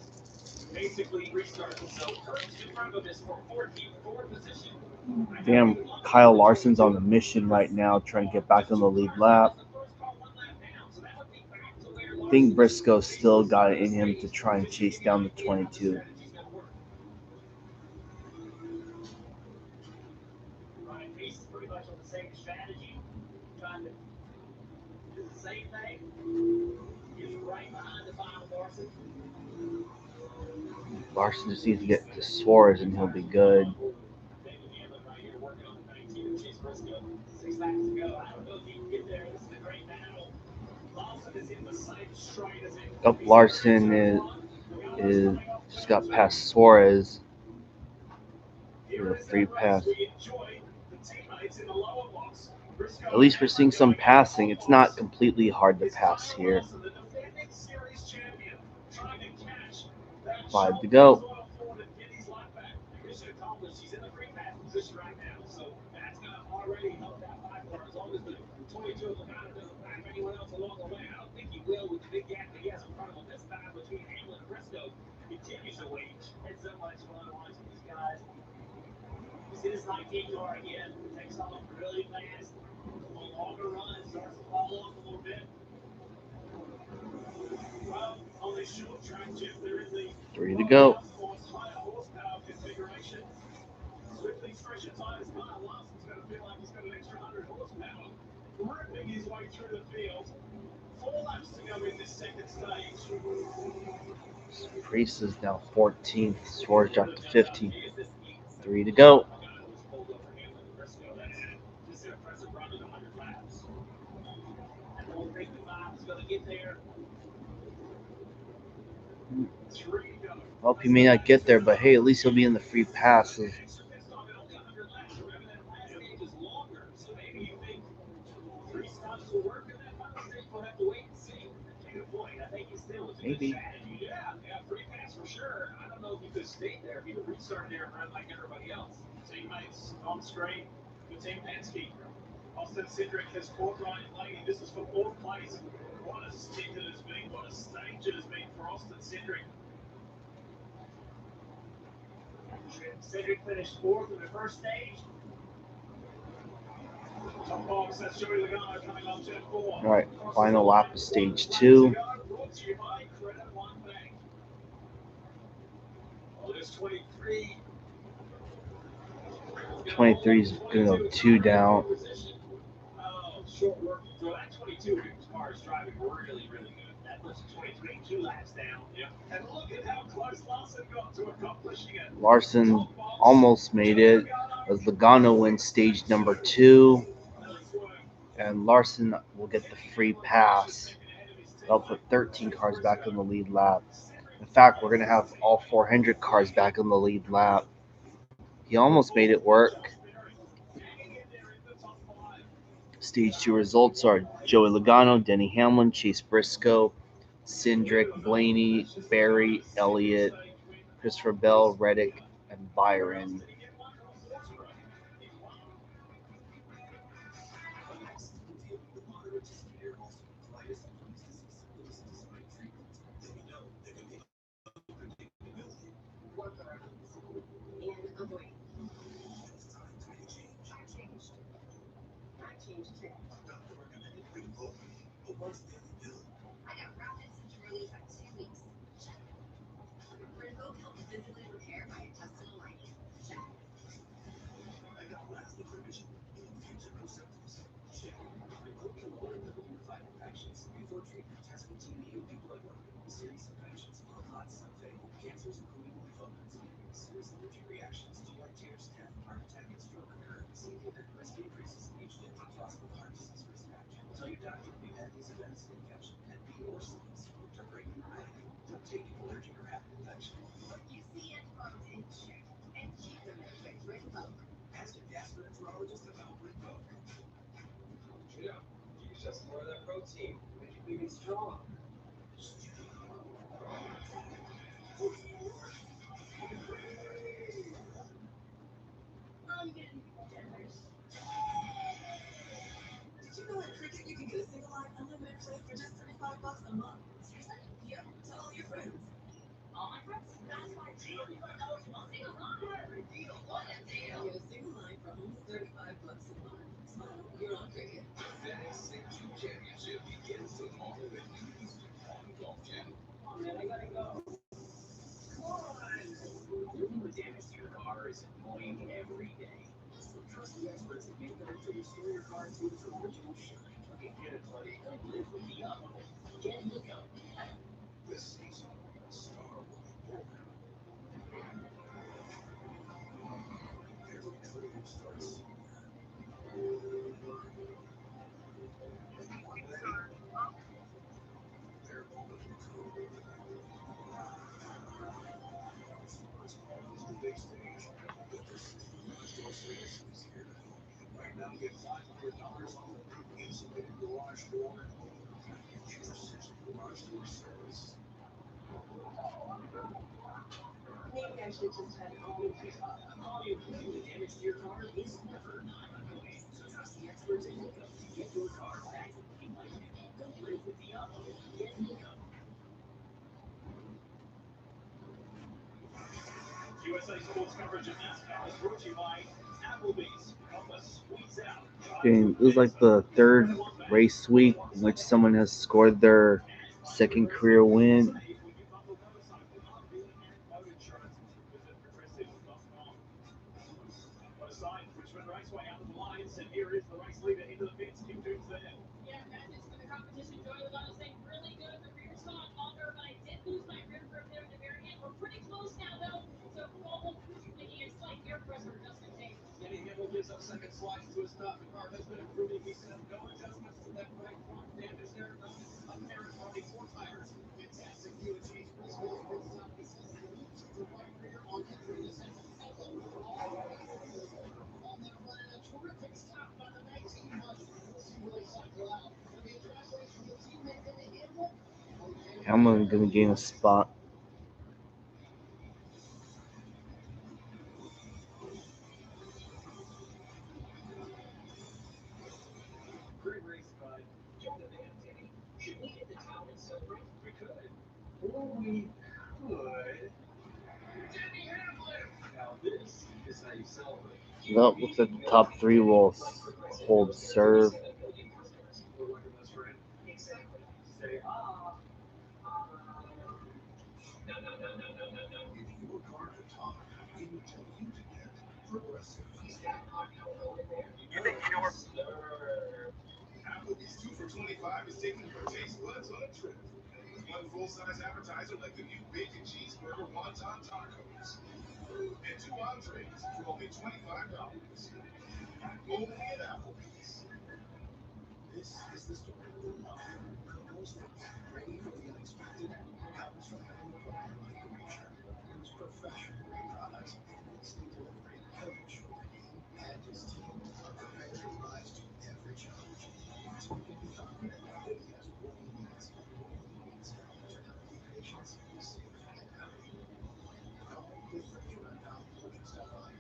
basically restarts. So Kurt's in front of this for 14th, 4th position. Damn, Kyle Larson's on a mission right now, trying to get back on the lead lap. I think Briscoe still got it in him to try and chase down the 22. Ryan Preece Larson just needs to get to Suarez and he'll be good. Up Larson is just got past Suarez with a free pass. At least we're seeing some passing. It's not completely hard to pass here. 5 to go. His 19 car again takes off really fast. A longer run starts to fall off a little bit. Well, on this short track, Jeff, there is the 3 to go. higher horsepower configuration. Swiftly stretching tires, Kyle Larson's going to feel like he's got an extra 100 horsepower. Ripping his way through the field. 4 laps to go in this second stage. Priest is now 14th. Suarez dropped to 50. 3 to go. Well, he may not get there, but hey, at least he'll be in the free passes. Maybe. Yeah, free pass for sure. I don't know if he could stay there. He would restart there and run like everybody else. Teammates on screen with Team Penske. Austin Cindric has caught Ryan Blaney. This is for 4th place. What a stint it has been. What a stage it has been for Austin Cindric. Cindric finished 4th in the first stage. Top box, that's Joey Logano coming on turn 4. All right, final lap of stage 2. Brought to you by Credit One Bank. Otis 23. 23 is going to go 2 down. Oh, short work. So that 22 car is driving really, really good. That puts 23 2 laps down. Yeah. And look at how close Larson got to accomplishing it. Larson almost made it as Logano wins stage number 2. And Larson will get the free pass. They'll put 13 cars back in the lead lap. In fact, we're going to have all 400 cars back in the lead lap. He almost made it work. Stage 2 results are Joey Logano, Denny Hamlin, Chase Briscoe, Cindric, Blaney, Barry, Elliott, Christopher Bell, Reddick, and Byron. This season, $100 off a insulated garage door. Intersection Garage Door Service. Maybe I should just head home. All you completely damaged your car is never not ugly. So trust the experts at Hillco to get your car back looking like new. Go live with the auto. Get Hillco. USA Sports coverage of NASCAR is brought to you by Applebee's. Help us squeeze out. And it was like the third race week in which someone has scored their second career win. When you bundle motorcycle, RV, and boat insurance, visit progressive.com. What a sight. Richmond Raceway out of the lines, and here is the race leader into the pits. Kim Toombs there. Yeah, madness for the competition. Joey Logano saying really good. The rear saw longer, but I did lose my rear grip there at the very end. We're pretty close now, though. So Cuomo making a slight air pressure adjustment change. Kenny Hamel gives up second slice to a stop. The car has been improving. He said no adjustments to that right front damage there. Apparent running four tires. Fantastic view of Chase Raceway's pit stop. He says they need to right rear on entering the second. And they're running a terrific stop by the 19 Mustang. We'll see where they cycle out. It'll be a track race for the teammate Kenny Hamel. I'm gonna gain a spot. Great race, bud. Jump in the end, Kenny. Should we hit the town and celebrate? We could. Or we could. Kenny Hamlin! Now this is how you celebrate. Well, looks like the top three will hold serve. We're like a best friend. Exactly. Say ah. If your car could talk, it would tell you to get Progressive. You think you know where? Applebee's 2 for $25 is taking your taste buds on a trip. One full-size appetizer like the new bacon cheeseburger wonton tacos. And 2 entrees for only $25. Only at Applebee's. This is the story of love. Coco's Fix, ready for the unexpected, comes from home provider like Erasure. Use professional-grade products and instant delivery. Kevin Shorty and his team are prepared to rise to every challenge. So you can be confident that he has what he needs when he needs it. So now be patient, safe, and happy. Call refrigerator.com and stop by.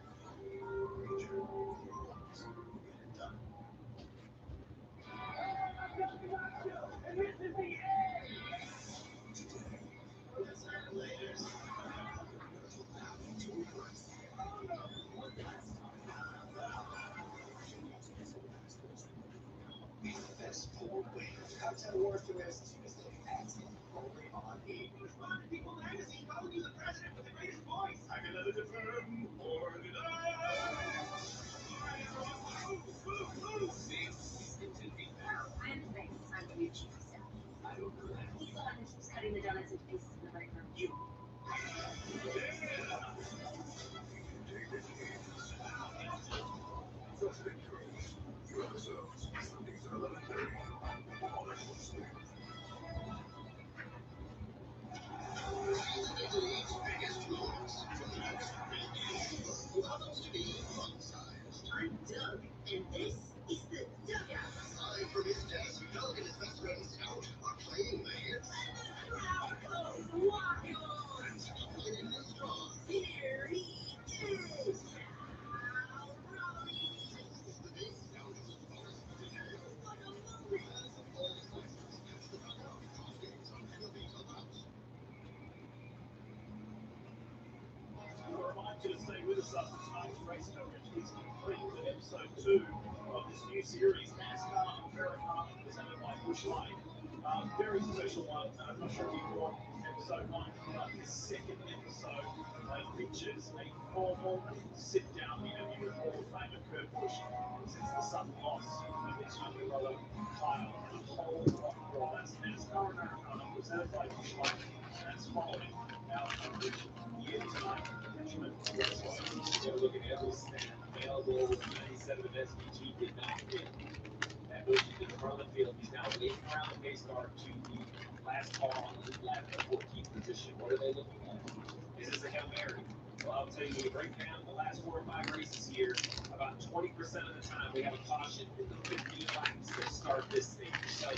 Erasure, the ones who get it done. Best four ways. Cocktail Wars premieres Tuesday at 10, only on E! Respond to People Magazine vote you the president with the greatest voice. I can neither confirm or deny. I am the face. I'm the new chief of staff. I don't know that. He saw him cutting the donuts into pieces in the break room. You. President Cruz. New episodes, Sundays at 11:30. All access. Biggest moments from the next who happens to be fun-sized. I'm Doug, and this is the dugout. Aside from his desk, Doug and his best friend Scout are playing the hits. Crowd goes wild. And squeaking in his straws. Here he is, Cal Raleigh. It's the big Scout's bonus today. What a moment. As of all slices, catch the dugout. Tuesdays on MLB Clubhouse. A reminder to stay with us after tonight's race coverage is complete with episode 2 of this new series, NASCAR America, presented by Busch Light. Very special one. I'm not sure if you caught episode 1, but this second episode features a formal sit-down interview with Hall of Famer Kurt Busch since the sudden loss of his younger brother Kyle. A whole lot more. That's NASCAR America, presented by Busch Light. That's following our coverage here tonight. Richmond Raceway. They're looking at every stat available. 97 of SVG did not fit. That Bush is in the front of the field. He's now waiting around the pace car to the last car on the left, the 14th position. What are they looking at? This is a Hail Mary. Well, I'll tell you, when you break down the last 4 or 5 races here, about 20% of the time we have a caution in the 15 laps that start this thing. So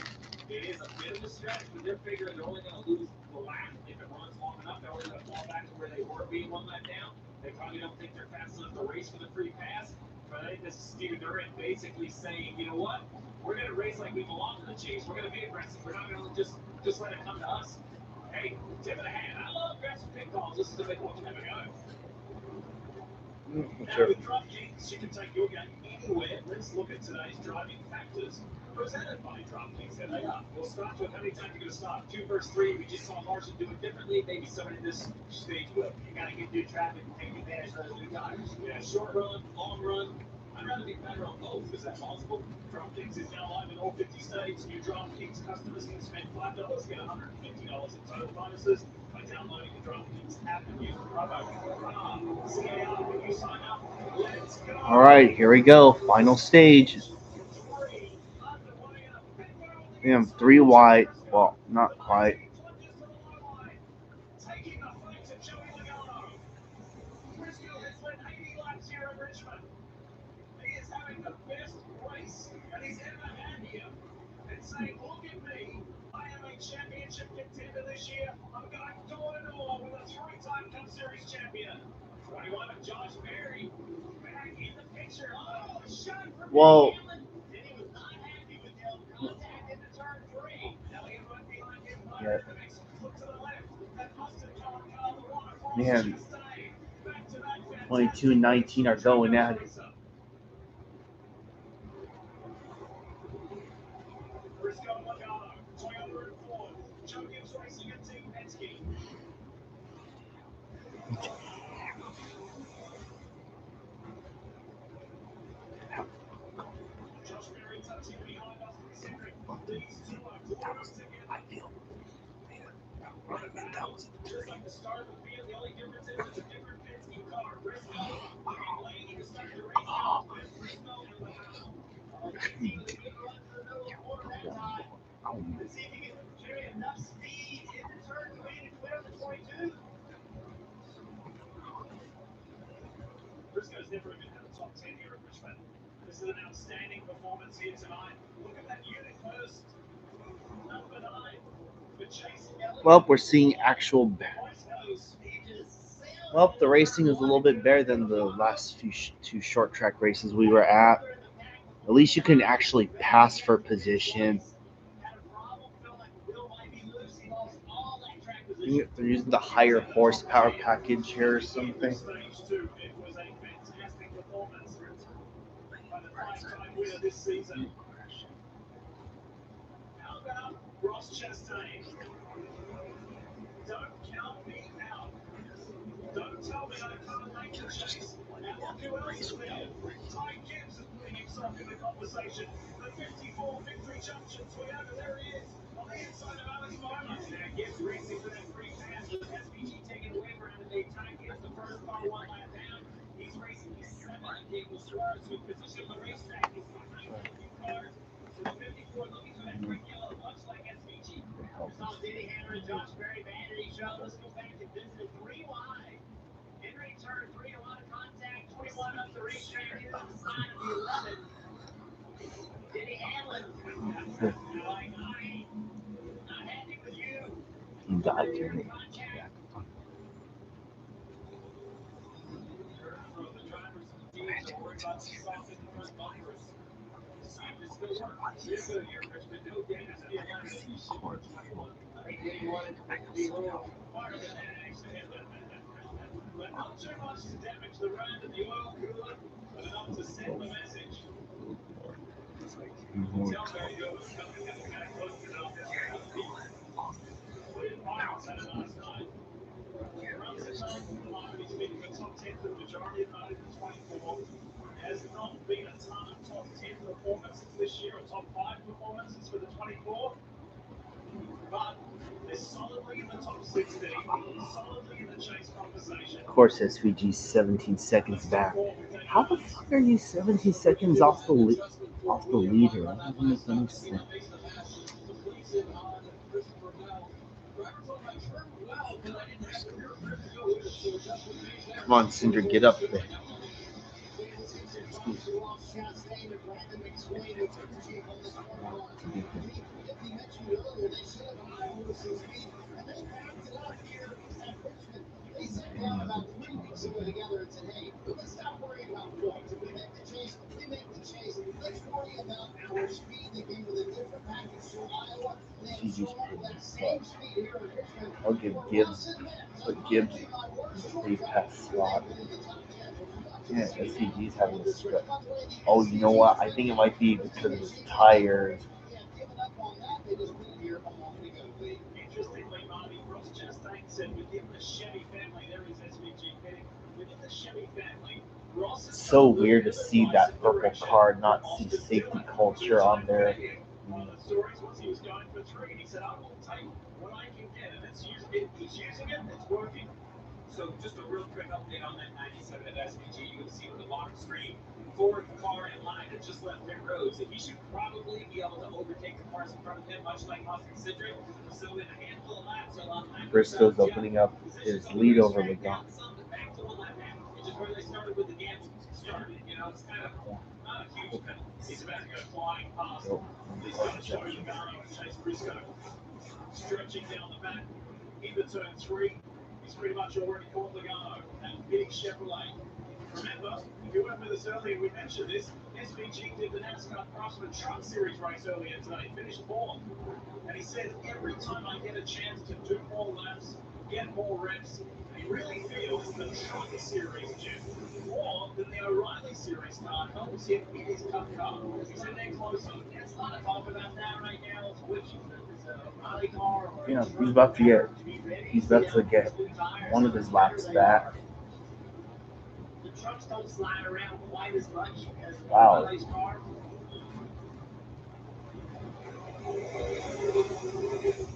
it is a bit of a stretch, but they're figuring they're only going to lose the lap if it runs long enough. They're only going to fall back to where they were being 1 lap down. They probably don't think they're fast enough to race for the free pass. But I think this is Steve Durant basically saying, you know what? We're going to race like we belong to the chase. We're going to be aggressive. We're not going to just let it come to us. Hey, tip of the hand. I love aggressive pit calls. This is a big one. Have a go. Now, with DraftKings, you can take your game anywhere. Let's look at today's driving factors presented by DraftKings. There they are. We'll start with how many times you're going to stop. 2 versus 3. We just saw Larson do it differently. Maybe somebody in this stage will. You got to get through traffic and take advantage of those new tires. Yeah, short run, long run. I'd rather be better on both. Is that possible? DraftKings is now live in all 50 states. New DraftKings customers can spend $5, get $150 in total bonuses by downloading the DraftKings app and using promo code CAR when you sign up. Let's go. All right, here we go. Final stage. Damn, 3 wide. Well, not quite. Taking the fight to Joey Logano. Briscoe has led 80 laps here in Richmond. He is having the best race that he's ever had here. And saying, look at me, I am a championship contender this year. I'm going door-to-door with a 3-time Cup Series champion. 21 of Josh Berry back in the picture. Oh, shot from Well, Hamlin. And he was not happy with the contact into turn 3. Now he run behind him. yeah. The next flip to the left. That must have gone the one across Man, Chastain. Back-to-back 22 and 19 are going at it. Briscoe and Logano, Toyota and Ford. Joe Gibbs Racing and Team Penske. Josh Berry touching behind Austin Cindric. These two are close together. Just like the start of the field, the only difference is it's a different Penske car. Briscoe bringing Blaney to start the race out with Briscoe and Logano. Oh, 19 with a good run to the middle of the quarter that time. Let's see if he can carry enough speed into turn 3 to clear the 22. Briscoe's never even had a top 10 here at Richmond. This is an outstanding performance here tonight. Look at that unit first. Number 9 for Chase Elliott. Well, we're seeing actual. Well, the racing is a little bit better than the last few 2 short track races we were at. At least you can actually pass for position. They're using the higher horsepower package here or something. Stage 2, it was a fantastic performance by the 5-time winner this season. How about Ross Chastain? Don't count me out. Don't tell me I can't make the chase. And look who else is there. Ty Gibbs is putting himself in the conversation. The 54 Victory Junction Toyota, there he is. On the inside of Alex Bowman. Now Gibbs racing for that free pass with SVG taking away from him. They Ty Gibbs the first car 1 lap down. He's racing his 7 Cable Swerves with position on the racetrack. He's behind all the new cars. So the 54 looking for that green yellow, much like SVG. We saw Denny Hammer and Josh Berry Vanity show. Let's go back and visit it 3 wide. Henry turn 3, a lot of contact. 21 up the racetrack into the side of the 11. Denny Hamlin. Like, I ain't not happy with you. Got you. From the drivers and the teams are worried about the soft in the front bumpers. Seemed to still work. Real good here, Richmond. No damage to the 11 as he shipped for 21. I think Denny wanted to be a little harder than that, actually. But not too much to damage the round in the oil cooler, but enough to send the message. Tell Barry Hill was coming because we got close enough this year. William Byron's had a nice night. Runs at 9 for the moment. He's been in the top 10 for the majority of the night in the 24. Has not been a ton of top 10 performances this year, or top 5 performances for the 24. But they're solidly in the top 16, solidly in the chase conversation. Of course, SVG's 17 seconds back. How the fuck are you 17 seconds off the leader? That doesn't make any sense. Come on, Cinder, get up there. Together and said, hey, let's stop worrying about points. If we make the chase, we make the chase. Let's worry about our speed. They came with a different package to Iowa. They show up with that same speed here in Richmond. I'll give Gibbs, but Gibbs they pass slot. Yeah, SCG's having a strip. Oh, you know what? I think it might be because of his tires. Interestingly, Marty, Ross Chastain said within the Chevy family, there is SVG pitting. Within the Chevy family, Ross It's so weird to see that purple car, not see safety culture on there. One of the stories was he was going for 3, and he said, I will take what I can get, and he's using it, it's working. So just a real quick update on that 97 at SVG. You can see with the bottom screen, fourth car in line that just left pit road. So he should probably be able to overtake the cars in front of him, much like Austin Cindric. So in a handful of laps, Briscoe's opening up his lead over the gap. Which is where they started with the Gans started. You know, it's kind of not a huge penalty. He's about to go flying past. He's got to show you value and Chase Briscoe stretching down the back into turn 3. He's pretty much already caught Logano, that big Chevrolet. Remember, if you weren't with us earlier, we mentioned this. SVG did the NASCAR Craftsman Truck Series race earlier today, finished 4th. And he said, every time I get a chance to do more laps, get more reps, he really feels the Truck Series, Jim, more than the O'Reilly Series car helps him in his cup car. He said they're closer. It's not a talk about that right now. It's which is a O'Reilly car or Yeah, he's about to get one of his laps back. The trucks don't slide around quite as much as Wow. O'Reilly's car.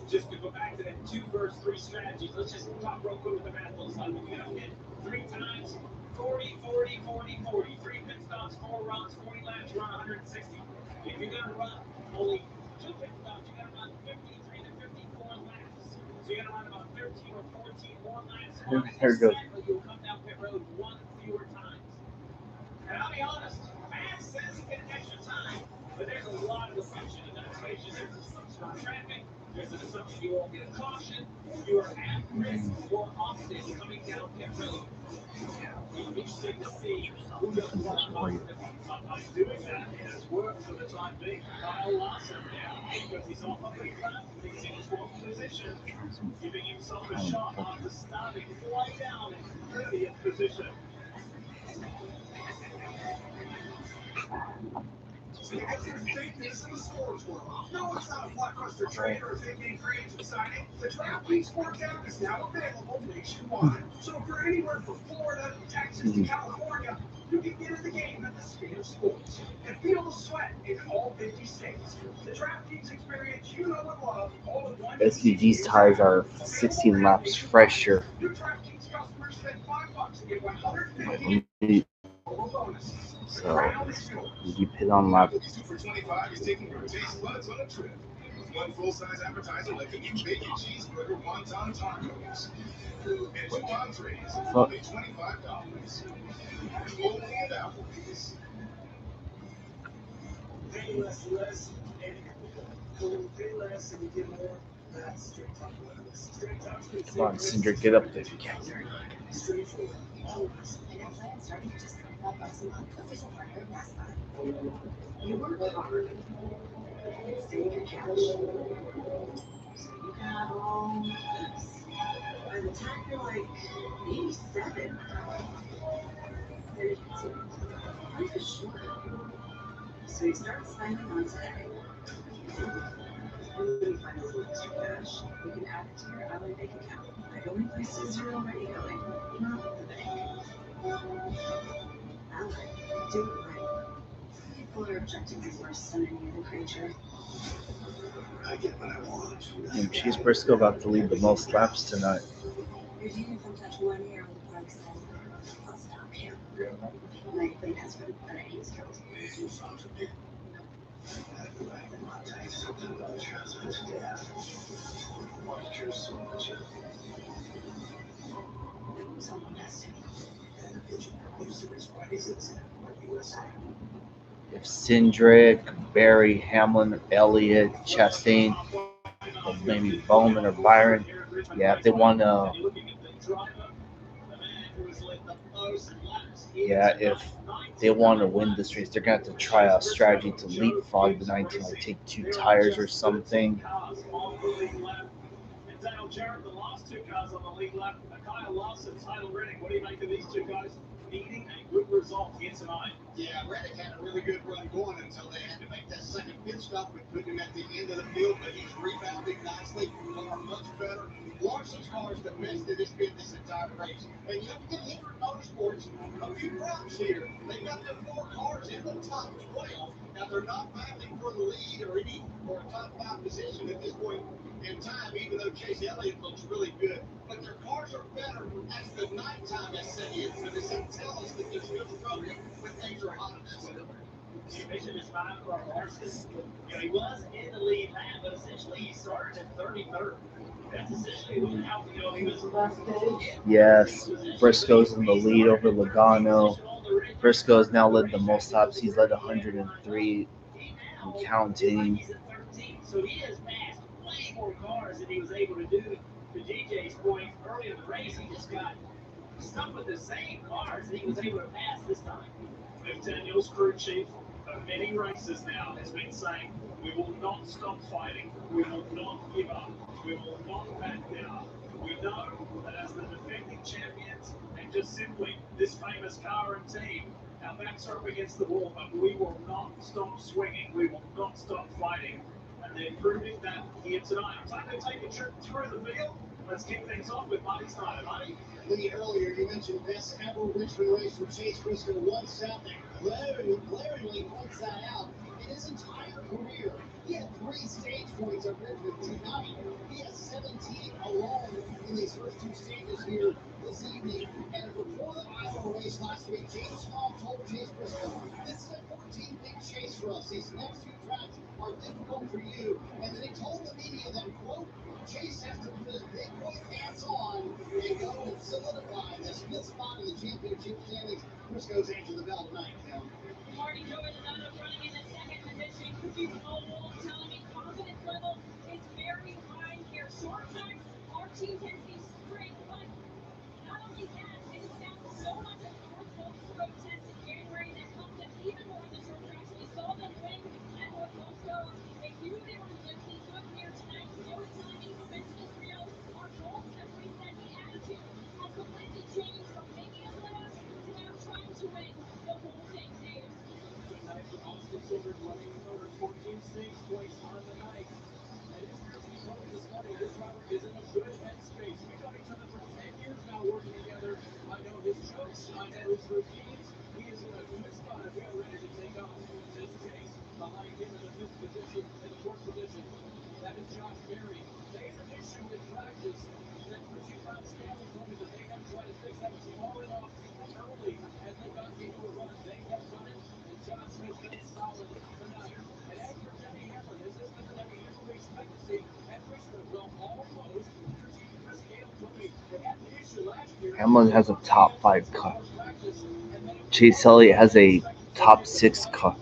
Just to go back to that 2 versus 3 strategies, let's just talk real quick with the math looks like. If you got to hit 3 times, 40, 40, 40, 40. 3 pit stops, 4 runs, 40 laps, run 160. If you're going to run only 2 pit stops, you got to run 53 to 54 laps. So you got to run about 13 or 14 more laps. There goes. You'll come down pit road 1 fewer times. And I'll be honest, math says you get extra time, but there's a lot of assumption in that equation. There's an assumption on traffic. There's an assumption you won't get a caution. You are at risk more often coming down pit road. It'll be interesting to see who does more often. Sometimes doing that has worked for the time being. Kyle Larson now, because he's off a big lap, he's in 12th position, giving himself a shot after starting way down in 30th position. Fake news in the sports world. No, it's not a blockbuster trade or a big-name free agent signing. The DraftKings Sports app is now available nationwide. So if you're anywhere from Florida, Texas, to California, you can get in the game at the speed of sports and feel the sweat in all 50 states. The DraftKings experience you know and love, all in one. SVG's tires are 16 laps fresher. New DraftKings customers spend $5 and get 150 bonuses. So you pit on lap. 2 for $25 is taking your taste buds on a trip. With one full-size appetizer like the new bacon cheeseburger wonton tacos. And 2 entrees, only $25. Only at Applebee's. Pay less, and pay less and you get more. That's Straight Talk Wireless. Straight Talk's been Come on, Cinder, get up there. straightforward, always. And our plan starting at just $25 a month. Official partner of NASCAR. You work hard. Save your cash. So you can have all this. By the time you're like 87, 32, life is short. So you start spending on today. And when you find a little extra cash, you can add it to your Ally bank account by going places you're already going, not the bank. Ally, do it right. People are objecting is worse than any other creature. I get what I want. And Chase Briscoe about to lead the most laps tonight. Your demon can touch 1 ear on the park side. I'll stop him. Now you play Desmond, but I hate skills. You found something. I'd be like, I'll tell you something about transfer to dad. Why do you care so much? Someone has to. And pitching Blue Series Friday Citizen on USA. If Cindric, Barry, Hamlin, Elliott, Chastain, or maybe Bowman or Byron, yeah, if they want to, yeah, if they want to win this race, they're gonna have to try a strategy to leapfrog the 19, like take two tires or something. And Dale Jarrett, the last two cars on the lead lap, Kyle Larson, Tyler Reddick. What do you make of these two guys needing a good result here tonight? Yeah, Reddick had a really good run going until they had to make that second pit stop. We put him at the end of the field, but he's rebounding nicely. Car much better. Larson's car is the best that it's been this entire race. And you have to give Hendrick Motorsports a few props here. They've got their four cars in the top 12. Now they're not battling for the lead or a top 5 position at this point in time, even though Chase Elliott looks really good. But their cars are better as the nighttime has set in. So does that tell us that they're still struggling when things are hot enough? You mentioned his 5-car Larson. He was in the lead lap, but essentially he started at 33rd. That's essentially how he was. Yes, Briscoe's in the lead over Logano. Briscoe's now led the most laps. He's led 103 and counting. So he has passed way more cars than he was able to do. To DJ's point, earlier in the race, he just got stuck with the same cars that he was able to pass this time. McDaniel's crew chief of many races now has been saying, we will not stop fighting. We will not give up. We will not back down. We know that as the defending champions and just simply this famous car and team, our backs are up against the wall, but we will not stop swinging. We will not stop fighting. And they're proving that here tonight. Time to take a trip through the field. Let's kick things off with Marty Snyder. Marty? Lee, earlier you mentioned best ever Richmond race for Chase Briscoe. One stat that glaringly points that out. In his entire career, he had 3 stage points at Richmond. Tonight, he has 17 alone in these first 2 stages here this evening. And before the Iowa race last week, James Small told Chase Briscoe, this is a 14-big chase for us. These next few tracks are difficult for you. And then he told the media that, quote, Chase has to put his big boy pants on and go and solidify this 5th spot in the championship standings. Briscoe's answer the bell tonight, Tim. Marty Joe is another running in the second position. Could you all telling me confidence level is very high here. Short tracks, our team can see spring, but not only that, it is now so much of North Coltsboro test in January that helped them even more on the short tracks. We saw them win at North Coltsboro. They knew they were lifting good here tonight. Joe is telling me for Benjamin Rio, our Colts have reset. The attitude has completely changed from making a playoff to now trying to win the whole thing, Dave. Good night for Austin Silver, running motor, 14 stage points on the night. And as we told you this morning, this driver is in a good headspace. We've known each other for 10 years now working together. I know his jokes, I know his routines. He is in a good spot as we are ready to take off. This Chase behind him in the 5th position, in the 4th position. That is Josh Berry. They had an issue in practice that Richie Brown Stanley told me that they had to try to fix that falling off early as they got into a run. They kept running, and Josh has been solid tonight. And as for Denny Hamlin, this isn't the Denny Hamlin we expect to see at Richmond. Well, almost. Chris Gale told me they had an issue last year. Hamlin has a top 5 cut. Chase Elliott has a top 6 cut.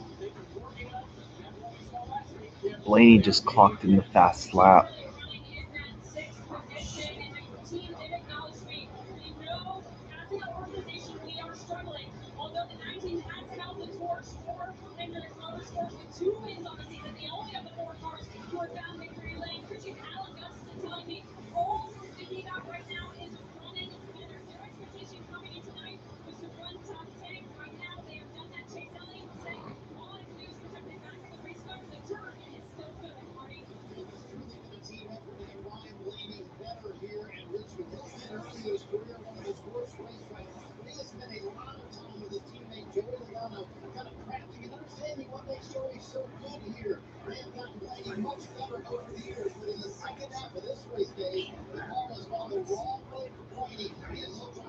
Blaney just clocked in the fast lap. Running in that 6th position, and the team did acknowledge me. We know as an organization we are struggling. Although the 19 has held the torch for Hendrick Motorsports with 2 wins on the season, the only of the 4 cars who have found victory lane. Christian Augustin telling me all we're thinking about right now is running better. Their expectation coming in tonight was to run top 10. Right now they have done that. Chase Elliott saying all I can do is protect my back from the restart. The turn is still good, Marty. It was truly been a team effort to get Ryan Blaney better here at Richmond. He's had early in his career one of his worst racetracks, but he has spent a lot of time with his teammate Joey Logano, kind of crafting and understanding what makes Joey so good here. They have gotten Blaney much better over the years, but in the second half of this race day, the car has gone the wrong way for Blaney. He has looked no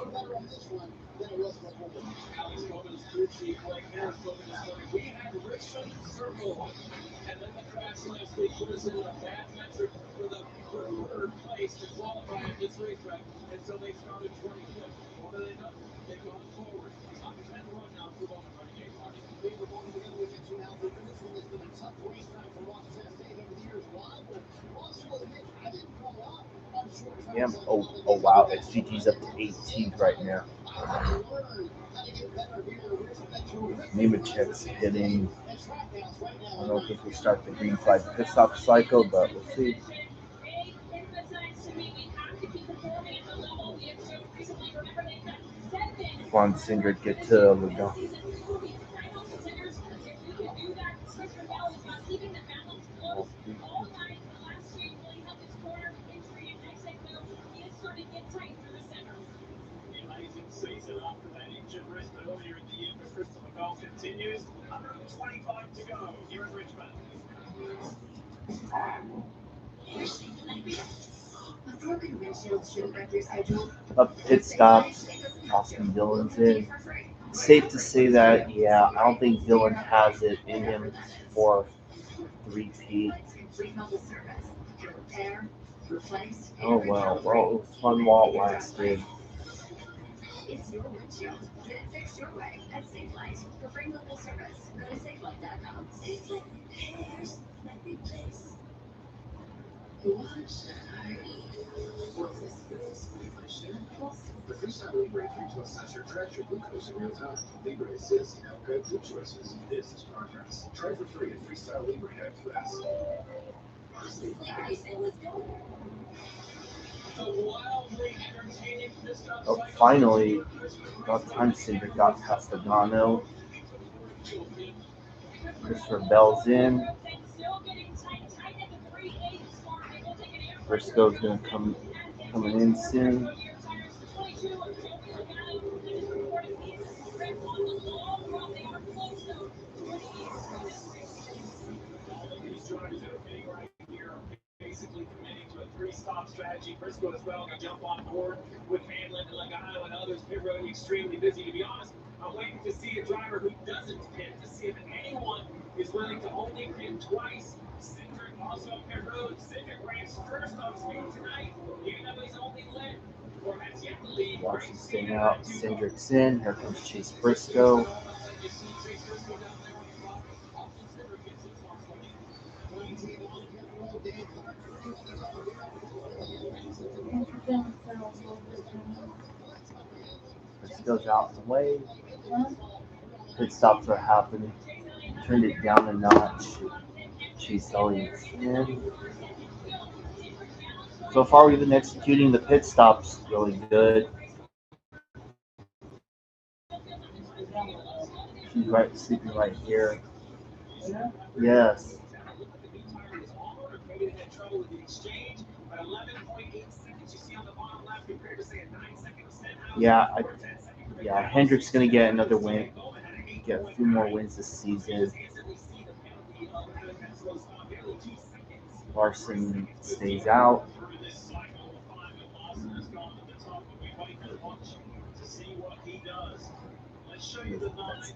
better on this one than it was before. Alex Bowman's crew chief, Blake Harris, told me this morning, we had Richmond circled. And then the crash last week put us in a bad metric for 3rd place to qualify at this this racetrack, and so they started 25th. What do they know? They've gone forward. Top 10 run now for the moment running a car. They were going together with it now. For Richmond, it's been a tough racetrack for Ross Chastain over the years. Why? Well, Ross will admit, I didn't grow up on short tracks. Yeah. Oh wow. XGG's up to 18th right now. Nemechek's hitting. I don't think we start the green flag pit stop cycle, but we'll see. Juan Singert get to Lugano. The amazing season after that injured wrist earlier in the year for Christopher Bell continues. 125 to go here in Richmond. Up pit stops. Austin Dillon's in. Safe to say that, yeah, I don't think Dillon has it in him for 3P. Oh well, it was fun while it lasted. It's your windshield. Get it fixed your way at Safe Light. For free local service, go to safelight.com. Safe Light repairs. Like big place. What's this? It's Freestyle Plus. The Freestyle Libre 3 Plus sensor tracks your glucose in real time. Libre assists in health food choices. This is progress. Try for free at freestylelibre.us. Oh, finally, about time Cinder got past Logano. Christopher Bell's in. Briscoe's gonna coming in soon. All of these drivers that are pitting right here are basically committing to a three-stop strategy. Briscoe as well to jump on board with Hamlin and Logano and others. Pit road extremely busy. To be honest, I'm waiting to see a driver who doesn't pit to see if anyone is willing to only pit twice. Cindric also on pit road. Cindric ranks first on speed tonight, even though he's only led or has yet to lead. Larson staying out. Cindric's in. Here comes Chase Briscoe. You see Chase Briscoe down there on the top. Austin Cindric gets his on swinging. Briscoe's out of the way. Pit stops are happening. Turned it down a notch. Chase Elliott's in. So far, we've been executing the pit stops really good. She's sleeping right here. Yes. Yeah, Hendrick's gonna get another win. Get a few more wins this season. Larson stays out.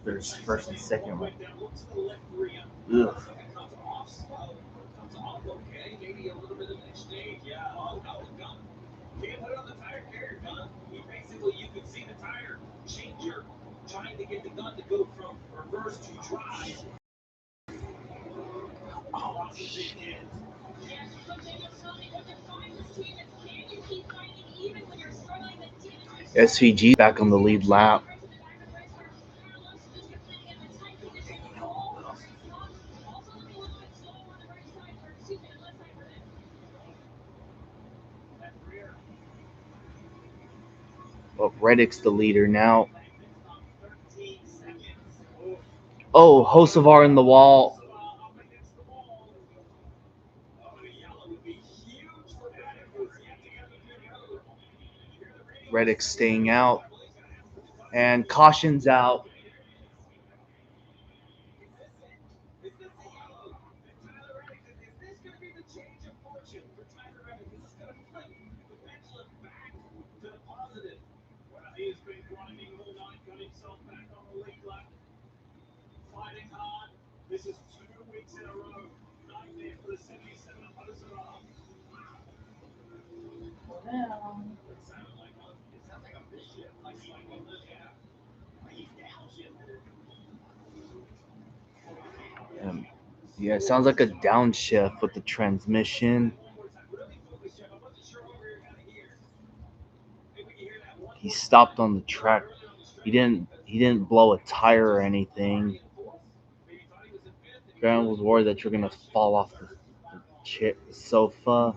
There's first and second one. Ugh. Okay, maybe a little bit of an exchange. Yeah, oh no, gun. Can't put it on the tire carrier gun. He basically, you could see the tire changer trying to get the gun to go from reverse to drive. SVG back on the lead lap. Well, Reddick's the leader now. Oh, Hocevar in the wall. Reddick staying out. And caution's out. He's been grinding all night, got himself back on the lead lap. Fighting hard. This is 2 weeks in a row. Nightmare for the 77 Hocevar. Um, yeah, it sounds like a downshift with the transmission. He stopped on the track. He didn't blow a tire or anything. Grant was worried that you're gonna fall off the chair, the sofa.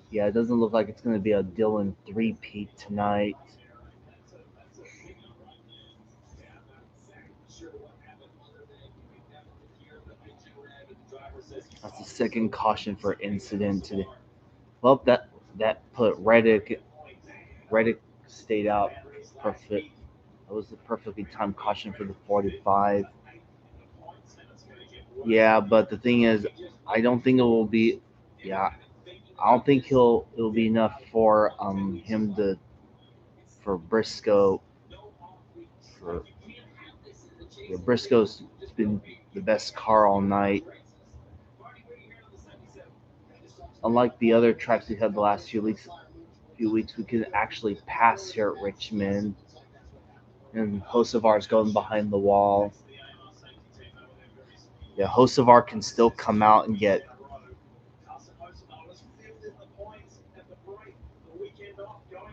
Yeah, it doesn't look like it's gonna be a Dylan three-peat tonight. That's the second caution for incident today. Well, that put Reddick stayed out perfect. That was a perfectly timed caution for the 45. Yeah, but the thing is, I don't think it will be. Yeah, I don't think it'll be enough for him to for Briscoe for Briscoe's been the best car all night. Unlike the other tracks we've had the last few weeks, we can actually pass here at Richmond, and Hocevar's going behind the wall. Yeah, Hocevar can still come out and get.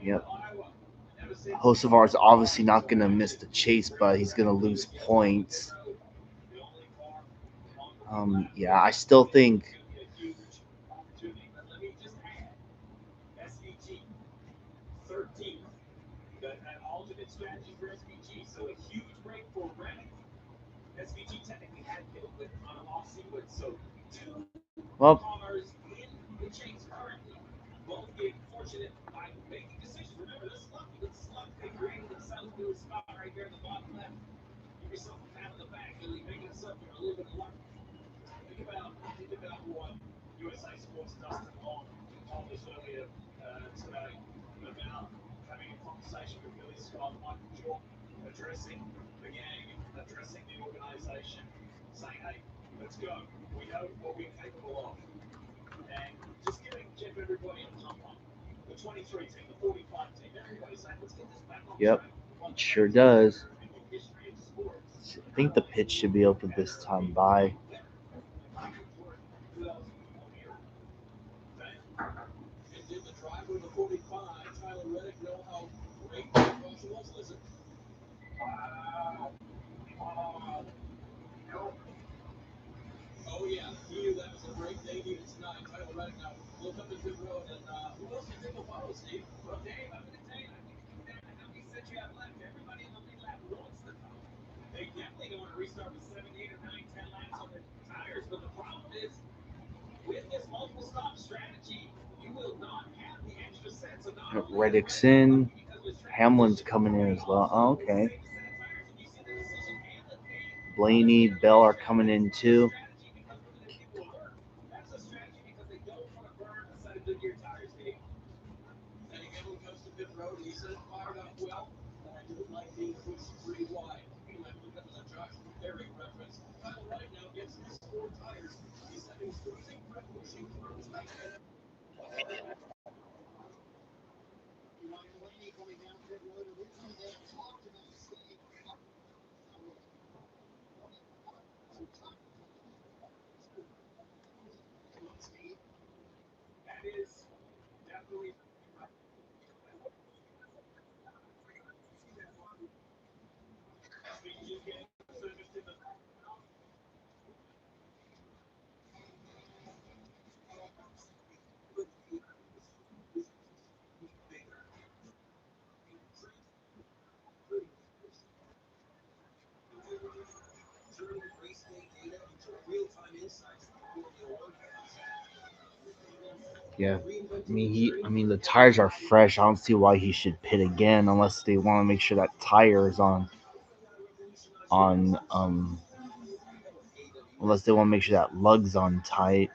Yep. Hocevar's obviously not going to miss the chase, but he's going to lose points. Yeah, I still think. Well, yep, it sure does. I think the pitch should be open this time by. And did the driver of the 45, Tyler Reddick, know how great that caution was? Listen. Oh, yeah. He knew that was a great day here tonight. Tyler Reddick now look up the pit road. And who else do you think will follow, Steve? Well, Dave, I'm going to tell you, I think it comes down to how many sets you have left. Everybody in the lead lap wants the top. They definitely don't want to restart with 7, 8, or 9, 10 laps on the tires. But the problem is, with this multiple stop strategy, you will not have the extra sets. So not only Reddick's in. Hamlin's coming in as well. Oh, okay. Blaney, Bell are coming in too. that's a strategy because they don't want to burn a set of Goodyear tires, Dave. And again, when it comes to pit road, he said it fired up well. And I didn't like being pushed pretty wide. You might look at the Josh Perry reference. Kyle Wright now gets his 4 tires. He's having incredible shape through his night. Ryan Blaney coming down pit road. Originally, they had talked about staying Steve. That is definitely. SVG getting service in the. Turning race day data into real-time insights from Formula One fans. Yeah, I mean the tires are fresh. I don't see why he should pit again unless they want to make sure that tire is on unless they want to make sure that lug's on tight.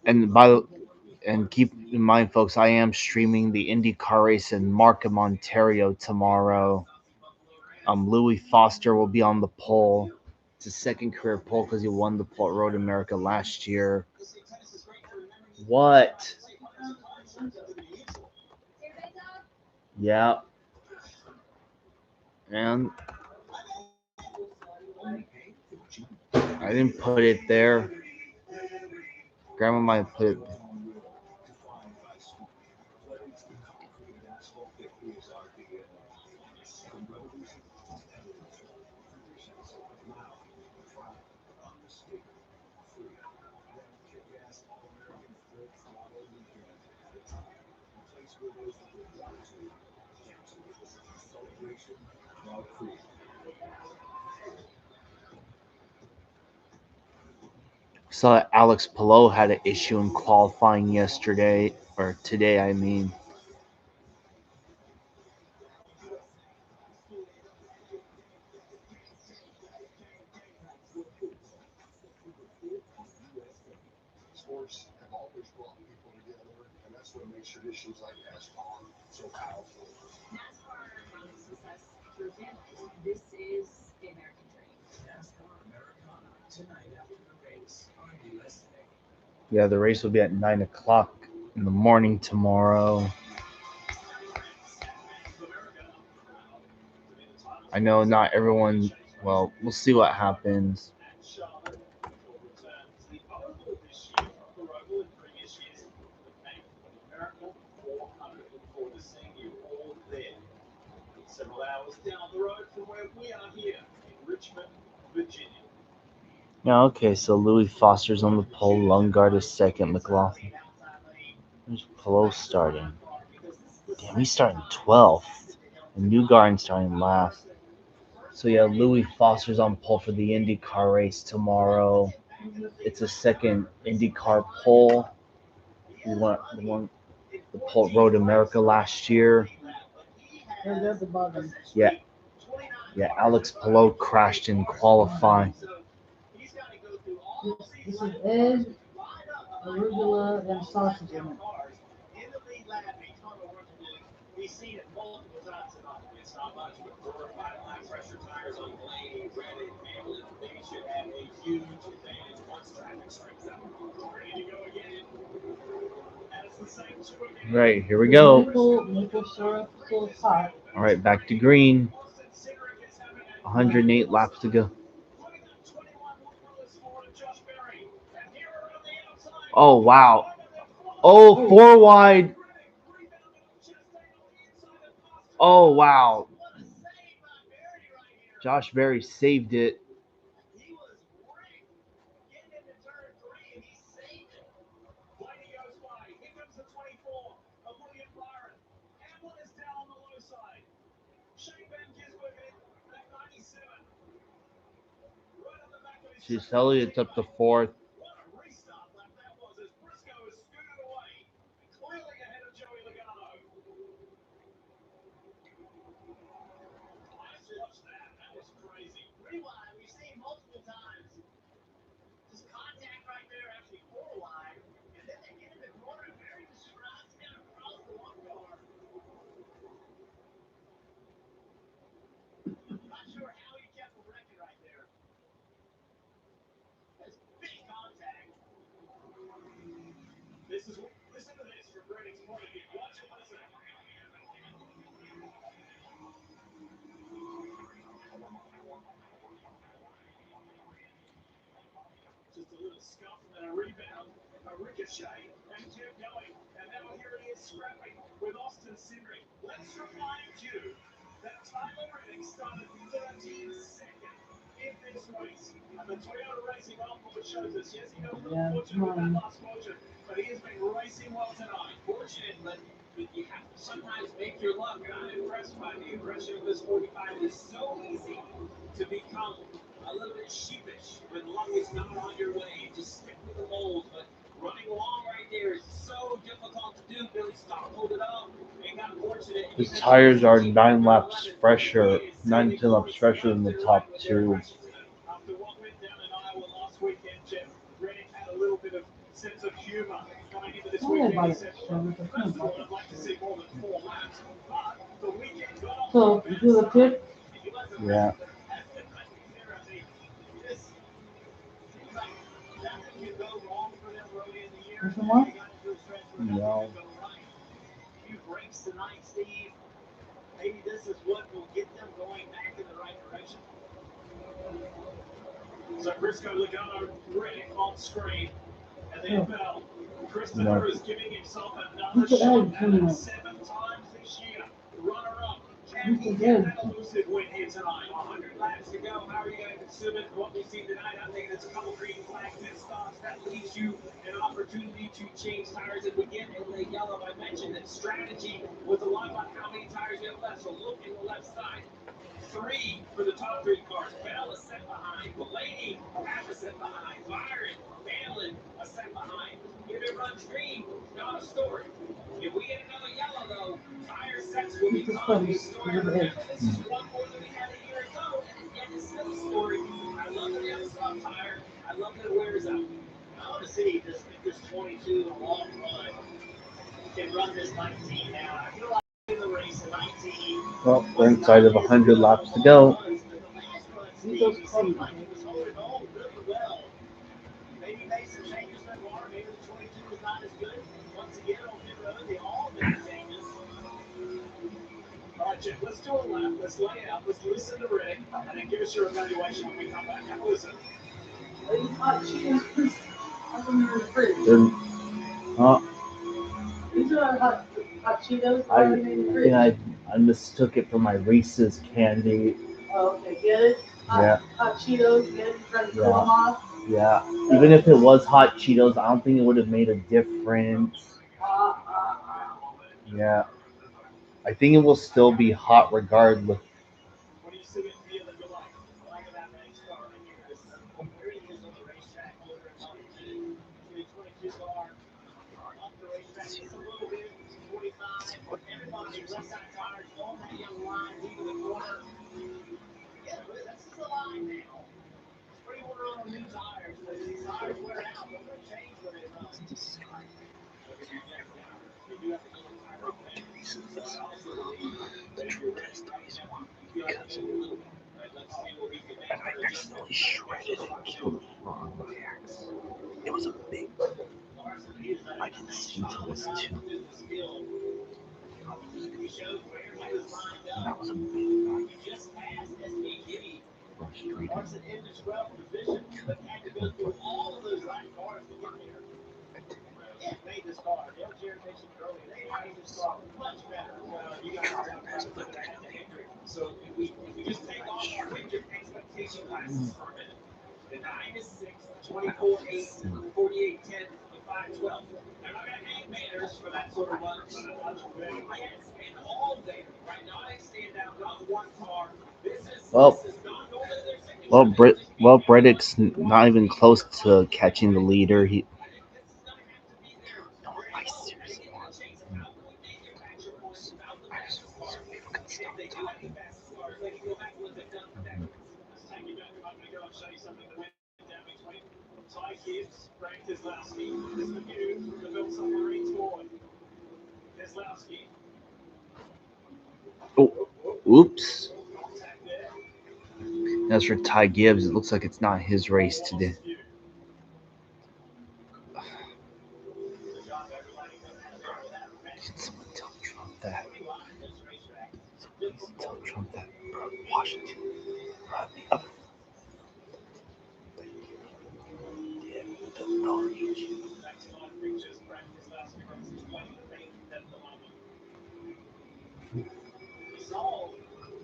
And keep in mind, folks, I am streaming the Indy car race in Markham, Ontario tomorrow. Louis Foster will be on the pole. It's his second career pole because he won the Port Road America last year. What? Yeah. And I didn't put it there. Grandma might put it. Saw that Alex Palou had an issue in qualifying yesterday, or today, I mean. Sports have always brought people together, and that's what makes traditions like NASCAR so powerful. NASCAR having success through families. This is the American dream. NASCAR Americana tonight after the race on USA. Yeah, the race will be at 9 o'clock in the morning tomorrow. I know not everyone, well, we'll see what happens. Several hours down the road from where we are here in Richmond, Virginia. Yeah, okay, so Louis Foster's on the pole, Lundgaard is second, McLaughlin. There's Palou starting. Damn, he's starting 12th. And Newgarden starting last. So yeah, Louis Foster's on pole for the IndyCar race tomorrow. It's a second IndyCar pole. He won the Port Road America last year. Yeah. Yeah, Alex Palou crashed in qualifying. This is egg, arugula, and sausage in it. We've seen it multiple times tonight. It's not much, but 4 or 5 high pressure tires on Blaney, Reddit, Hamlin, they should have a huge advantage once traffic straightens out. Ready to go again. And it's the same 2 again. Right, here we go. Maple syrup, so it's hot. All right, back to green. 108 laps to go. Oh, wow. Oh, 4 wide. Oh, wow. Josh Berry saved it. Chase Elliott's up to 4th. Listen to this from Brennan's point of view. Watch and listen. Just a little scuff and then a rebound, a ricochet, and kept going. And now here he is scrapping with Austin Cindric. Let's remind you that Tyler Reddick started 13nd in this race. And the Toyota Racing Off-Board shows us, yes, he got a little fortunate with that last motion, but he has been racing well tonight. Fortunate, but you have to sometimes make your luck. And I'm impressed by the aggression of this 45. It is so easy to become a little bit sheepish when luck is not on your way. Just stick with the mold. But running long right there is so difficult to do. Billy Stock pulled it up and got fortunate. His tires are 9 laps fresher, 9 to 10 laps fresher than the top 2. After what went down in Iowa last weekend, Jeff Reddick had a little bit of sense of humor coming into this weekend. He said, first of all, I'd like to see more than 4 laps. But the weekend got off. So, you do the pit? Yeah. This Nothing could go wrong for them early in the year. Want some more? They got into a stretch where nothing No. could go right. A few breaks tonight, Steve. Maybe this is what will get them going back in the right direction. So Briscoe Logano Riddick on screen. And then Bell. Christopher is giving himself another shot at it 7 times this year. Runner up. Can he get that elusive win here tonight? 100 laps to go. How are you going to consume it? What we've seen tonight, I think there's a couple green flags that stops. That leaves you an opportunity to change tires. If we get in the yellow, I mentioned that strategy was a lot about how many tires you have left. So look in the left side. 3 for the top 3 cars. Bell is set behind. Blaney, half a set behind. Byron, Hamlin, a set behind. If it runs green, not a story. If we get another yellow, though, tire sets will become a story. Remember, this is one more than we had a year ago, and yet it's still a story. I love that we have a soft tire. I love that it wears out. I want to see this 22 in a long run can run this 19 now. I feel like in the race in 19. Well, we're inside of 100 laps to go. Steve, he seemed like he was holding on really well. Maybe make some changes in the car. Maybe the 22 is not as good. Once again, on pit road, they all make changes. All right, Chip, let's do a lap. Let's lay out. Let's listen to Rick, and then give us your evaluation when we come back. Have a listen. These hot Cheetos. How come they're in the fridge? Huh? These are hot Cheetos. I think I mistook it for my Reese's candy. Oh, okay, good. Hot Cheetos, good. Trying to cool them off. Yeah. Even if it was hot Cheetos, I don't think it would have made a difference. Yeah. I think it will still be hot regardless. What do you see and feel that you like? I like about next car right here is where he is on the racetrack over in London. The 22 car up the racetrack just a little bit. 45. Everybody, left side tires on that yellow line, leaving the corner. Yeah, this is the line now. It's pretty well run on new tires, but as these tires wear out, they're going to change when they run. They do have to go with tire update. So I also believe that if you're ready right now, you feel like you need a little bit. Right, let's see what we can make for adjustment. It was a big. I didn't see until it was 2. He showed where he was lined up. That was a big one. He just passed SPG. Frustrating. Larson in the 12th position, but had to go through all of those right cars to get there. Yeah, made this car. Dale Jarrett mentioned earlier, they made this car much better. Well, you guys are talking about looking ahead to Hendrick. So if we just take off our Hendrick expectation glasses for a minute, the 9 is 6, the 24 8, the 48 10, the 5 12. They're not going to hang banners for that sort of run, but another very yes, and all banners, right? Not a standout, not one car. This is not normally their signature. Bredic's not even close to catching the leader. He. No, I seriously want. If they do have the fastest cars, they can go back to what they've done for decades. Let's take you back a moment ago and show you something that went down between Ty Gibbs, Frank Keselowski. This is the view the Bill Submarines boy. Keselowski. Oh, oops. That's for Ty Gibbs. It looks like it's not his race today. Can someone tell Trump that? Someone tell Trump that. Washington.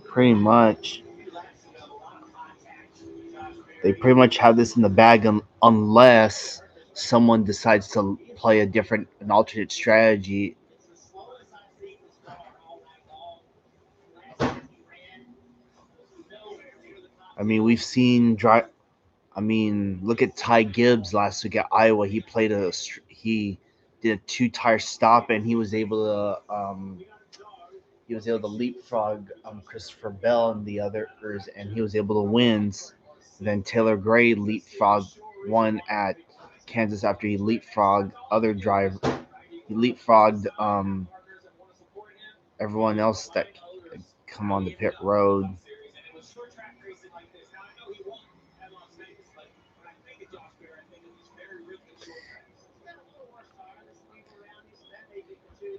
Pretty much. They pretty much have this in the bag unless someone decides to play an alternate strategy. I mean, we've seen look at Ty Gibbs last week at Iowa. He did a 2-tire stop and he was able to leapfrog Christopher Bell and the others, and he was able to win. Then Taylor Gray leapfrogged one at Kansas after he leapfrogged everyone else that come on the pit road.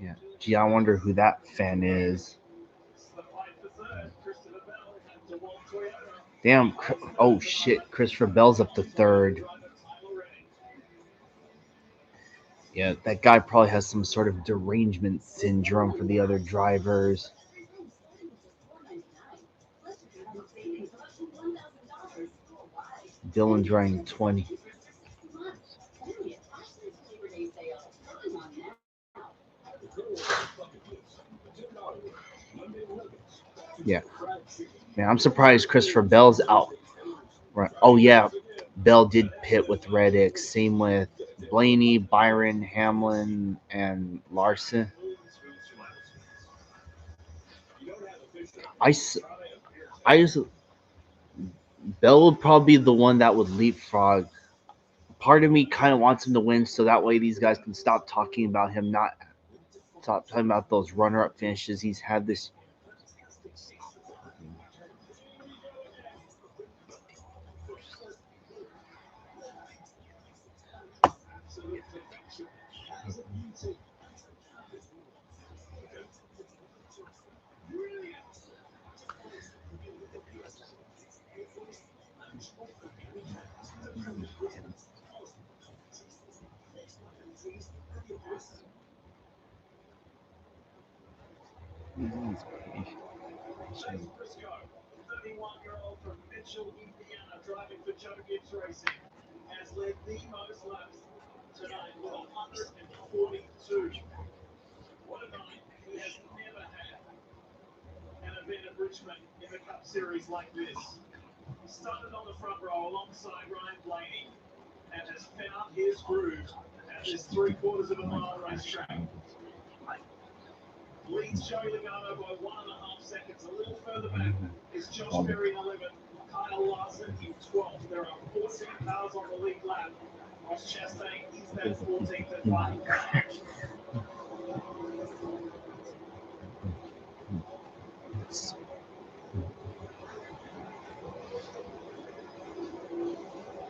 Yeah. Gee, I wonder who that fan is. Damn. Oh shit. Christopher Bell's up to third. Yeah, that guy probably has some sort of derangement syndrome for the other drivers. Dylan's running 20. Yeah. Man, I'm surprised Christopher Bell's out. Right. Oh, yeah. Bell did pit with Reddick. Same with Blaney, Byron, Hamlin, and Larson. I, s- I just, Bell would probably be the one that would leapfrog. Part of me kind of wants him to win so that way these guys can stop talking about him, not stop talking about those runner-up finishes he's had this. Driving for Joe Gibbs Racing has led the most laps tonight with 142. What a night. He has never had an event at Richmond in the Cup Series like this. Started on the front row alongside Ryan Blaney and has found his groove at this 3/4 of a mile racetrack. Leads Joey Logano by 1.5 seconds. A little further back is Josh Berry in 11th, Kyle Larson in 12th. There are 14 cars on the lead lap. Ross Chastain is that 14th and final car.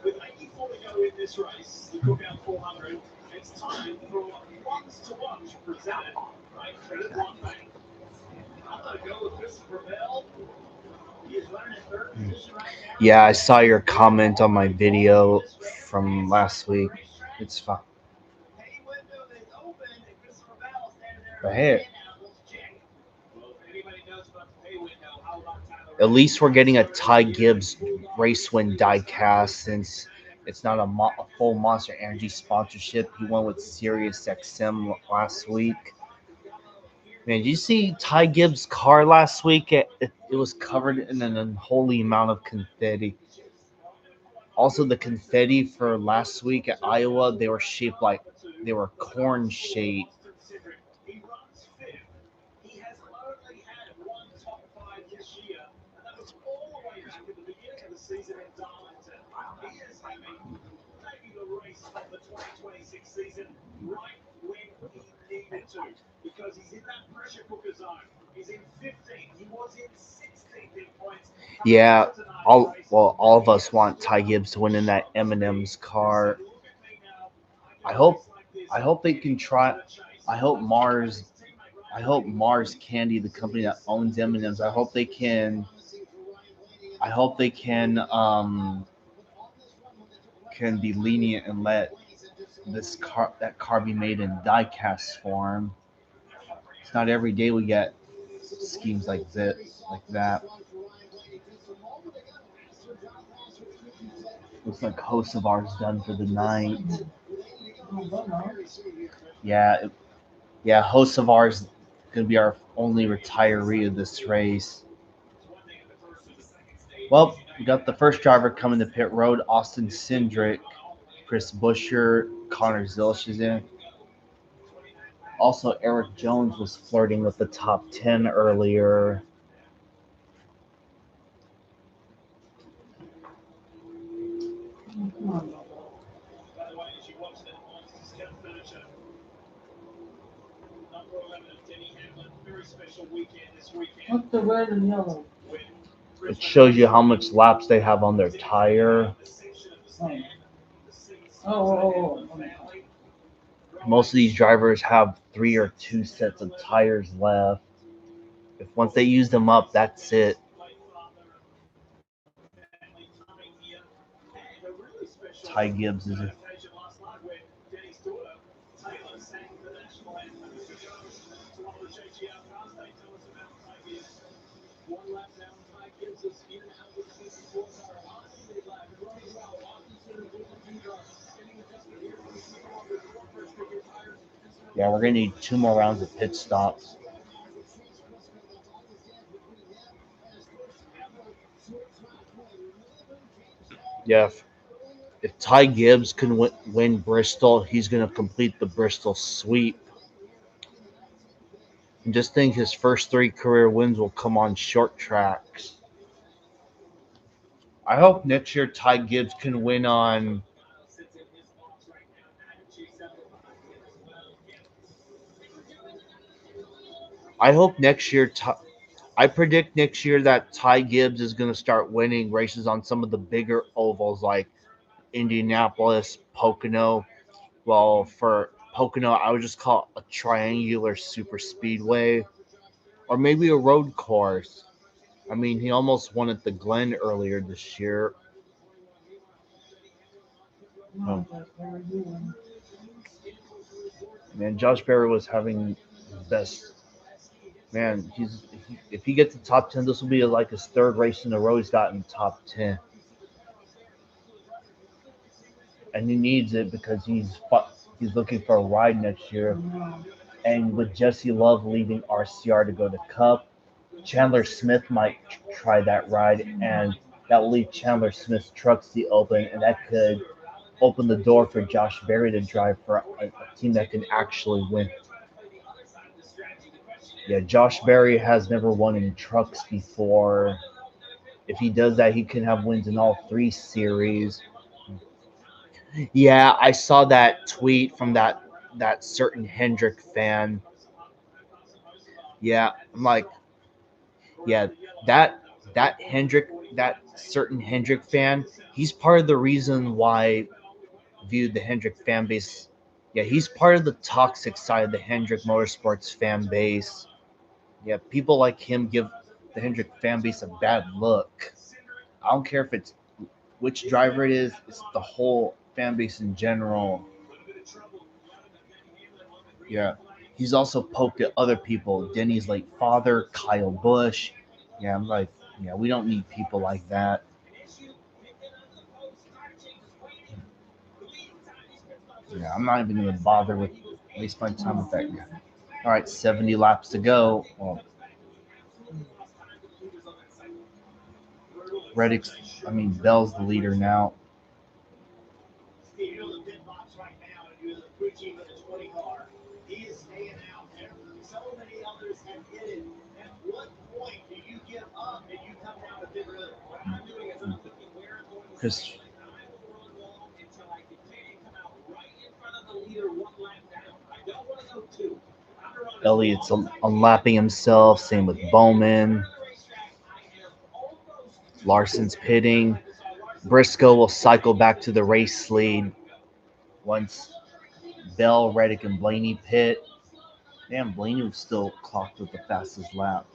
With 84 to go in this race, the Cookout 400, it's time for Ones to Watch, presented by Credit One Bank. I'm going to go with Christopher Bell. He is running in third position right now. Yeah, I saw your comment on my video from last week. It's fine. But hey, at least we're getting a Ty Gibbs race win diecast since it's not a full Monster Energy sponsorship. He went with Sirius XM last week. Man, did you see Ty Gibbs' car last week? It was covered in an unholy amount of confetti. Also, the confetti for last week at Iowa, they were shaped like they were corn shaped. He runs fifth. He has only had one top five this year, and that was all the way back at the beginning of the season in Darlington. He is having maybe the race of the 2026 season right when he needed to, because he's in that pressure cooker zone. He's in 15th. He was in 16th in points. Yeah, all of us want Ty Gibbs to win in that M&M's car. I hope they can try. I hope Mars Candy, the company that owns M&M's, I hope they can be lenient and let that car be made in die-cast form. It's not every day we get schemes like that. Looks like host of ours done for the night. Yeah, host of ours gonna be our only retiree of this race. Well, we got the first driver coming to pit road, Austin Cindric, Chris Buescher, Connor Zilch is in. Also, Eric Jones was flirting with the top 10 earlier. What's the red and yellow? It shows you how much laps they have on their tire. Oh. Most of these drivers have 3 or 2 sets of tires left. If once they use them up, that's it. Ty Gibbs is One lap down, Ty Gibbs is in and out with the four car. Austin made lap. Running well. Austin with the spinning adjustment here. When you see him over the first figure tires. Yeah, we're gonna need 2 more rounds of pit stops. Yeah, if Ty Gibbs can win Bristol, he's gonna complete the Bristol sweep. And just think his first 3 career wins will come on short tracks. I hope next year Ty Gibbs can win on. I hope next year. I predict next year that Ty Gibbs is going to start winning races on some of the bigger ovals like Indianapolis, Pocono. Well, for Pocono, I would just call it a triangular super speedway or maybe a road course. I mean, he almost won at the Glen earlier this year. Oh. Man, Josh Berry was having his best. Man, if he gets the top 10, this will be like his 3rd race in a row he's gotten top 10. And he needs it because he's looking for a ride next year. And with Jesse Love leaving RCR to go to Cup, Chandler Smith might try that ride, and that will leave Chandler Smith's truck seat open, and that could open the door for Josh Berry to drive for a team that can actually win. Yeah, Josh Berry has never won in trucks before. If he does that, he can have wins in all 3 series. Yeah, I saw that tweet from that certain Hendrick fan. Yeah, I'm like, yeah, that that certain Hendrick fan, he's part of the reason why viewed the Hendrick fan base. Yeah, he's part of the toxic side of the Hendrick Motorsports fan base. Yeah, people like him give the Hendrick fan base a bad look. I don't care if it's which driver it is, it's the whole fan base in general. Yeah. He's also poked at other people. Denny's late father, Kyle Busch. Yeah, I'm like, yeah, we don't need people like that. Yeah, I'm not even going to bother with waste my time with that guy. All right, 70 laps to go. Well, Bell's the leader now. Because Elliott's unlapping himself. Same with Bowman. Larson's pitting. Briscoe will cycle back to the race lead once Bell, Reddick, and Blaney pit. Damn, Blaney was still clocked with the fastest lap.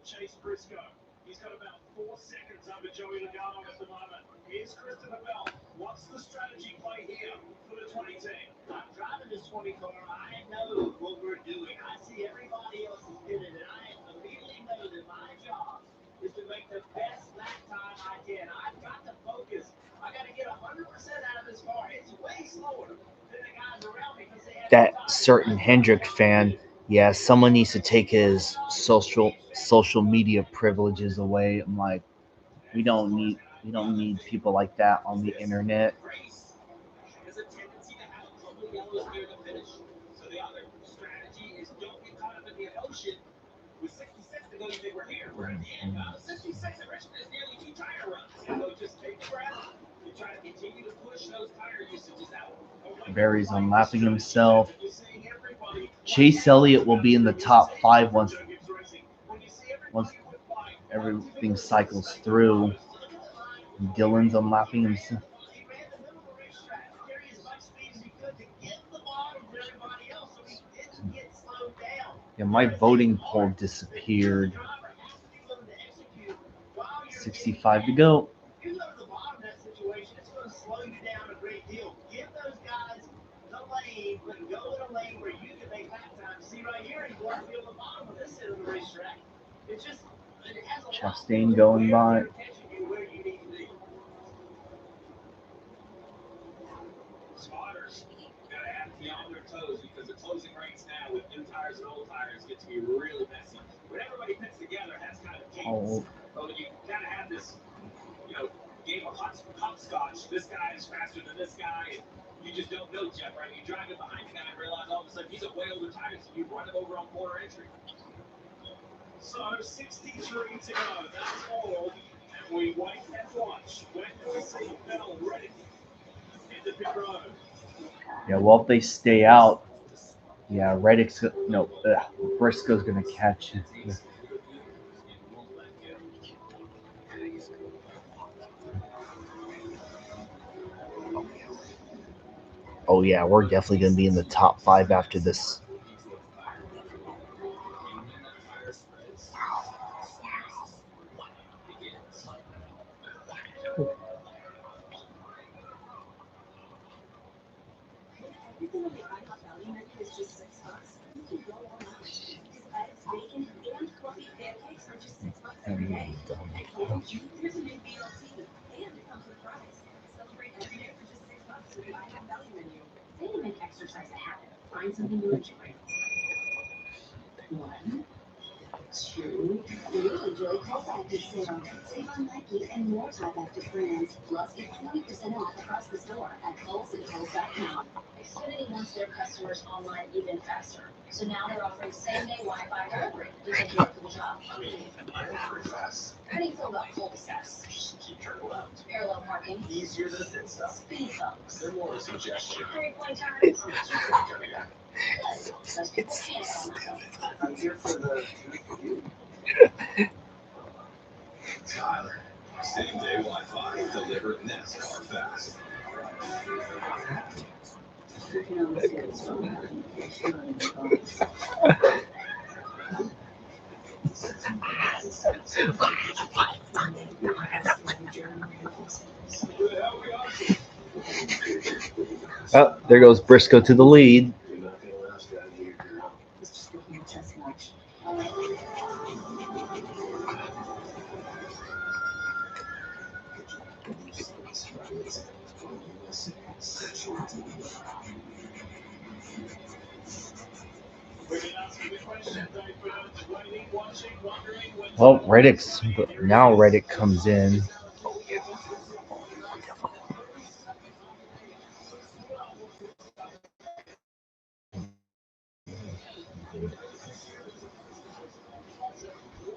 Chase Briscoe. He's got about 4 seconds over Joey Logano at the moment. Here's Christopher Bell. What's the strategy play here for the 20 team? I'm driving this 20 car. I know what we're doing. I see everybody else is in it, and I immediately know that my job is to make the best lap time I can. I've got to focus. I got to get 100% out of this car. It's way slower than the guys around me because they have that certain Hendrick fan. Yeah, someone needs to take his social media privileges away. I'm like, we don't need people like that on the internet. So the other strategy is don't get caught up in the emotion. With 66 to go, you think we're here. We're at the end. 66 at Richmond is nearly 2 tire runs. So just take the breath. You try to continue to push those tire usages out. Berry's unlapping himself. Chase Elliott will be in the top 5 once once everything cycles through, Dylan's unlapping himself. Yeah, my voting poll disappeared. 65 to go. Chastain going by. Spotters gotta have to be on their toes because the closing rates now with new tires and old tires get to be really messy. When everybody pits together, that's kind of cadence. But when you gotta have this, game of hopscotch, this guy is faster than this guy, and you just don't know, Jeff, right? You drive it behind the guy and realize all of a sudden he's a way older tires and you run him over on corner entry. So 63 to go. That's all. And we wait and watch. When do we see Bell ready in the pit road? Yeah, well, if they stay out, yeah, Briscoe's gonna catch it. Oh yeah, we're definitely gonna be in the top 5 after this. Everything on the IHOP value menu is just $6. You can go all out. Eggs, bacon, and fluffy pancakes are just $6 every day. And here's a new BLT, and it comes with fries. Celebrate every day for just $6 with the IHOP value menu. Say you make exercise a habit. Find something you enjoy. 1, 2, 3. Enjoy Pulse Active sale. Save on Nike and more top active brands. Plus, get 20% off across the store at pulseandpulse.com. Xfinity wants their customers online even faster. So now they're offering same-day Wi-Fi delivery. Do you think you're a cool job? I mean, mine is pretty fast. How do you feel about cul-de-sacs? Just keep turning left. Parallel parking? Easier than the pit stop. Speed bumps? They're more a suggestion. Three-point turn? It's coming back. Most people can't handle that. I'm here for the view. Tyler, same day Wi-Fi delivered NASCAR fast. Oh, there goes Briscoe to the lead. Well, Reddick comes in.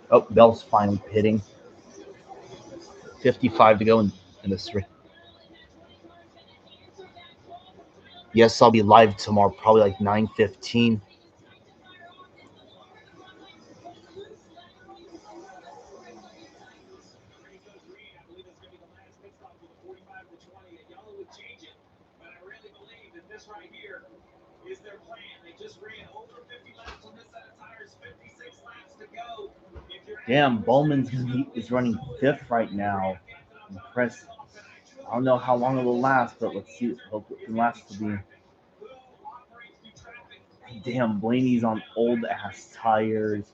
Oh, Bell's finally pitting. 55 to go in this race. Yes, I'll be live tomorrow, probably like 9:15. Right here is their plan. They just ran over 50 laps on this set of tires, 56 laps to go. Damn, Bowman's is running 5th right now. Impressive. I don't know how long it will last, but let's see. Hope it can last to be. Damn, Blaney's on old ass tires.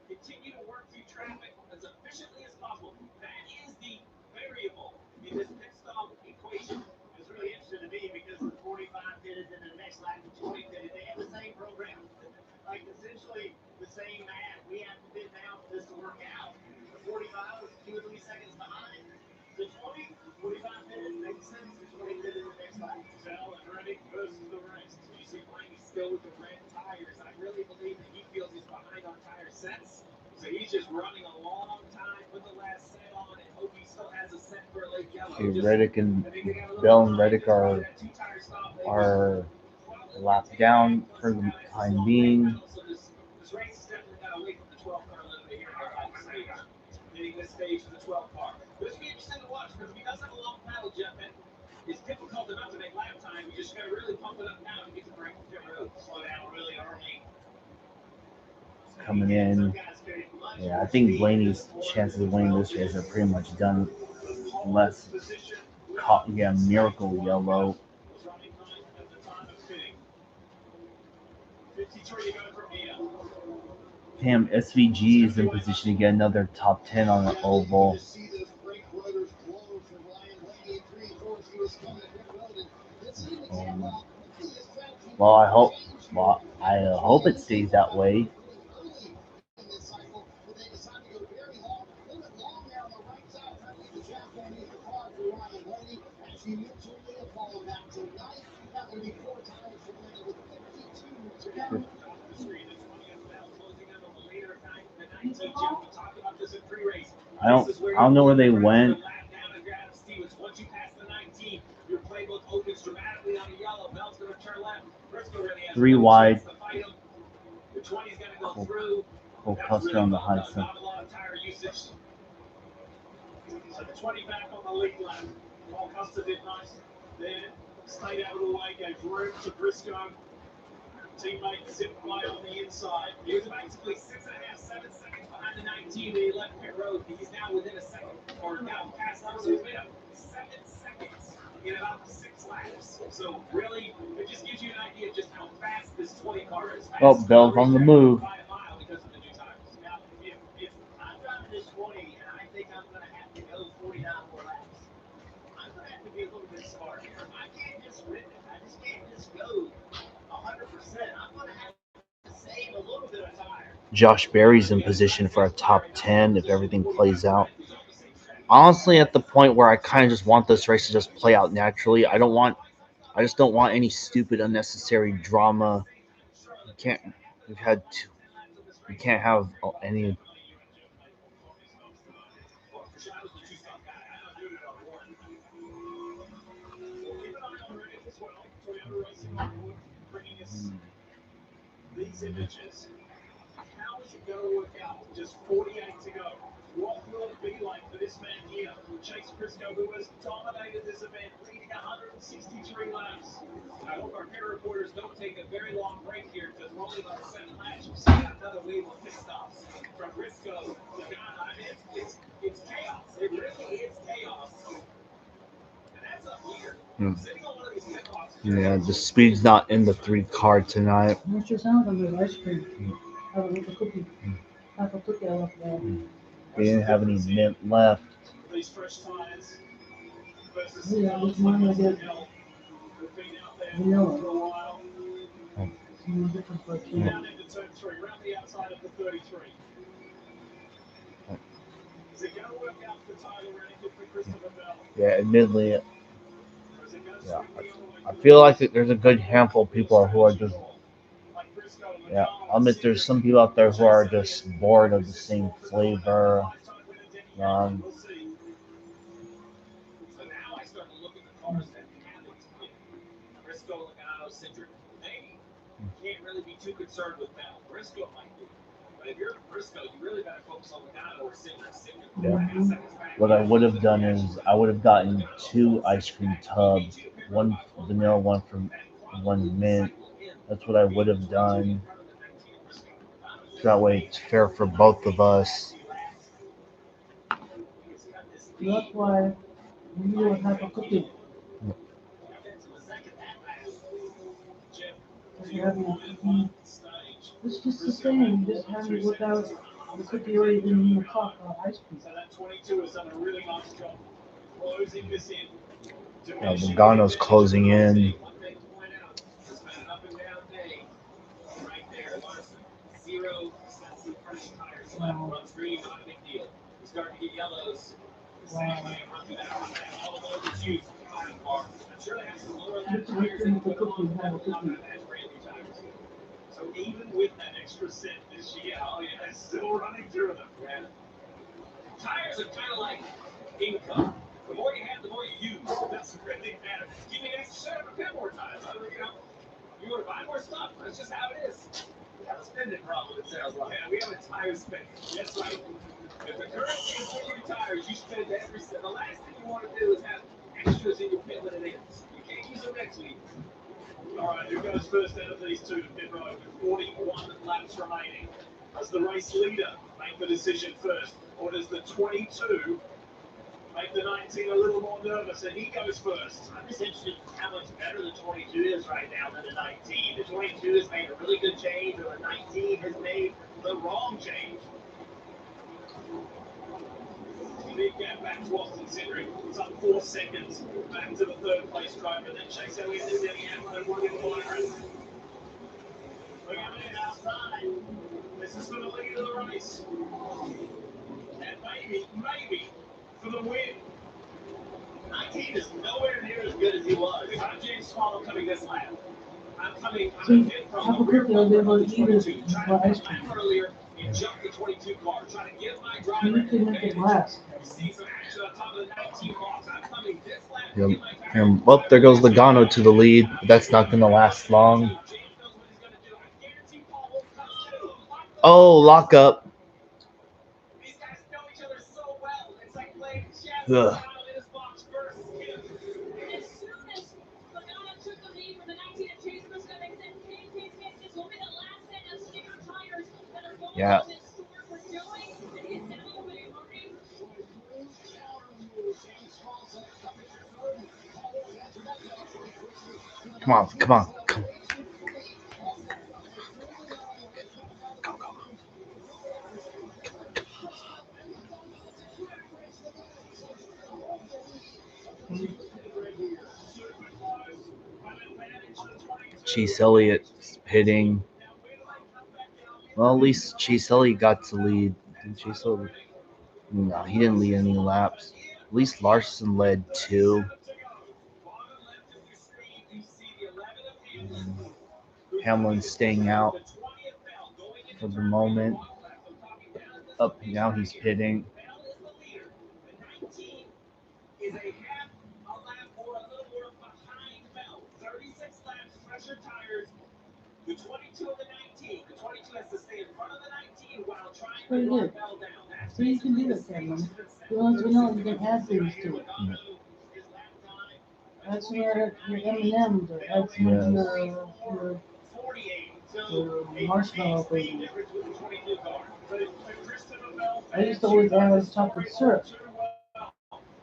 Continue to work through traffic as efficiently as possible. That is the variable in this pit stop equation. It's really interesting to me because the 45 did it, and the next lap the 20 did it. They have the same program, like essentially the same math. We have to fit now for this to work out. The 45 was 2 or 3 seconds behind. The 20, 45 minutes makes sense. The 20 did it the next lap. Bell and Reddick versus the rest. You see Blaney still with the red tires. I really believe that he feels he's behind on tire sets. So he's just running a long time, put the last set on, and hope he still has a set for a late yellow. Okay, Reddick and Bell and Reddick are lap down for the time being. So this race is definitely got away from the 12 car a little bit here in the lights. stage of the 12 car. This will be interesting to watch because if he does have a long pedal, Jeff, it's difficult enough to make lap time. You just got to really pump it up now to get the brake pit road. Slow down really early. Coming in. Yeah, I think Blaney's chances of winning this race are pretty much done. Unless, Miracle Yellow. Damn, SVG is in position to get another top 10 on the oval. Well, I hope it stays that way. I don't know where they went. 3 wide. Cole Custer on the high side. So the 20 back on the lead lap. Paul Custer did nice there. Stayed out of the way, gave room to Briscoe. Teammate zipped by on the inside. He was basically 6.5, 7 seconds behind the 19 when he left pit road. He's now within a second, or now past them. So he's made up 7 seconds in about 6 laps. So really, it just gives you an idea of just how fast this 20 car is. Oh, Bell's on the move. By a mile because of the new tires. Now, if I'm driving this 20 and I think I'm going to have to go 49 more laps, I'm going to have to be a little bit smart here. I can't just rip it. I just can't just go 100%. I'm going to have to save a little bit of tire. Josh Berry's in position for a top 10 if everything plays out. Honestly, at the point where I kind of just want this race to just play out naturally. I just don't want any stupid, unnecessary drama. You can't have any. These images, how is it going to work out? Just 48 to go. What will it be like for this man here, Chase Briscoe, who has dominated this event, leading 163 laps? I hope our pit reporters don't take a very long break here because we're only about 7 laps. We've seen another wave of pit stops from Briscoe to Ghana. I mean, it's chaos. It really is chaos. And that's up here. Sitting on one of these pit boxes. Yeah, the speed's not in the 3 car tonight. What's your sound of the ice cream? Have a little cookie. Have a cookie I left there. They didn't have any mint left. These fresh tires. Yeah, which one I get? Vanilla. Different for a kid. Down into turn 3, around the outside of the 33. Is it going to work out for Tyler Reddick and for Christopher Bell? Yeah, admittedly, I feel like there's a good handful of people who are just. Yeah, I'll admit there's some people out there who are just bored of the same flavor. So now I start to look at the cars that have it to give. Briscoe, Logano, Cindric. They can't really be too concerned with Bell. Briscoe might be. But if you're Briscoe, you really got to focus on Logano or Cindric. Yeah. What I would have done is I would have gotten 2 ice cream tubs, 1 vanilla, 1 mint. That's what I would have done. That way it's fair for both of us. That's why you don't have a cookie. It's just the same. You just have it without the cookie already in the cup of ice cream. So that 22 has done a really nice job closing this in. Logano's closing in. One thing to point out, it's been an up and down day. Right there, Larson. 0 sets of fresh tires left. Runs green, not a big deal. We're starting to get yellows. The same way, run through that. All of those are used. I'm sure they have some lower lap tires and put on the not going to match brand new tires. So even with that extra set this year, oh yeah, it's still running through them. Yeah. Tires are kind of like income. The more you have, the more you use. It doesn't really matter. Give me an extra set of 10 more tires. You want to buy more stuff? That's just how it is. We have a spending problem, it sounds like. Yeah, we have a tire spending. That's right. If the current season retires, you spend every cent. The last thing you want to do is have extras in your pit when it ends. You can't use them next week. All right, who goes first out of these two to pit road with 41 laps remaining? Does the race leader make the decision first, or does the 22 make the 19 a little more nervous and he goes first? I'm just interested in how much better the 22 is right now than the 19. The 22 has made a really good change, or the 19 has made the wrong change. Big gap back to Austin Cindric. It's up 4 seconds. Back to the third place driver. Then Chase Elliott and Denny Hamlin and William Byron. Look at it outside. This is for the lead of the race. And maybe for the win. 19 is nowhere near as good as he was. I'm James Swallow coming this lap. I'm a bit from How the rear quickly I'll be able to eat 22. it Trying for to ice pit cream. lap earlier and jump the 22 car. Trying to give my driver You can make it last. see some action on top of the 19 box. I'm coming this lap. Yep. And well, there goes Logano to the lead. That's not going to last long. Oh, lock up. These guys know each other so well. It's like playing chess. Ugh. Logano in his box first. As soon as Logano took the lead from the 19 and Chase was going to exit, this will be the last set of spare tires that are going Yeah. on this store for doing. And he's now away running. Come on, come on. Come. Chase Elliott pitting. Well, at least Chase Elliott got to lead. Didn't Chase Elliott? No, he didn't lead any laps. At least Larson led 2. Hamlin staying out for the moment. Up now, he's pitting. Is a half a lap or a little more behind Bell. 36 laps, fresher tires. The 22 and the 19. The 22 has to stay in front of the 19 while trying to run Bell down. That's So you can do that, Cameron. You want to know you can add things to it. Add some of your M&M's or add some of your marshmallow baby. I used to always add chocolate syrup.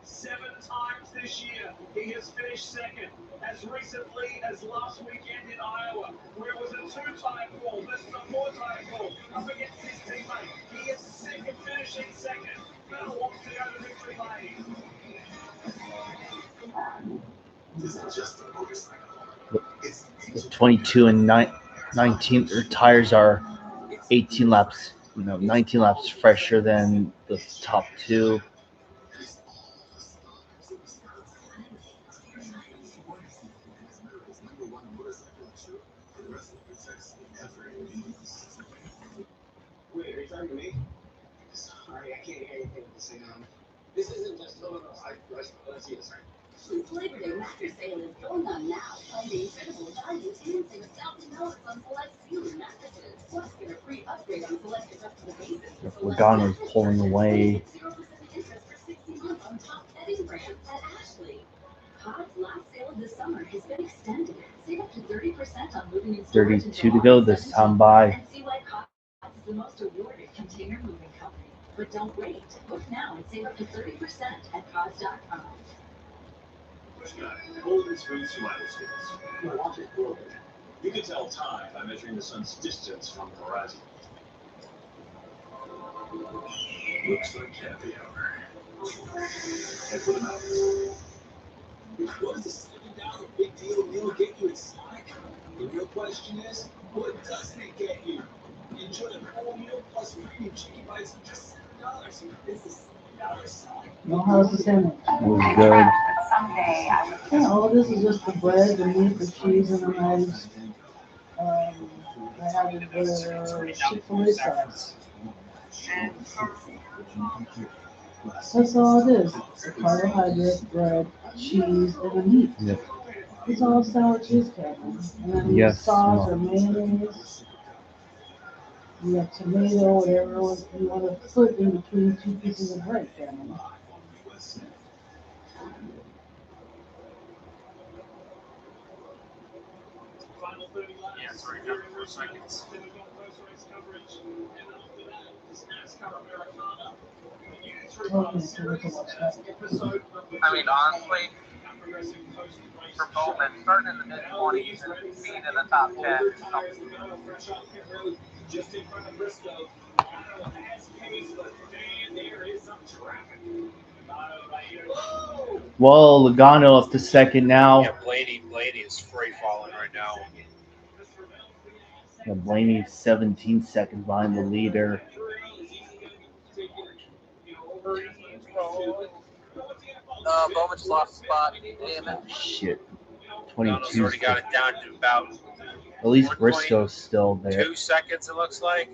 7 times this year, he has finished second. As recently as last weekend in Iowa, where it was a 2-time fall. This is a 4-time fall up against his teammate. He is sick of finishing second. Bell wants to go to victory lane. This is just a motorcycle. It's The 22 and 19, their tires are 18 laps, 19 laps fresher than the top 2. Wait, are you talking to me? Sorry, I can't hear anything you're saying. This isn't just let's see this. Labor Day mattress sale is going on now. Find the incredible value and save $1,000 on select ceiling mattresses. Plus, get a free upgrade on select adjustable bases. Logano's pulling away. 0% interest for 60 months on top bedding brands at Ashley. Cott's last sale of the summer has been extended. Save up to 30% on moving and storage 32 to go this time by. and see why Cott is the most awarded container moving company. But don't wait. Book now and save up to 30% at Cott.com. Golden Spoon Smile Skills. You can tell time by measuring the sun's distance from the horizon. Looks like happy hour. Head for the mountains. What does this $7 big deal meal get you exotic? The real question is, what doesn't it get you? Enjoy a full meal plus premium chicken bites for just $7. This is $7 selling. No, how's the sandwich? It was good. Yeah, all this is just the bread, the meat, the cheese, and the eggs. I have the Chick-fil-A sauce. That's all it is. Carbohydrate, bread, cheese, and the meat. Yep. It's all sour cheese, Kevin. And then Yes, sauce Mom. or mayonnaise. You got tomato, whatever you want to put in between two pieces of bread, family. Final 30 laps. Yeah, sorry, here in Richmond. Then we've got post-race coverage. And after that, it's NASCAR Americana. The new three-part series, episode number 2. I mean, honestly, for Bowman, starting in the mid-20s and being in the top 10 is something. Just in front of Briscoe. Logano has pace, but man, there is some traffic. Logano right here. Whoa! Well, Logano up to second now. Yeah, Blaney is free falling right now. Yeah, Blaney 17 seconds behind the leader. Bowman's lost the spot. Damn it. Shit. Logano's 22. already got it down to about At least Briscoe's still there. 2 seconds, it looks like.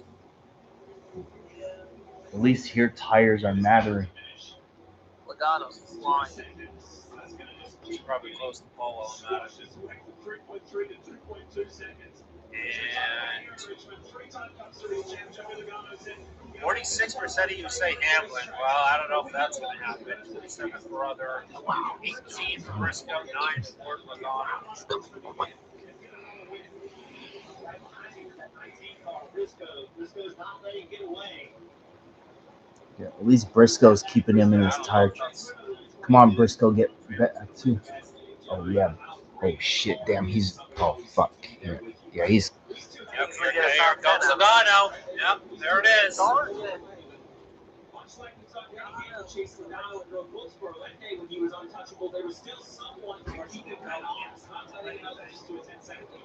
At least here tires are mattering. Logano's flying. He's probably close to pole while I'm at it. And 46% of you say Hamlin. Well, I don't know if that's going to happen. 27 for other, 18 for Briscoe, 9 for Logano. Yeah, at least Briscoe's keeping him in his tire. Come on, Briscoe, get back too. Oh, yeah. Oh, shit, damn, he's... Oh, fuck. Yeah, he's... Yep, here comes Logano. Yep, there it is. Chase Logano and Road Wilkesboro that day when he was untouchable, there was still someone he could bet on. Not letting others to a 10-second lead.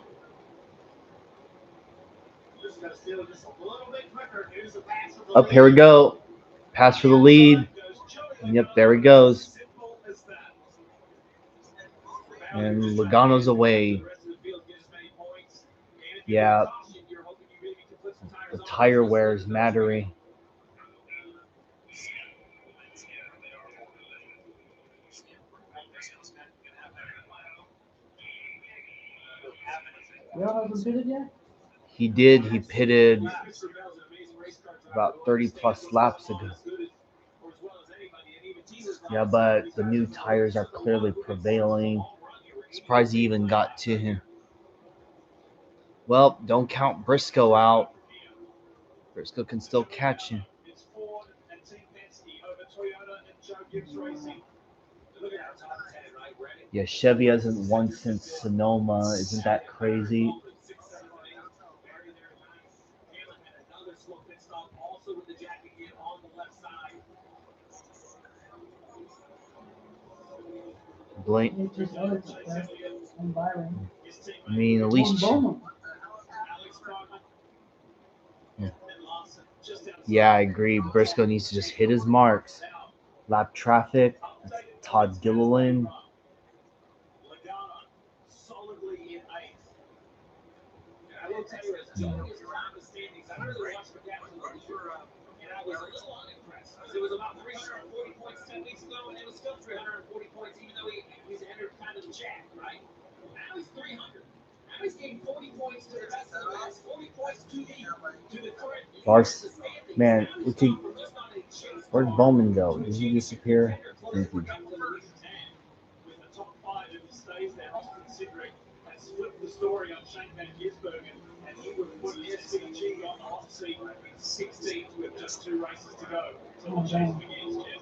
Just got to steal just a little bit quicker. Here's a pass for the Up, here we go. Pass for the lead. Yep, there he goes. And Logano's away. Yeah. The tire wear is mattering. Y'all haven't pitted yet? He did. He pitted about 30 plus laps ago. Yeah, but the new tires are clearly prevailing. Surprised he even got to him. Well, don't count Briscoe out. Briscoe can still catch him. Yeah, Chevy hasn't won since Sonoma. Isn't that crazy? Blake. I mean, at least. Yeah, I agree. Briscoe needs to just hit his marks. Lap traffic. Todd Gilliland. It was about 340 points 10 weeks ago, and it was still 340 points, even though he's entered kind of the chat, right? Now he's 300. Now he's gained 40 points to the rest of the rest, 40 points to the current. Lars, man, where'd Bowman go? Did he disappear? With the top 5 if he stays there, considering has flipped the story on Shane Van Gisbergen, and he would put the SVG on the hot seat 16th with just 2 races to go. So the chase begins, Jim.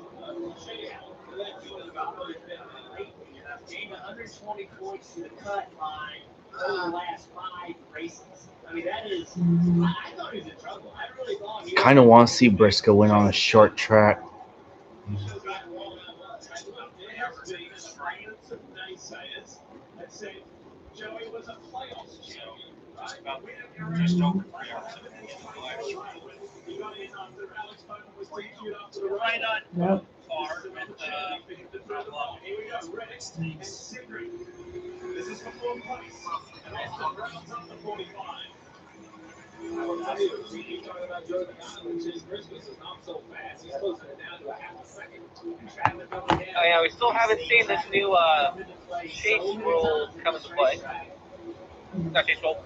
Gained 120 points to the cut line over the last 5 races. I mean, that is. I thought he was in trouble. I really thought he was. Kind of want to see Briscoe win on a short track. Joey was a playoffs champion. Just over 3 hours. He got in after Alex Bowman was DQ'd after the Right on. Yep. Hard with Here we go, Rex and Sigrid. This is for 4th place. And Austin rounds up to 45. I will tell you, you talking about Joey Logano, which is Christmas is not so fast. He's closing it down to a half a second. Oh yeah, we still haven't seen this new chase rule come into play. Not chase rule.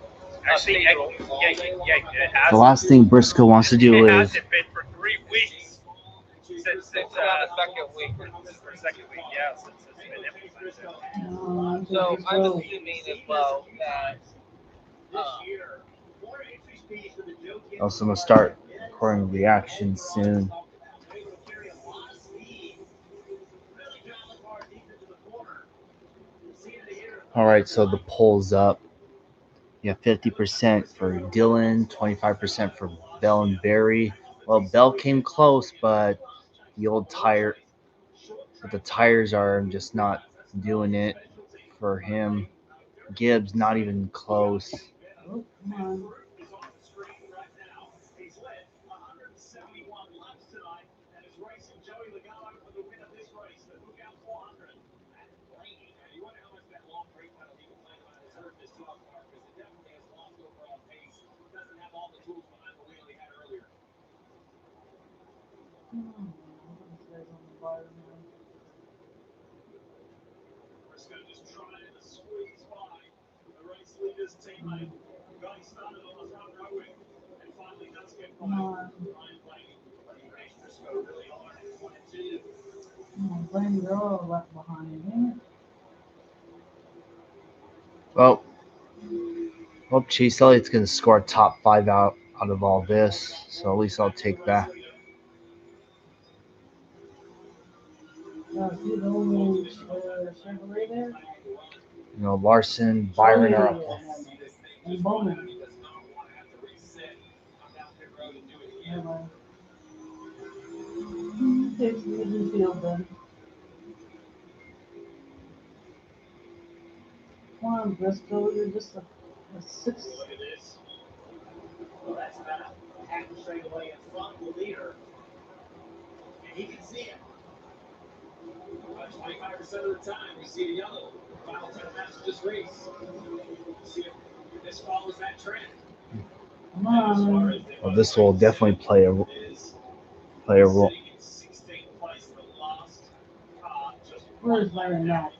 Actually, yeah, it has. The last thing Briscoe wants to do It is hasn't been for 3 weeks since the second week. for second week. Yeah, since it's been implemented. So I'm assuming as well that also going to start recording reactions soon. All right, so the poll's up. You have 50% for Dylan, 25% for Bell and Barry. Well, Bell came close, but the tires are just not doing it for him. Gibbs not even close. Oh, come on. Briscoe just trying to squeeze by the race leader's teammate. Guy started on the front row and finally does get by Ryan Blaney. But he raced Briscoe really hard in 1 and 2. Blaney, they're all left behind, ain't it? Well, hope Chase Elliott's going to score top 5 out of all this, so at least I'll take that. See the old Chevrolet there? You know, Larson, Byron are up. And Bowman. Takes the midfield then. Come on, Briscoe, you're just a six. Look at this. Well, that's about half a straightaway in front of the leader. And he can see it. About 25% of the time, we see the yellow. Final 10 laps of this race. See if this follows that trend. Come on. Well, this will definitely play a role. Where's Larry Matt?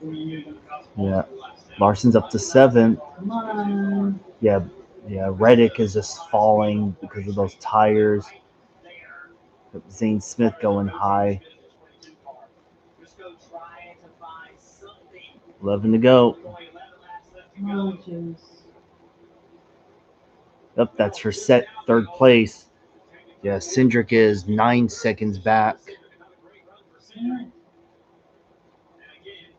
Yeah, Larson's up to 7. Come on. Yeah, Reddick is just falling because of those tires. Zane Smith going high. 11 to go. Come on, Chase. Yep, that's for third place. Yeah, Cindric is 9 seconds back. And again,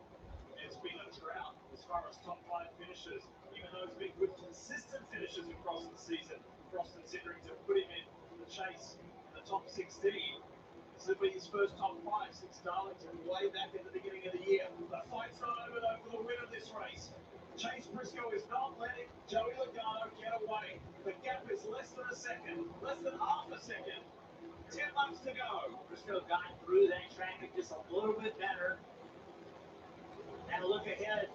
it's been a drought as far as top 5 finishes, even though it's been good, consistent finishes across the season. Frost and Cindric to put him in the chase in the top 16. This will be his first top 5 since Darlington way back at the beginning of the year. The fight's not over though for the win of this race. Chase Briscoe is not letting Joey Logano get away. The gap is less than a second, less than half a second. 10 laps to go. Briscoe got through that traffic just a little bit better. And a look ahead.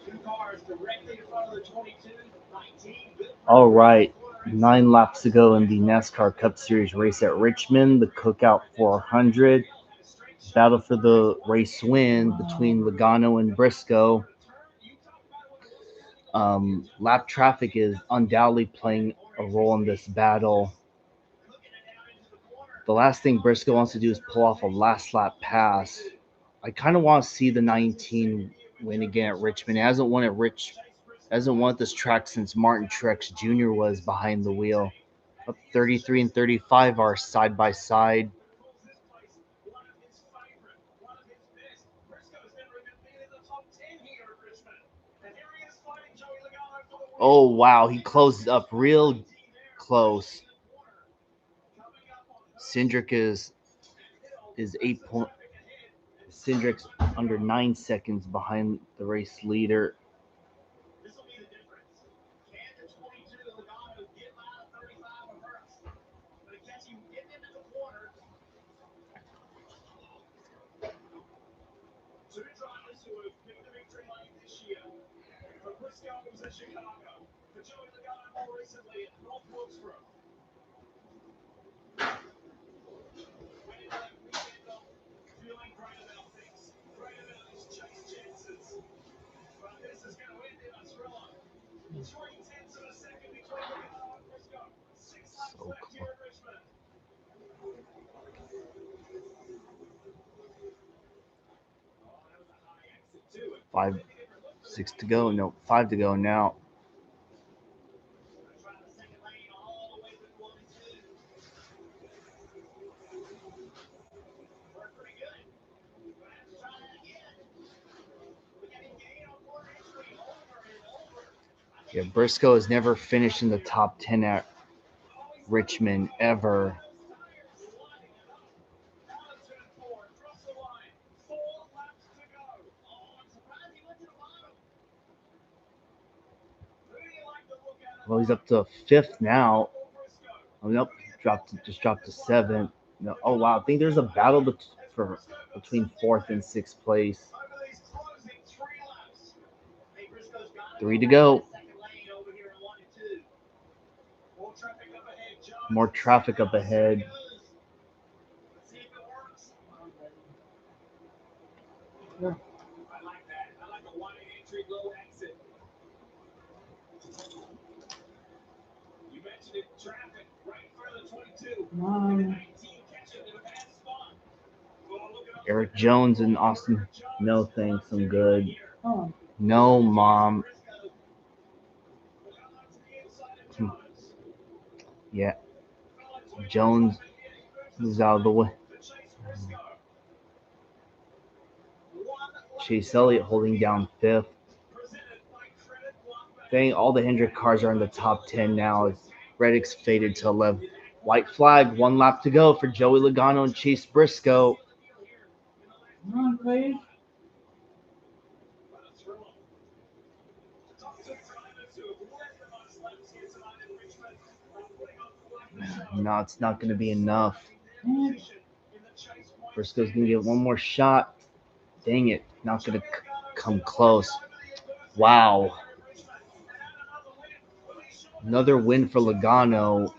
2 cars directly in front of the 22, 19. All right, 9 laps to go in the NASCAR Cup Series race at Richmond, the Cookout 400. Battle for the race win between Logano and Briscoe. Lap traffic is undoubtedly playing a role in this battle. The last thing Briscoe wants to do is pull off a last lap pass. I kind of want to see the 19 win again at Richmond. It hasn't won at this track since Martin Truex Jr. was behind the wheel. Up 33 and 35 are side by side. Oh wow, he closed up real close. Cindric is 8 point. Cindric's under 9 seconds behind the race leader. This will be the difference. Can the 22 Logano get out of 35 of Hurts? But it gets you getting into the corners. 2 drivers who have picked the victory lane this year. For Briscoe, it was at Chicago. For Joey Logano more recently at North Wilkesboro. Went into that weekend off feeling great about things. Great about his chase chances. But this is going to end in a thriller. 3 6 to go. No, 5 to go now. Yeah, Briscoe has never finished in the top 10 at Richmond ever. Well, he's up to 5th now. Oh, nope, just dropped to 7th. No, oh wow, I think there's a battle between 4th and 6th place. 3 to go. More traffic up ahead. Eric Jones and Austin. No thanks, I'm good. No, Mom. Yeah. Jones moves out of the way. Chase Elliott holding down 5th. Dang, all the Hendrick cars are in the top 10 now. Reddick's faded to 11th. White flag, 1 lap to go for Joey Logano and Chase Briscoe. No, it's not going to be enough. Briscoe's going to get one more shot. Dang it, not going to come close. Wow. Another win for Logano.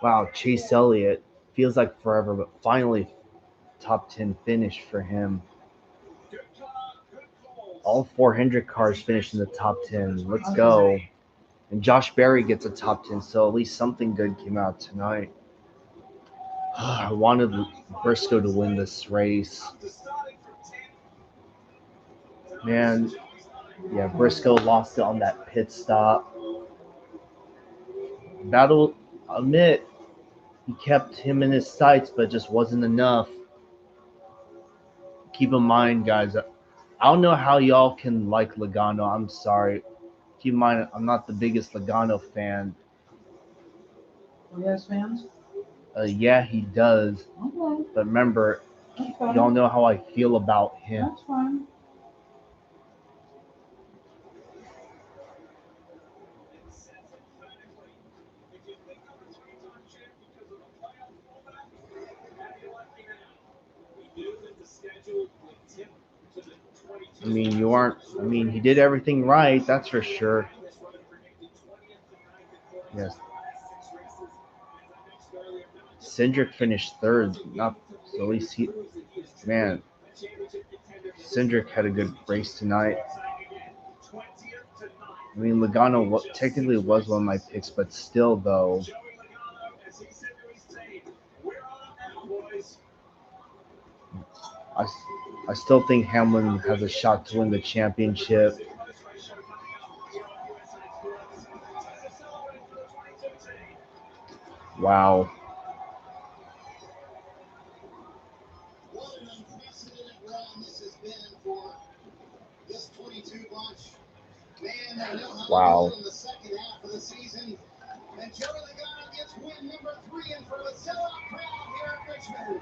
Wow, Chase Elliott feels like forever, but finally top 10 finish for him. All 4 Hendrick cars finished in the top 10. Let's go. And Josh Berry gets a top 10, so at least something good came out tonight. I wanted Briscoe to win this race. Man, yeah, Briscoe lost it on that pit stop. Battle, admit, he kept him in his sights, but just wasn't enough. Keep in mind, guys, I don't know how y'all can like Logano. I'm sorry. Keep in mind, I'm not the biggest Logano fan. He has fans? Yeah, he does. Okay. But remember, y'all know how I feel about him. That's fine. I mean, he did everything right, that's for sure. Yes. Cindric finished 3rd. Not, so at least man, Cindric had a good race tonight. I mean, Logano technically was one of my picks, but still, though. I still think Hamlin has a shot to win the championship. Wow. What an unprecedented run this has been for this 22 bunch. Man, they know how Wow. to do it in the second half of the season. And Joey Logano gets win number 3 in front of a sellout crowd here at Richmond.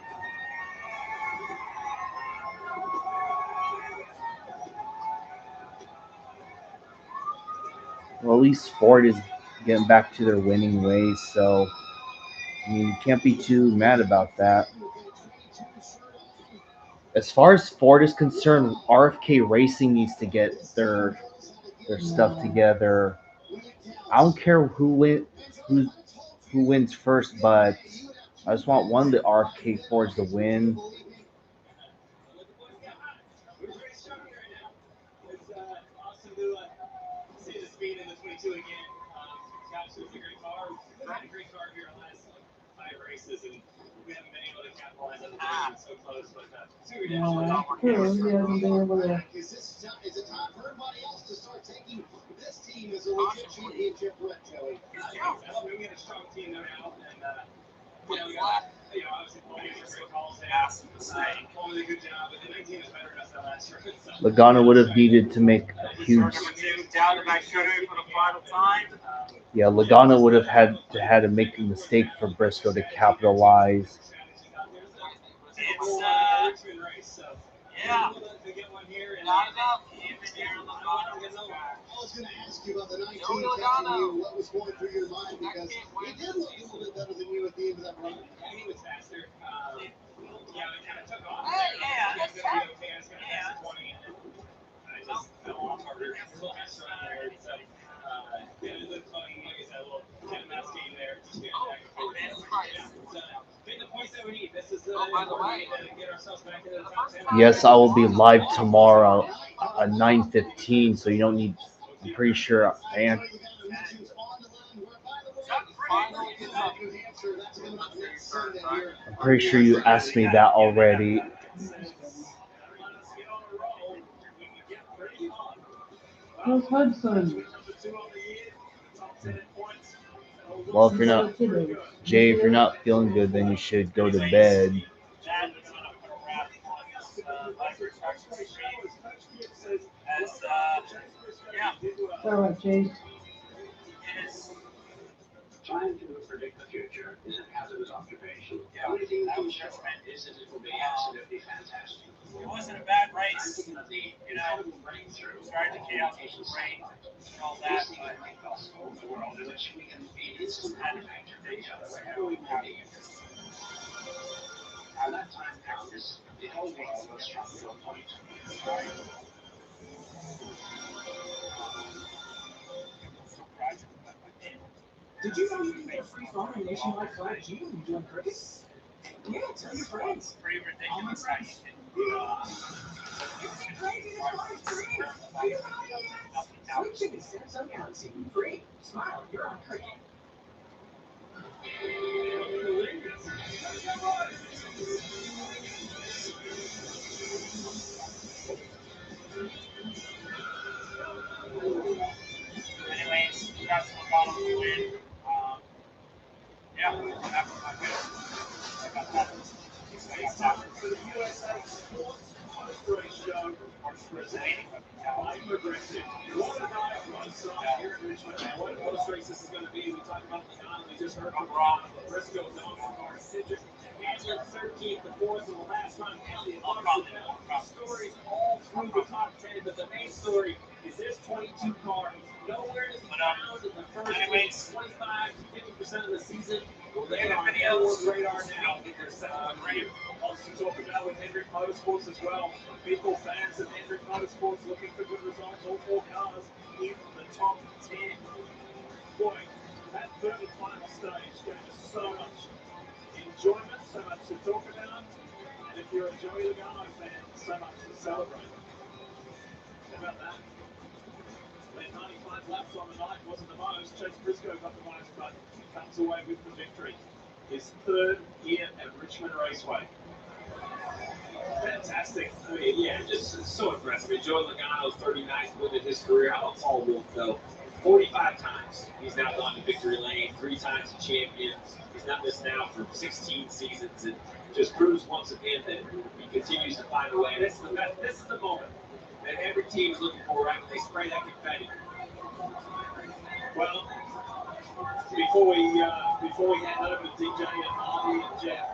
Well, at least Ford is getting back to their winning ways, so I mean, you can't be too mad about that. As far as Ford is concerned, RFK Racing needs to get their stuff together. I don't care who wins first, but I just want one of the RFK Fords to win. to again. Guys, it's a great car. We've had a great car here the last 5 races, and we haven't been able to capitalize on it so close. But see what we did. Is it time for everybody else to start taking this team as a legit championship threat, Joey? We had a strong team no doubt, and obviously Paul gave us great calls there. Paul did a good job, but the 19 is better than us that last year. Logano would have needed to make a huge. Down to back shooter for the final time. Yeah, Logano would have had to make a mistake for Briscoe to capitalize. It's yeah. Not enough. I was going to ask you about the 19 catching you, what was going through your mind, because he did look a little bit better than you at the end of that run. He was faster. It kind of took off. Yeah, I was going to be okay. I was going to pass 20, and I just fell off harder after the last run there. So, it looked funny. Like I said, a little cat and mouse game there. Just getting back and forth. Getting the points that we need. This is the way to get ourselves back into the top 10. Yes, I will be live tomorrow at 9:15, so you don't need. I'm pretty sure I am. I'm pretty sure you asked me that already. Well, if you're not feeling good, then you should go to bed. Sorry, Chase. Trying to predict the future is a hazardous occupation. The only thing you can show is that it will be absolutely fantastic. It wasn't a bad race. Breakthrough. Started the chaos with rain and all that, but the world in which we can feed instant contact to each other wherever we may be. At that time counts, the whole world was strong to a point. Did you know you can get a free phone and nationwide 5G when you join Crickets? Yeah, tell your friends. Pretty ridiculous how you can Switching to Samsung Galaxy free. Smile, you're on Cricket. Anyways, that's what got him to win. Yeah, that's not good. I got that. It's time for the USA Sports Post-Race Show. I'm progressive. What a night, one side here in Richmond. What a post-race this is going to be. We talked about the Ghana. We just heard from Rob. Briscoe down from our Citric. Angela 13th, the 4th, and the last time, Elliott. Stories all through the top 10, but the main story is this 22 car. Nowhere to be found in the first 25 to 50% of the season. Well, they are on the radar now. There's great. Also talk about with Hendrick Motorsports as well. People, fans of Hendrick Motorsports looking for good results. All 4 cars in the top 10. Boy, that third and final stage gave us so much enjoyment, so much to talk about. And if you're a Joey Logano fan, so much to celebrate. How about that? Led 95 laps on the night, wasn't the most. Chase Briscoe got the most, but comes away with the victory. His 3rd year at Richmond Raceway. Fantastic. I mean, yeah, just so impressive. Joey Logano's 39th win in his career. How about Paul Wolf, though? 45 times. He's now gone to victory lane, 3 times a champion. He's not missed now for 16 seasons, and just proves once again that he continues to find a way. This is the best. This is the moment that every team is looking for right when they spray that confetti. Well, before we hand over to DJ and Harvey and Jeff,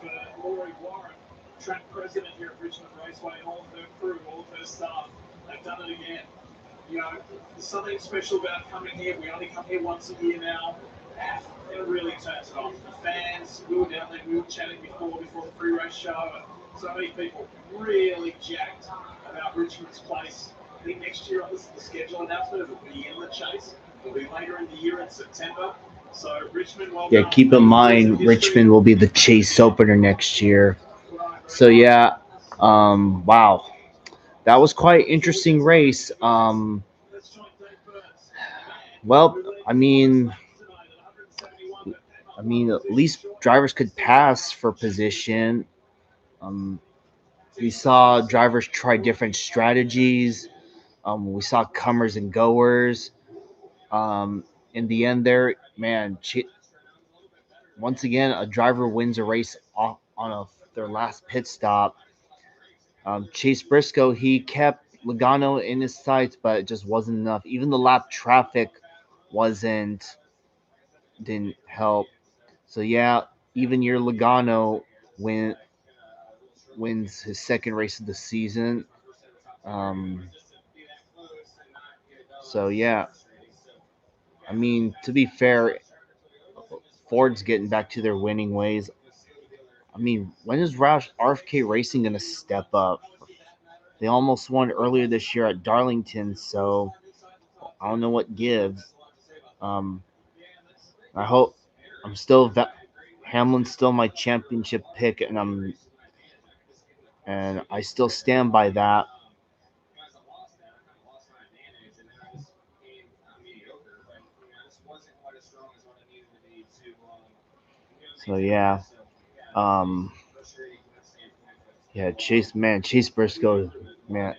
for Lori Warren, track president here at Richmond Raceway, and all of her crew, all of her staff, they've done it again. You know, there's something special about coming here. We only come here once a year now. It really turns it on. The fans, we were down there, we were chatting before the pre-race show, and so many people really jacked about Richmond's place. I think next year on the schedule announcement, it'll be in the chase. It'll be later in the year in September. So Richmond, well Yeah, keep in mind Richmond will be the Chase opener next year. So yeah, wow, that was quite an interesting race. Well, I mean, at least drivers could pass for position. Um, we saw drivers try different strategies. We saw comers and goers. Um, in the end, there, man, once again, a driver wins a race off on their last pit stop. Chase Briscoe, he kept Logano in his sights, but it just wasn't enough. Even the lap traffic wasn't didn't help. So yeah, even your Logano win, wins his second race of the season. Um, so yeah, I mean to be fair, Ford's getting back to their winning ways. I mean, when is RFK Racing gonna step up? They almost won earlier this year at Darlington, so I don't know what gives. Um, I hope I'm still Hamlin's still my championship pick, and I still stand by that. So yeah, um, yeah, Chase Briscoe, man,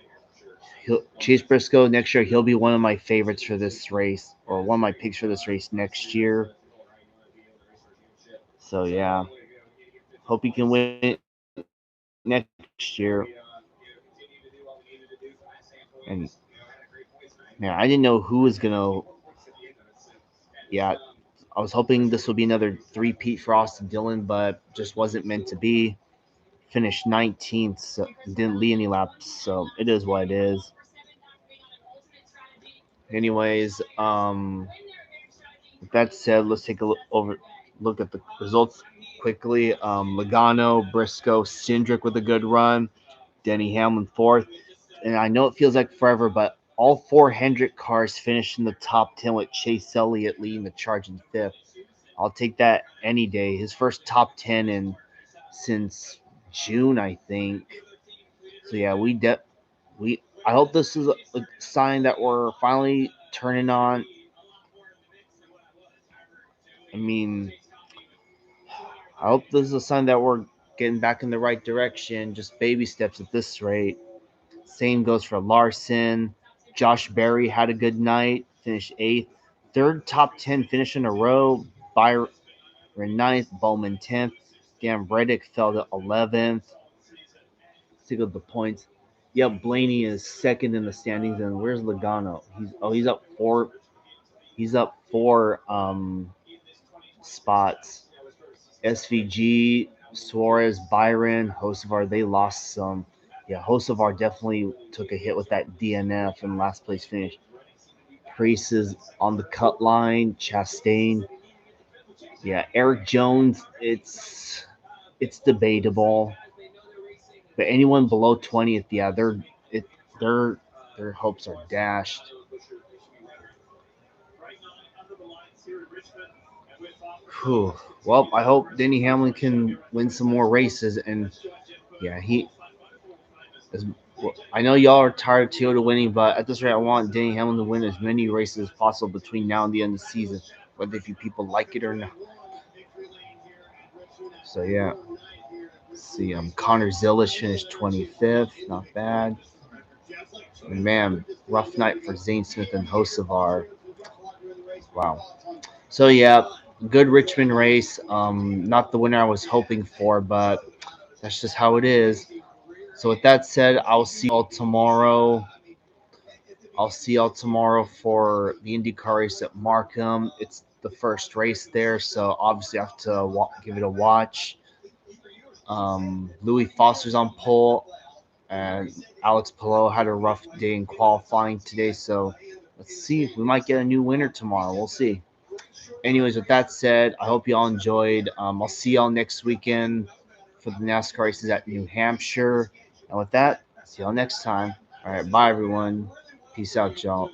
Chase Briscoe next year he'll be one of my favorites for this race, or one of my picks for this race next year. So yeah, hope he can win it next year. And man, I didn't know who was gonna. Yeah, I was hoping this would be another three-peat for Austin Dillon, but just wasn't meant to be. Finished 19th, so didn't lead any laps, so it is what it is. Anyways, with that said, let's take a look at the results quickly. Logano, Briscoe, Cindric with a good run. Denny Hamlin fourth. And I know it feels like forever, but all four Hendrick cars finished in the top 10 with Chase Elliott leading the charge in fifth. I'll take that any day. His first top 10 in since June, I think. So yeah, we I hope this is a sign that we're finally turning on. I mean, I hope this is a sign that we're getting back in the right direction. Just baby steps at this rate. Same goes for Larson. Josh Berry had a good night, finished eighth. Third top 10 finish in a row. Byron ninth, Bowman 10th. Dan Reddick fell to 11th. Take up the points. Yep, Blaney is second in the standings. And where's Logano? He's up four. He's up four spots. SVG, Suarez, Byron, Hocevar, they lost some. Yeah, Hocevar definitely took a hit with that DNF and last place finish. Priest is on the cut line. Chastain. Yeah, Eric Jones, it's debatable. But anyone below 20th, yeah, it their their hopes are dashed. Whew. Well, I hope Denny Hamlin can win some more races, and yeah, as, well, I know y'all are tired of Toyota winning, but at this rate, I want Denny Hamlin to win as many races as possible between now and the end of the season, whether if you people like it or not. So yeah, let's see, Connor Zilish finished 25th, not bad. And man, rough night for Zane Smith and Hocevar. Wow. So yeah, good Richmond race. Not the winner I was hoping for, but that's just how it is. So with that said, I'll see y'all tomorrow. I'll see y'all tomorrow for the IndyCar race at Markham. It's the first race there, so obviously I have to give it a watch. Louis Foster's on pole, and Alex Palou had a rough day in qualifying today, so let's see if we might get a new winner tomorrow. We'll see. Anyways, with that said, I hope y'all enjoyed. I'll see y'all next weekend for the NASCAR races at New Hampshire. And with that, see y'all next time. All right, bye everyone. Peace out, y'all.